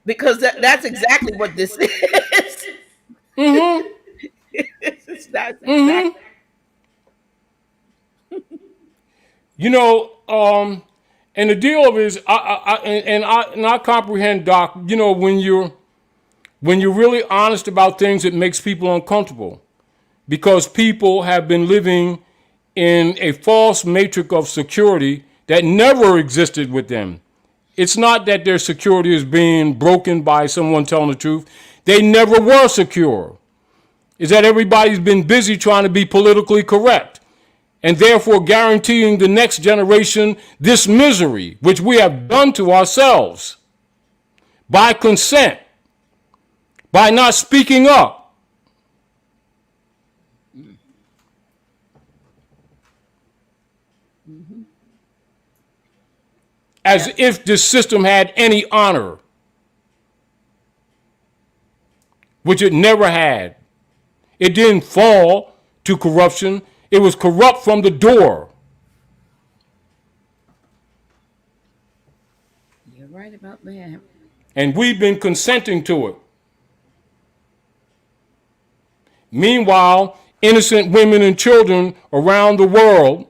Speaker 2: because that's exactly what this is.
Speaker 3: Mm-hmm.
Speaker 2: That's
Speaker 3: Mm-hmm.
Speaker 2: exactly.
Speaker 3: You know, and the deal of it is, I comprehend, Doc. You know, when you're really honest about things, it makes people uncomfortable because people have been living in a false matrix of security that never existed with them. It's not that their security is being broken by someone telling the truth. They never were secure. It's that everybody's been busy trying to be politically correct and therefore guaranteeing the next generation this misery, which we have done to ourselves by consent, by not speaking up.
Speaker 2: Hmm.
Speaker 3: As
Speaker 2: Yeah.
Speaker 3: if this system had any honor, which it never had. It didn't fall to corruption. It was corrupt from the door.
Speaker 2: You're right about that.
Speaker 3: And we've been consenting to it. Meanwhile, innocent women and children around the world,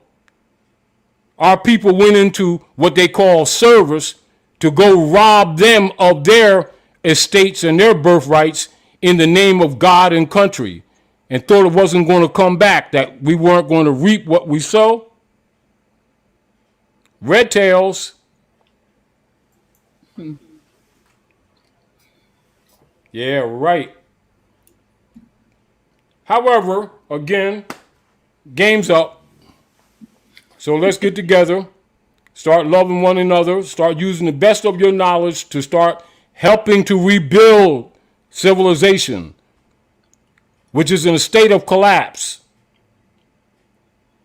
Speaker 3: our people went into what they call service to go rob them of their estates and their birthrights in the name of God and country, and thought it wasn't going to come back, that we weren't going to reap what we sow. Red tails.
Speaker 2: Hmm.
Speaker 3: Yeah, right. However, again, game's up. So let's get together, start loving one another, start using the best of your knowledge to start helping to rebuild civilization, which is in a state of collapse.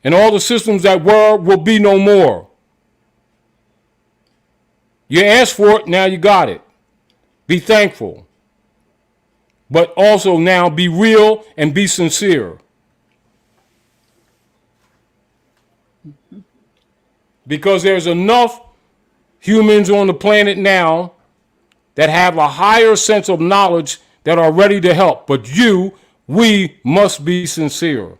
Speaker 3: And all the systems that were will be no more. You asked for it, now you got it. Be thankful. But also now be real and be sincere. Because there's enough humans on the planet now that have a higher sense of knowledge that are ready to help. But we must be sincere.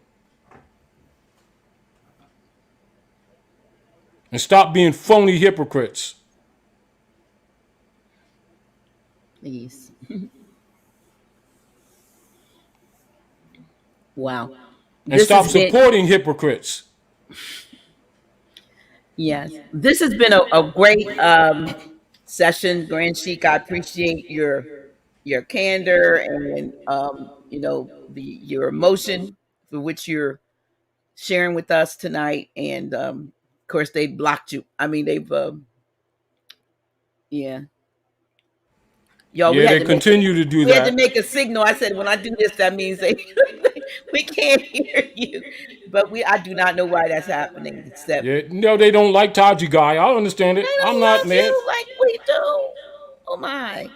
Speaker 3: And stop being phony hypocrites.
Speaker 2: Please. Wow.
Speaker 3: And
Speaker 2: This
Speaker 3: stop
Speaker 2: has been,
Speaker 3: supporting hypocrites.
Speaker 2: yes, this has been a great session, Grand Sheik. I appreciate your candor and your emotion for which you're sharing with us tonight. And of course, they blocked you. I mean, they've yeah, y'all.
Speaker 3: Yeah, they continue to do
Speaker 2: We had to
Speaker 3: that.
Speaker 2: make a signal. I said, when I do this, that means they we can't hear you. But I do not know why that's happening. Except
Speaker 3: Yeah, no, they don't like Taji guy. I understand
Speaker 2: they
Speaker 3: it. I'm
Speaker 2: don't
Speaker 3: not
Speaker 2: love
Speaker 3: mad.
Speaker 2: you like we do. Oh my.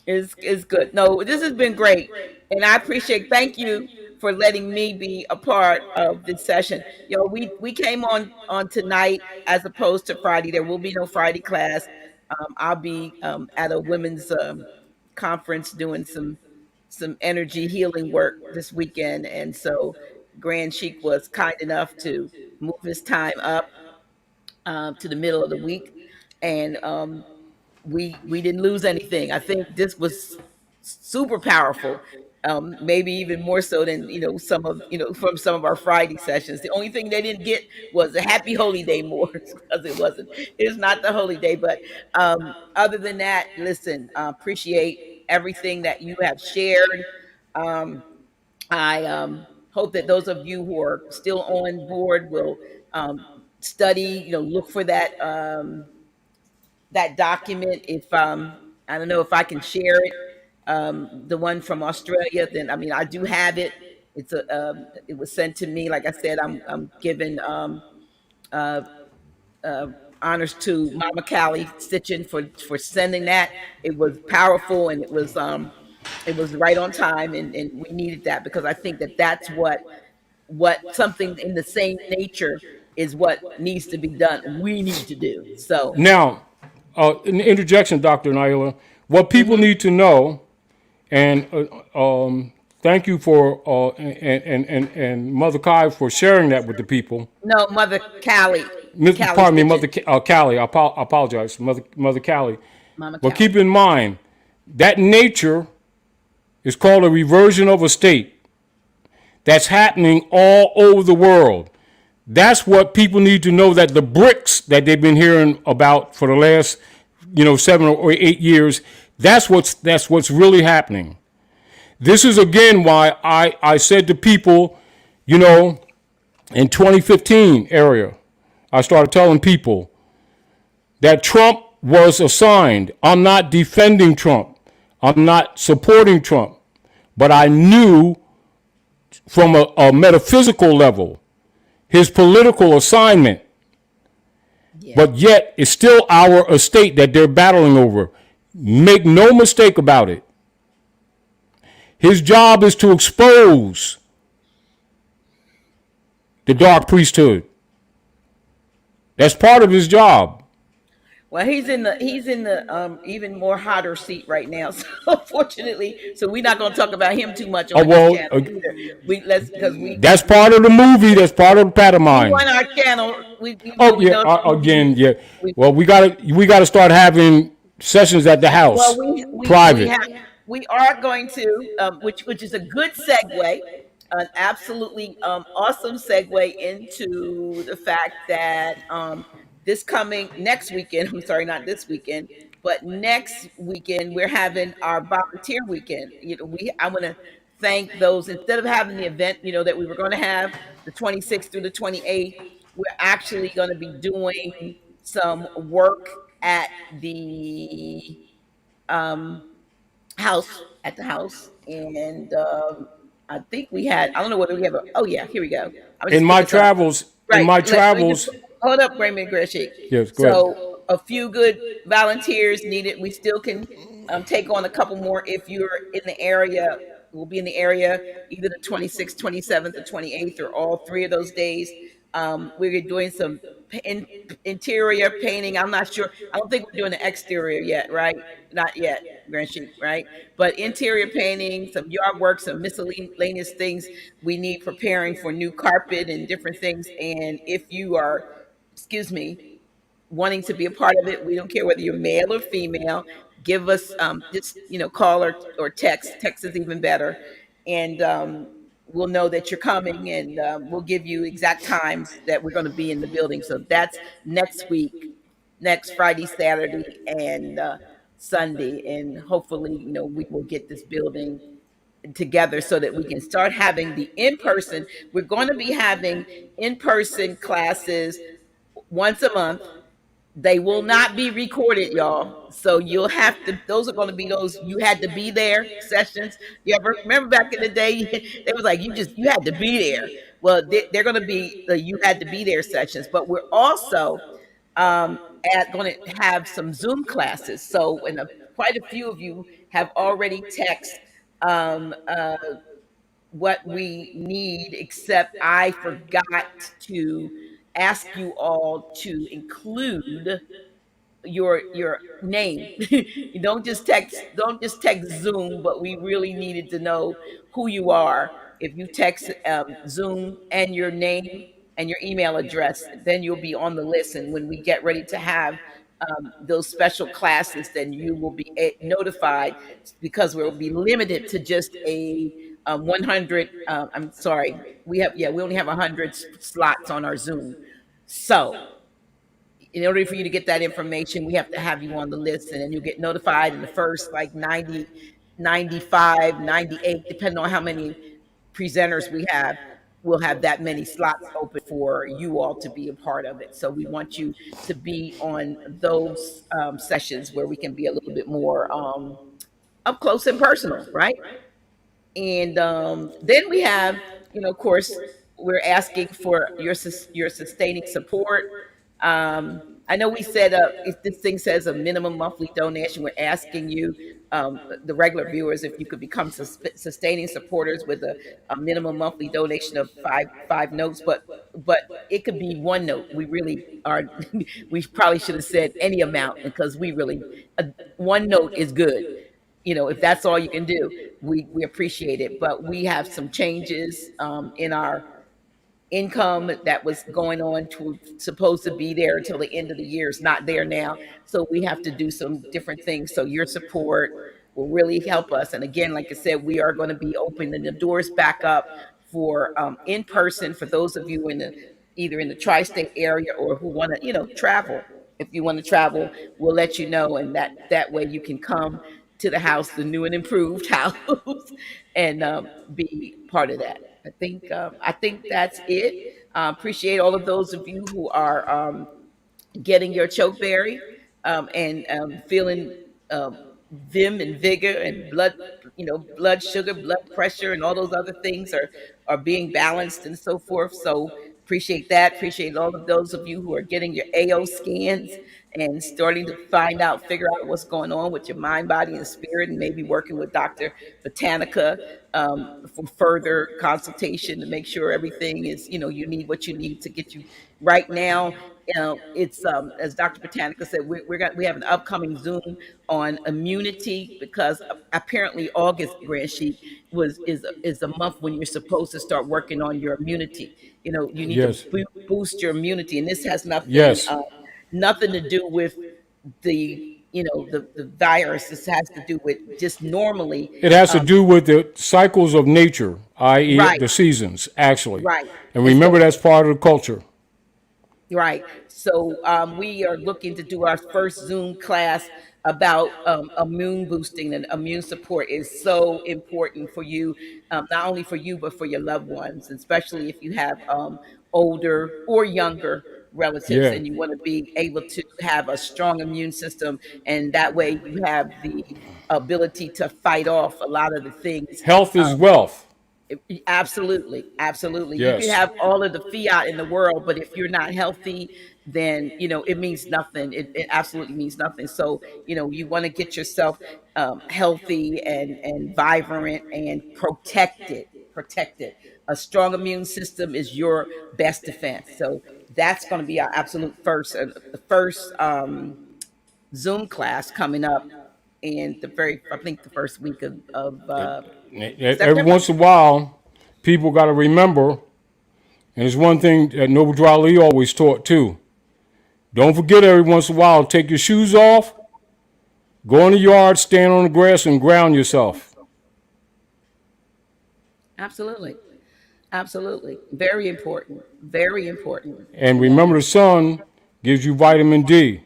Speaker 2: It's good. No, this has been great, and I appreciate. Thank you for letting me be a part of this session. We came on tonight as opposed to Friday. There will be no Friday class. I'll be at a women's conference doing some energy healing work this weekend, and so Grand Sheik was kind enough to move his time up to the middle of the week, and we didn't lose anything. I think this was super powerful. Maybe even more so than some of from some of our Friday sessions. The only thing they didn't get was a Happy Holy Day more because it's not the holy day. But other than that, listen, appreciate everything that you have shared. Um, I hope that those of you who are still on board will study, look for that document. If I don't know if I can share it, the one from Australia, then I mean I do have it. It was sent to me. Like I said, I'm giving uh, uh, honors to Mama Callie Stitchin for sending that. It was powerful, and it was right on time, and we needed that because I think that that's what something in the same nature is what needs to be done. We need to do so.
Speaker 3: Now, an interjection, Dr. Naila. What people
Speaker 2: Mhm.
Speaker 3: need to know, and thank you for and Mother Kai for sharing that with the people.
Speaker 2: No, Mother Callie, Callie
Speaker 3: Pardon me, Mother
Speaker 2: Stitchin,
Speaker 3: Callie. I apologize, Mother Callie.
Speaker 2: Mama
Speaker 3: But keep
Speaker 2: Callie.
Speaker 3: in mind that nature is called a reversion of a state that's happening all over the world. That's what people need to know, that the bricks that they've been hearing about for the last 7 or 8 years, that's what's really happening. This is again why I said to people, you know, in 2015 area, I started telling people that Trump was assigned. I'm not defending Trump. I'm not supporting Trump. But I knew from a metaphysical level his political assignment.
Speaker 2: Yeah.
Speaker 3: But yet it's still our estate that they're battling over. Make no mistake about it. His job is to expose the dark priesthood. That's part of his job.
Speaker 2: Well, he's in the even more hotter seat right now. So unfortunately, so we're not going to talk about him too much
Speaker 3: Oh
Speaker 2: on this
Speaker 3: well,
Speaker 2: channel either. We let's because
Speaker 3: that's part of the movie. That's part of the
Speaker 2: you
Speaker 3: pantomime.
Speaker 2: on our channel.
Speaker 3: Oh
Speaker 2: We
Speaker 3: yeah,
Speaker 2: know the movie.
Speaker 3: again, yeah.
Speaker 2: We,
Speaker 3: Well, we gotta start having sessions at the
Speaker 2: well,
Speaker 3: house,
Speaker 2: we
Speaker 3: private.
Speaker 2: have we are going to which is a good segue, an absolutely awesome segue into the fact that this coming next weekend. I'm sorry, not this weekend, but next weekend we're having our volunteer weekend. I want to thank those instead of having the event that we were going to have the 26th through the 28th. We're actually going to be doing some work at the um, house, and I think I don't know whether we have oh yeah, here we go. I
Speaker 3: In
Speaker 2: just put
Speaker 3: my
Speaker 2: this up.
Speaker 3: travels, in
Speaker 2: Right.
Speaker 3: my
Speaker 2: Let me just
Speaker 3: travels,
Speaker 2: hold up, Raymond Gresham.
Speaker 3: yes, go ahead.
Speaker 2: So a few good volunteers needed. We still can take on a couple more if you're in the area. We'll be in the area either the 26th, 27th, or 28th, or all three of those days. We're doing some interior painting. I'm not sure. I don't think we're doing the exterior yet, right? Not yet, Grand Sheik, right? But interior painting, some yard work, some miscellaneous things we need preparing for new carpet and different things. And if you are, excuse me, wanting to be a part of it, we don't care whether you're male or female. Give us just call or text. Text is even better, and we'll know that you're coming, and we'll give you exact times that we're going to be in the building. So that's next week, next Friday, Saturday, and Sunday, and hopefully we will get this building together so that we can start having the in person. We're going to be having in person classes once a month. They will not be recorded, y'all. So you'll have to, those are going to be those you had to be there sessions. You ever remember back in the day, they was like, you had to be there. Well, they're going to be the you had to be there sessions, but we're also um, going to have some Zoom classes. So, quite a few of you have already texted um, uh, what we need, except I forgot to ask you all to include your name. You don't just text Zoom, but we really needed to know who you are. If you text Zoom and your name and your email address, then you'll be on the list. And when we get ready to have those special classes, then you will be notified, because we'll be limited to just a 100. I'm sorry, we only have 100 slots on our Zoom. So in order for you to get that information, we have to have you on the list, and then you'll get notified in the first like 90, 95, 98, depending on how many presenters we have. We'll have that many slots open for you all to be a part of it. So we want you to be on those sessions where we can be a little bit more up close and personal, right? And then we have, of course, we're asking for your sustaining support. I know we said if this thing says a minimum monthly donation, we're asking you, the regular viewers, if you could become sustaining supporters with a minimum monthly donation of five notes, but it could be one note. We really are. We probably should have said any amount, because we really, one note is good. If that's all you can do, we appreciate it. But we have some changes in our income that was going on to supposed to be there until the end of the year. Is not there now, so we have to do some different things. So your support will really help us. And again, like I said, we are going to be opening the doors back up for in person for those of you either in the tri-state area or who want to travel. If you want to travel, we'll let you know, and that way you can come to the house, the new and improved house, and be part of that. I think that's it. Appreciate all of those of you who are getting your chokeberry, and feeling vim and vigor and blood sugar, blood pressure, and all those other things are being balanced and so forth. So appreciate that. Appreciate all of those of you who are getting your AO scans and starting to figure out what's going on with your mind, body, and spirit, and maybe working with Dr. Botanica for further consultation to make sure everything is, you need what you need to get you right now. It's as Dr. Botanica said, we have an upcoming Zoom on immunity, because apparently August, Grand Sheik, is a month when you're supposed to start working on your immunity. You need to
Speaker 3: Yes.
Speaker 2: boost your immunity, and this has
Speaker 3: Yes.
Speaker 2: nothing to do with the virus. This has to do with just normally.
Speaker 3: It has to do with the cycles of nature, i.e.,
Speaker 2: Right,
Speaker 3: the seasons, actually.
Speaker 2: right.
Speaker 3: And
Speaker 2: And
Speaker 3: remember,
Speaker 2: so,
Speaker 3: that's part of the culture.
Speaker 2: right. So we are looking to do our first Zoom class about immune boosting, and immune support is so important for you, not only for you, but for your loved ones, especially if you have older or younger relatives,
Speaker 3: Yeah.
Speaker 2: and you want to be able to have a strong immune system. And that way you have the ability to fight off a lot of the things.
Speaker 3: Health is
Speaker 2: um,
Speaker 3: wealth.
Speaker 2: Absolutely, absolutely. You can
Speaker 3: Yes.
Speaker 2: have all of the fiat in the world, but if you're not healthy, then it means nothing. It absolutely means nothing. So you want to get yourself healthy and vibrant and protected. Protected. A strong immune system is your best defense. So that's going to be our absolute first, the first Zoom class coming up in I think the first week of
Speaker 3: Every
Speaker 2: September.
Speaker 3: once in a while, people got to remember, and it's one thing that Noble Ali always taught too. Don't forget, every once in a while, take your shoes off, go in the yard, stand on the grass, and ground yourself.
Speaker 2: Absolutely. Absolutely. Very important. Very important.
Speaker 3: And
Speaker 2: And
Speaker 3: remember, the sun gives you vitamin D.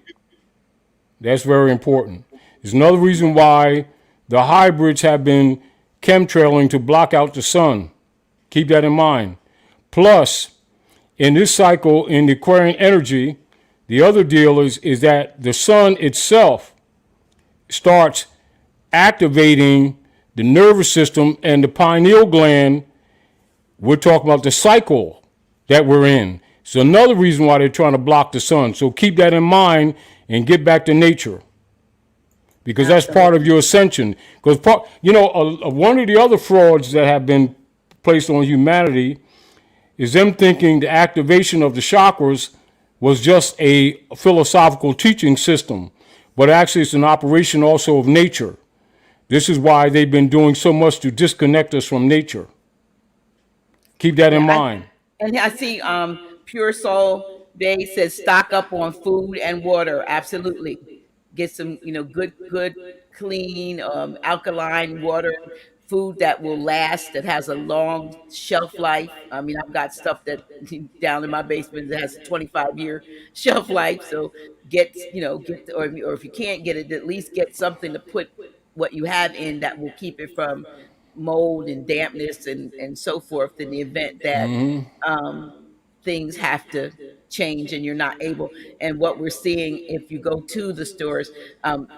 Speaker 3: That's very important. It's another reason why the hybrids have been chemtrailing to block out the sun. Keep that in mind. Plus, in this cycle, in the Aquarian energy, the other deal is that the sun itself starts activating the nervous system and the pineal gland. We're talking about the cycle that we're in. It's another reason why they're trying to block the sun. So keep that in mind and get back to nature, because that's part of
Speaker 2: absolutely.
Speaker 3: your ascension. Because one of the other frauds that have been placed on humanity is them thinking the activation of the chakras was just a philosophical teaching system, but actually it's an operation also of nature. This is why they've been doing so much to disconnect us from nature. Keep that in
Speaker 2: Yeah,
Speaker 3: mind.
Speaker 2: and I see Pure Soul Bay says stock up on food and water. Absolutely. Get some, good clean alkaline water, food that will last, that has a long shelf life. I mean, I've got stuff that down in my basement that has a 25-year shelf life. So or if you can't get it, at least get something to put what you have in that will keep it from mold and dampness and so forth in the event that um, things have to change and you're not able. And what we're seeing, if you go to the stores,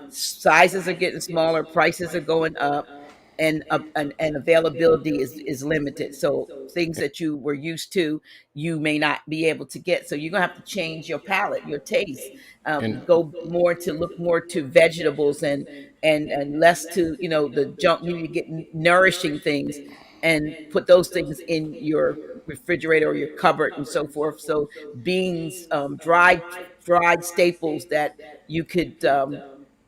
Speaker 2: sizes are getting smaller, prices are going up, and availability is limited. So things that you were used to, you may not be able to get. So you're gonna have to change your palate, your taste,
Speaker 3: And
Speaker 2: go more to look more to vegetables and less to the junk. You need to get nourishing things and put those things in your refrigerator or your cupboard and so forth. So beans, dried staples that you could,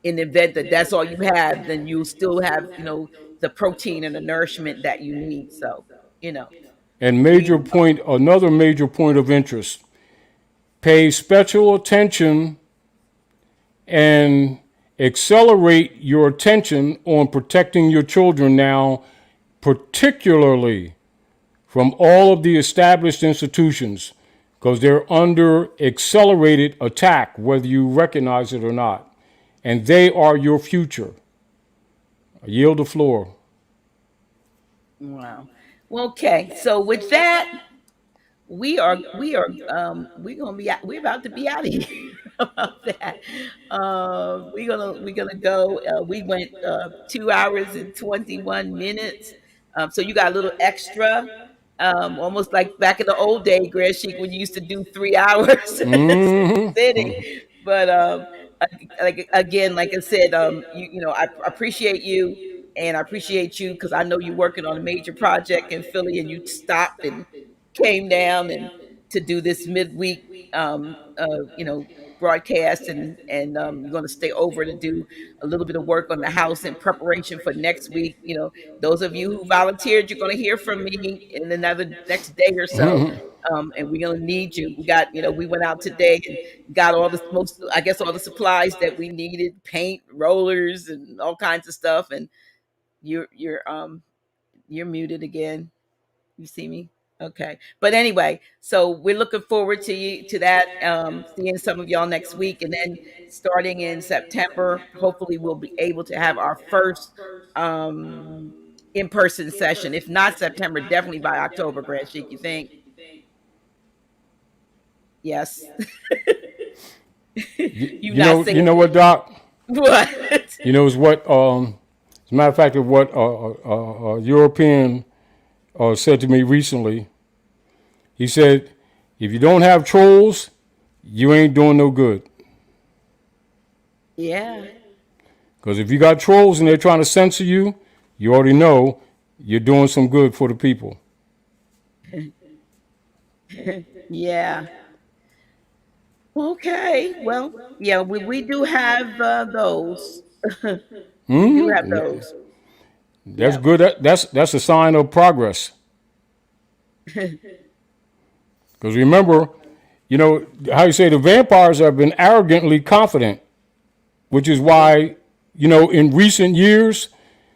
Speaker 2: in the event that that's all you have, then you'll still have the protein and the nourishment that you need. So you know
Speaker 3: and
Speaker 2: we
Speaker 3: major point, another major point of interest. Pay special attention and accelerate your attention on protecting your children now, particularly from all of the established institutions, because they're under accelerated attack, whether you recognize it or not. And they are your future. I yield the floor.
Speaker 2: wow. Well, okay. So with that, we're gonna be we're about to be out of here about that. We're gonna go. We went 2 hours and 21 minutes. So you got a little extra, almost like back in the old day, Grand Chic, when you used to do 3 hours sitting. But like again, like I said, I appreciate you, and I appreciate you because I know you're working on a major project in Philly, and you stopped and came down and to do this midweek um broadcast, and you're going to stay over to do a little bit of work on the house in preparation for next week. Those of you who volunteered, you're going to hear from me in another next day or so. And we're going to need you. We got, we went out today and got all the most, I guess, all the supplies that we needed: paint, rollers, and all kinds of stuff. And you're muted again. You see me? Okay. But anyway, so we're looking forward to that. Seeing some of y'all next week, and then starting in September, hopefully we'll be able to have our first in-person session. If not September, definitely by October, Grand Chic. You think? Yes. You not
Speaker 3: You
Speaker 2: saying
Speaker 3: know what, Doc?
Speaker 2: what?
Speaker 3: You know, it's what, as a matter of fact, of what a European said to me recently. He said, if you don't have trolls, you ain't doing no good.
Speaker 2: Yeah.
Speaker 3: Because if you got trolls and they're trying to censor you, you already know you're doing some good for the people.
Speaker 2: Yeah. Okay. Well, yeah, we do have those. We do have those.
Speaker 3: That's
Speaker 2: Yeah.
Speaker 3: good. That's a sign of progress. Because remember, you know, how you say the vampires have been arrogantly confident, which is why, you know, in recent years,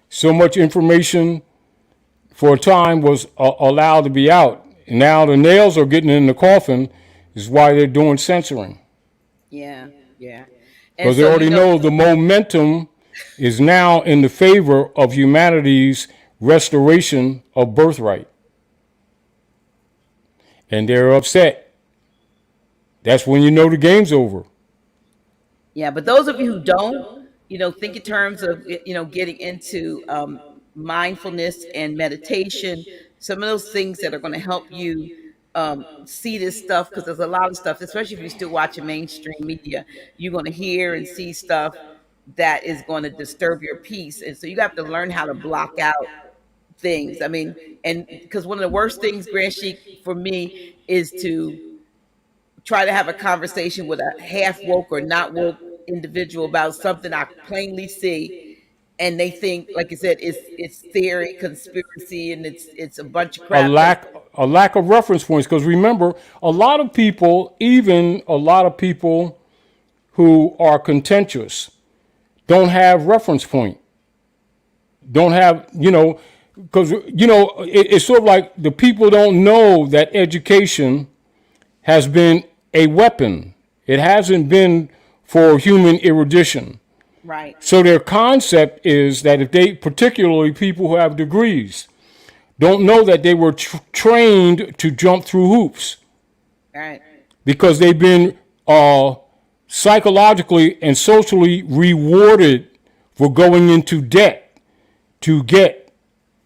Speaker 3: so much information for a time was allowed to be out. And now the nails are getting in the coffin, is why they're doing censoring.
Speaker 2: Yeah. Yeah. And
Speaker 3: Because they
Speaker 2: so
Speaker 3: already know the momentum is now in the favor of humanity's restoration of birthright. And they're upset. That's when you know the game's over.
Speaker 2: yeah, but those of you who don't, think in terms of getting into mindfulness and meditation, some of those things that are going to help you see this stuff, because there's a lot of stuff, especially if you're still watching mainstream media, you're going to hear and see stuff that is going to disturb your peace, and so you have to learn how to block out things. I mean, and because one of the worst things, Grand Chic, for me is to try to have a conversation with a half woke or not woke individual about something I plainly see, and they think, like I said, it's theory, conspiracy, and it's a bunch of
Speaker 3: a
Speaker 2: crap. Because
Speaker 3: lack a lack of reference points. Because remember, a lot of people, even a lot of people who are contentious, don't have reference point. Don't have, because it's sort of like the people don't know that education has been a weapon. It hasn't been for human erudition.
Speaker 2: right,
Speaker 3: So their concept is that if they, particularly people who have degrees, don't know that they were trained to jump through hoops
Speaker 2: right,
Speaker 3: because they've been psychologically and socially rewarded for going into debt to get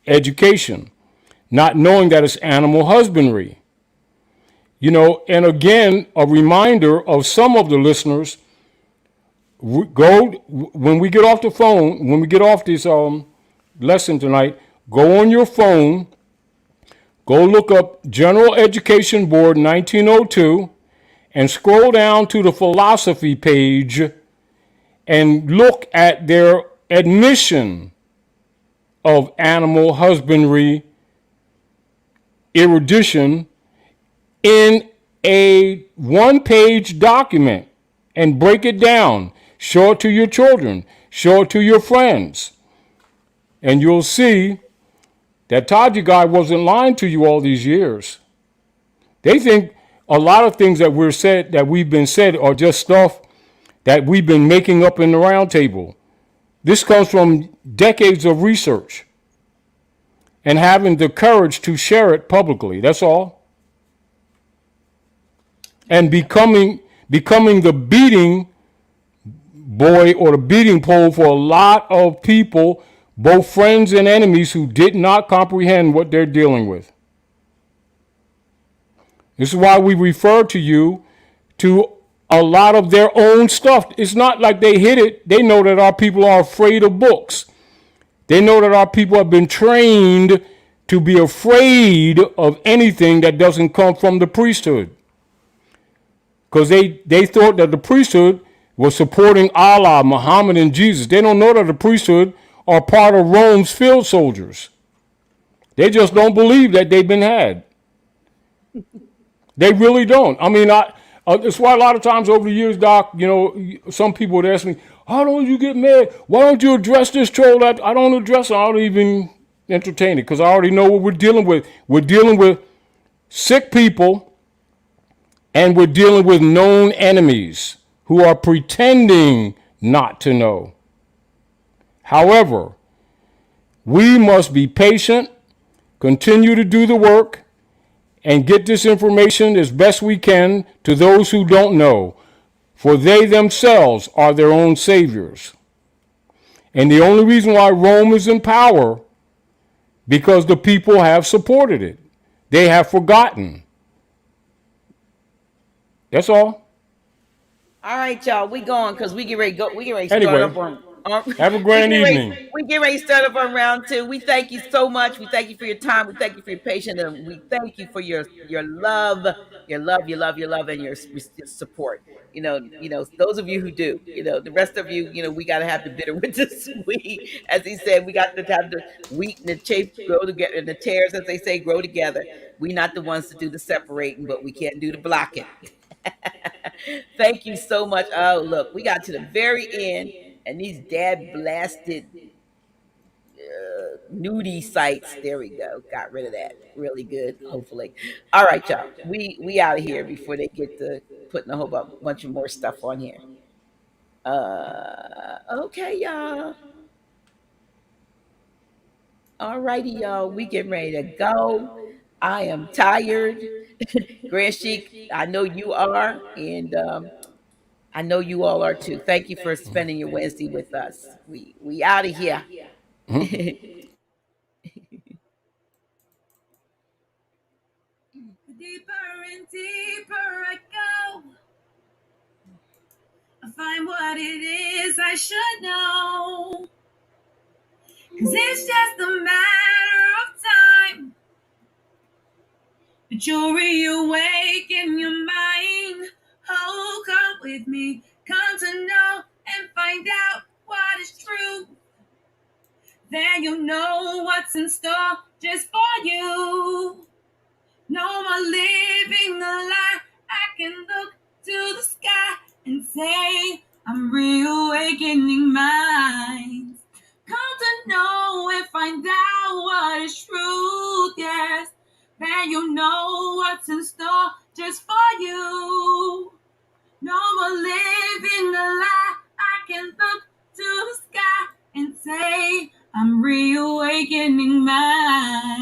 Speaker 3: education, not knowing that it's animal husbandry. And again, a reminder of some of the listeners, go when we get off the phone, when we get off this lesson tonight, go on your phone, go look up General Education Board 1902 and scroll down to the philosophy page and look at their admission of animal husbandry erudition in a one-page document and break it down. Show it to your children. Show it to your friends. And you'll see that Taji guy wasn't lying to you all these years. They think a lot of things that we've been said are just stuff that we've been making up in the round table. This comes from decades of research and having the courage to share it publicly. That's all. And becoming the beating boy or the beating pole for a lot of people, both friends and enemies, who did not comprehend what they're dealing with. This is why we refer to you to a lot of their own stuff. It's not like they hid it. They know that our people are afraid of books. They know that our people have been trained to be afraid of anything that doesn't come from the priesthood. Because they thought that the priesthood was supporting Allah, Muhammad, and Jesus. They don't know that the priesthood are part of Rome's field soldiers. They just don't believe that they've been had. They really don't. I mean, that's why a lot of times over the years, Doc, some people would ask me, how don't you get mad? Why don't you address this troll? I don't address it. I don't even entertain it because I already know what we're dealing with. We're dealing with sick people and we're dealing with known enemies who are pretending not to know. However, we must be patient, continue to do the work, and get this information as best we can to those who don't know, for they themselves are their own saviors. And the only reason why Rome is in power, because the people have supported it. They have forgotten. That's all.
Speaker 2: all right, y'all. We going because we get ready to go. We get ready to start
Speaker 3: Anyway,
Speaker 2: up on.
Speaker 3: have a grand evening.
Speaker 2: We get ready to start up on round two. We thank you so much. We thank you for your time. We thank you for your patience, and we thank you for your love, and your support. Those of you who do. The rest of you, we got to have the bitter with the sweet. As he said, we got to have the wheat and the chaff grow together, and the tares, as they say, grow together. We not the ones to do the separating, but we can't do the blocking. Thank you so much. Oh, look, we got to the very end, and these dad blasted nudie sites. There we go. Got rid of that. Really good. Hopefully. All right, y'all. We out of here before they get to putting a whole bunch of more stuff on here. Okay, y'all. All righty, y'all. We getting ready to go. I am tired. Grand Sheik, I know you are, and I know you all are too. Thank you for spending your Wednesday with us. We out of here.
Speaker 1: Deeper and deeper I go, I find what it is I should know. 'Cause it's just a matter of time But you'll reawaken your mind. Oh, come with me, come to know and find out what is true. Then you'll know what's in store just for you. No more living a lie. I can look to the sky and say, I'm reawakening minds. Come to know and find out what is truth, yes. Then you'll know what's in store just for you. No more living a lie. I can look to the sky and say, I'm reawakening minds.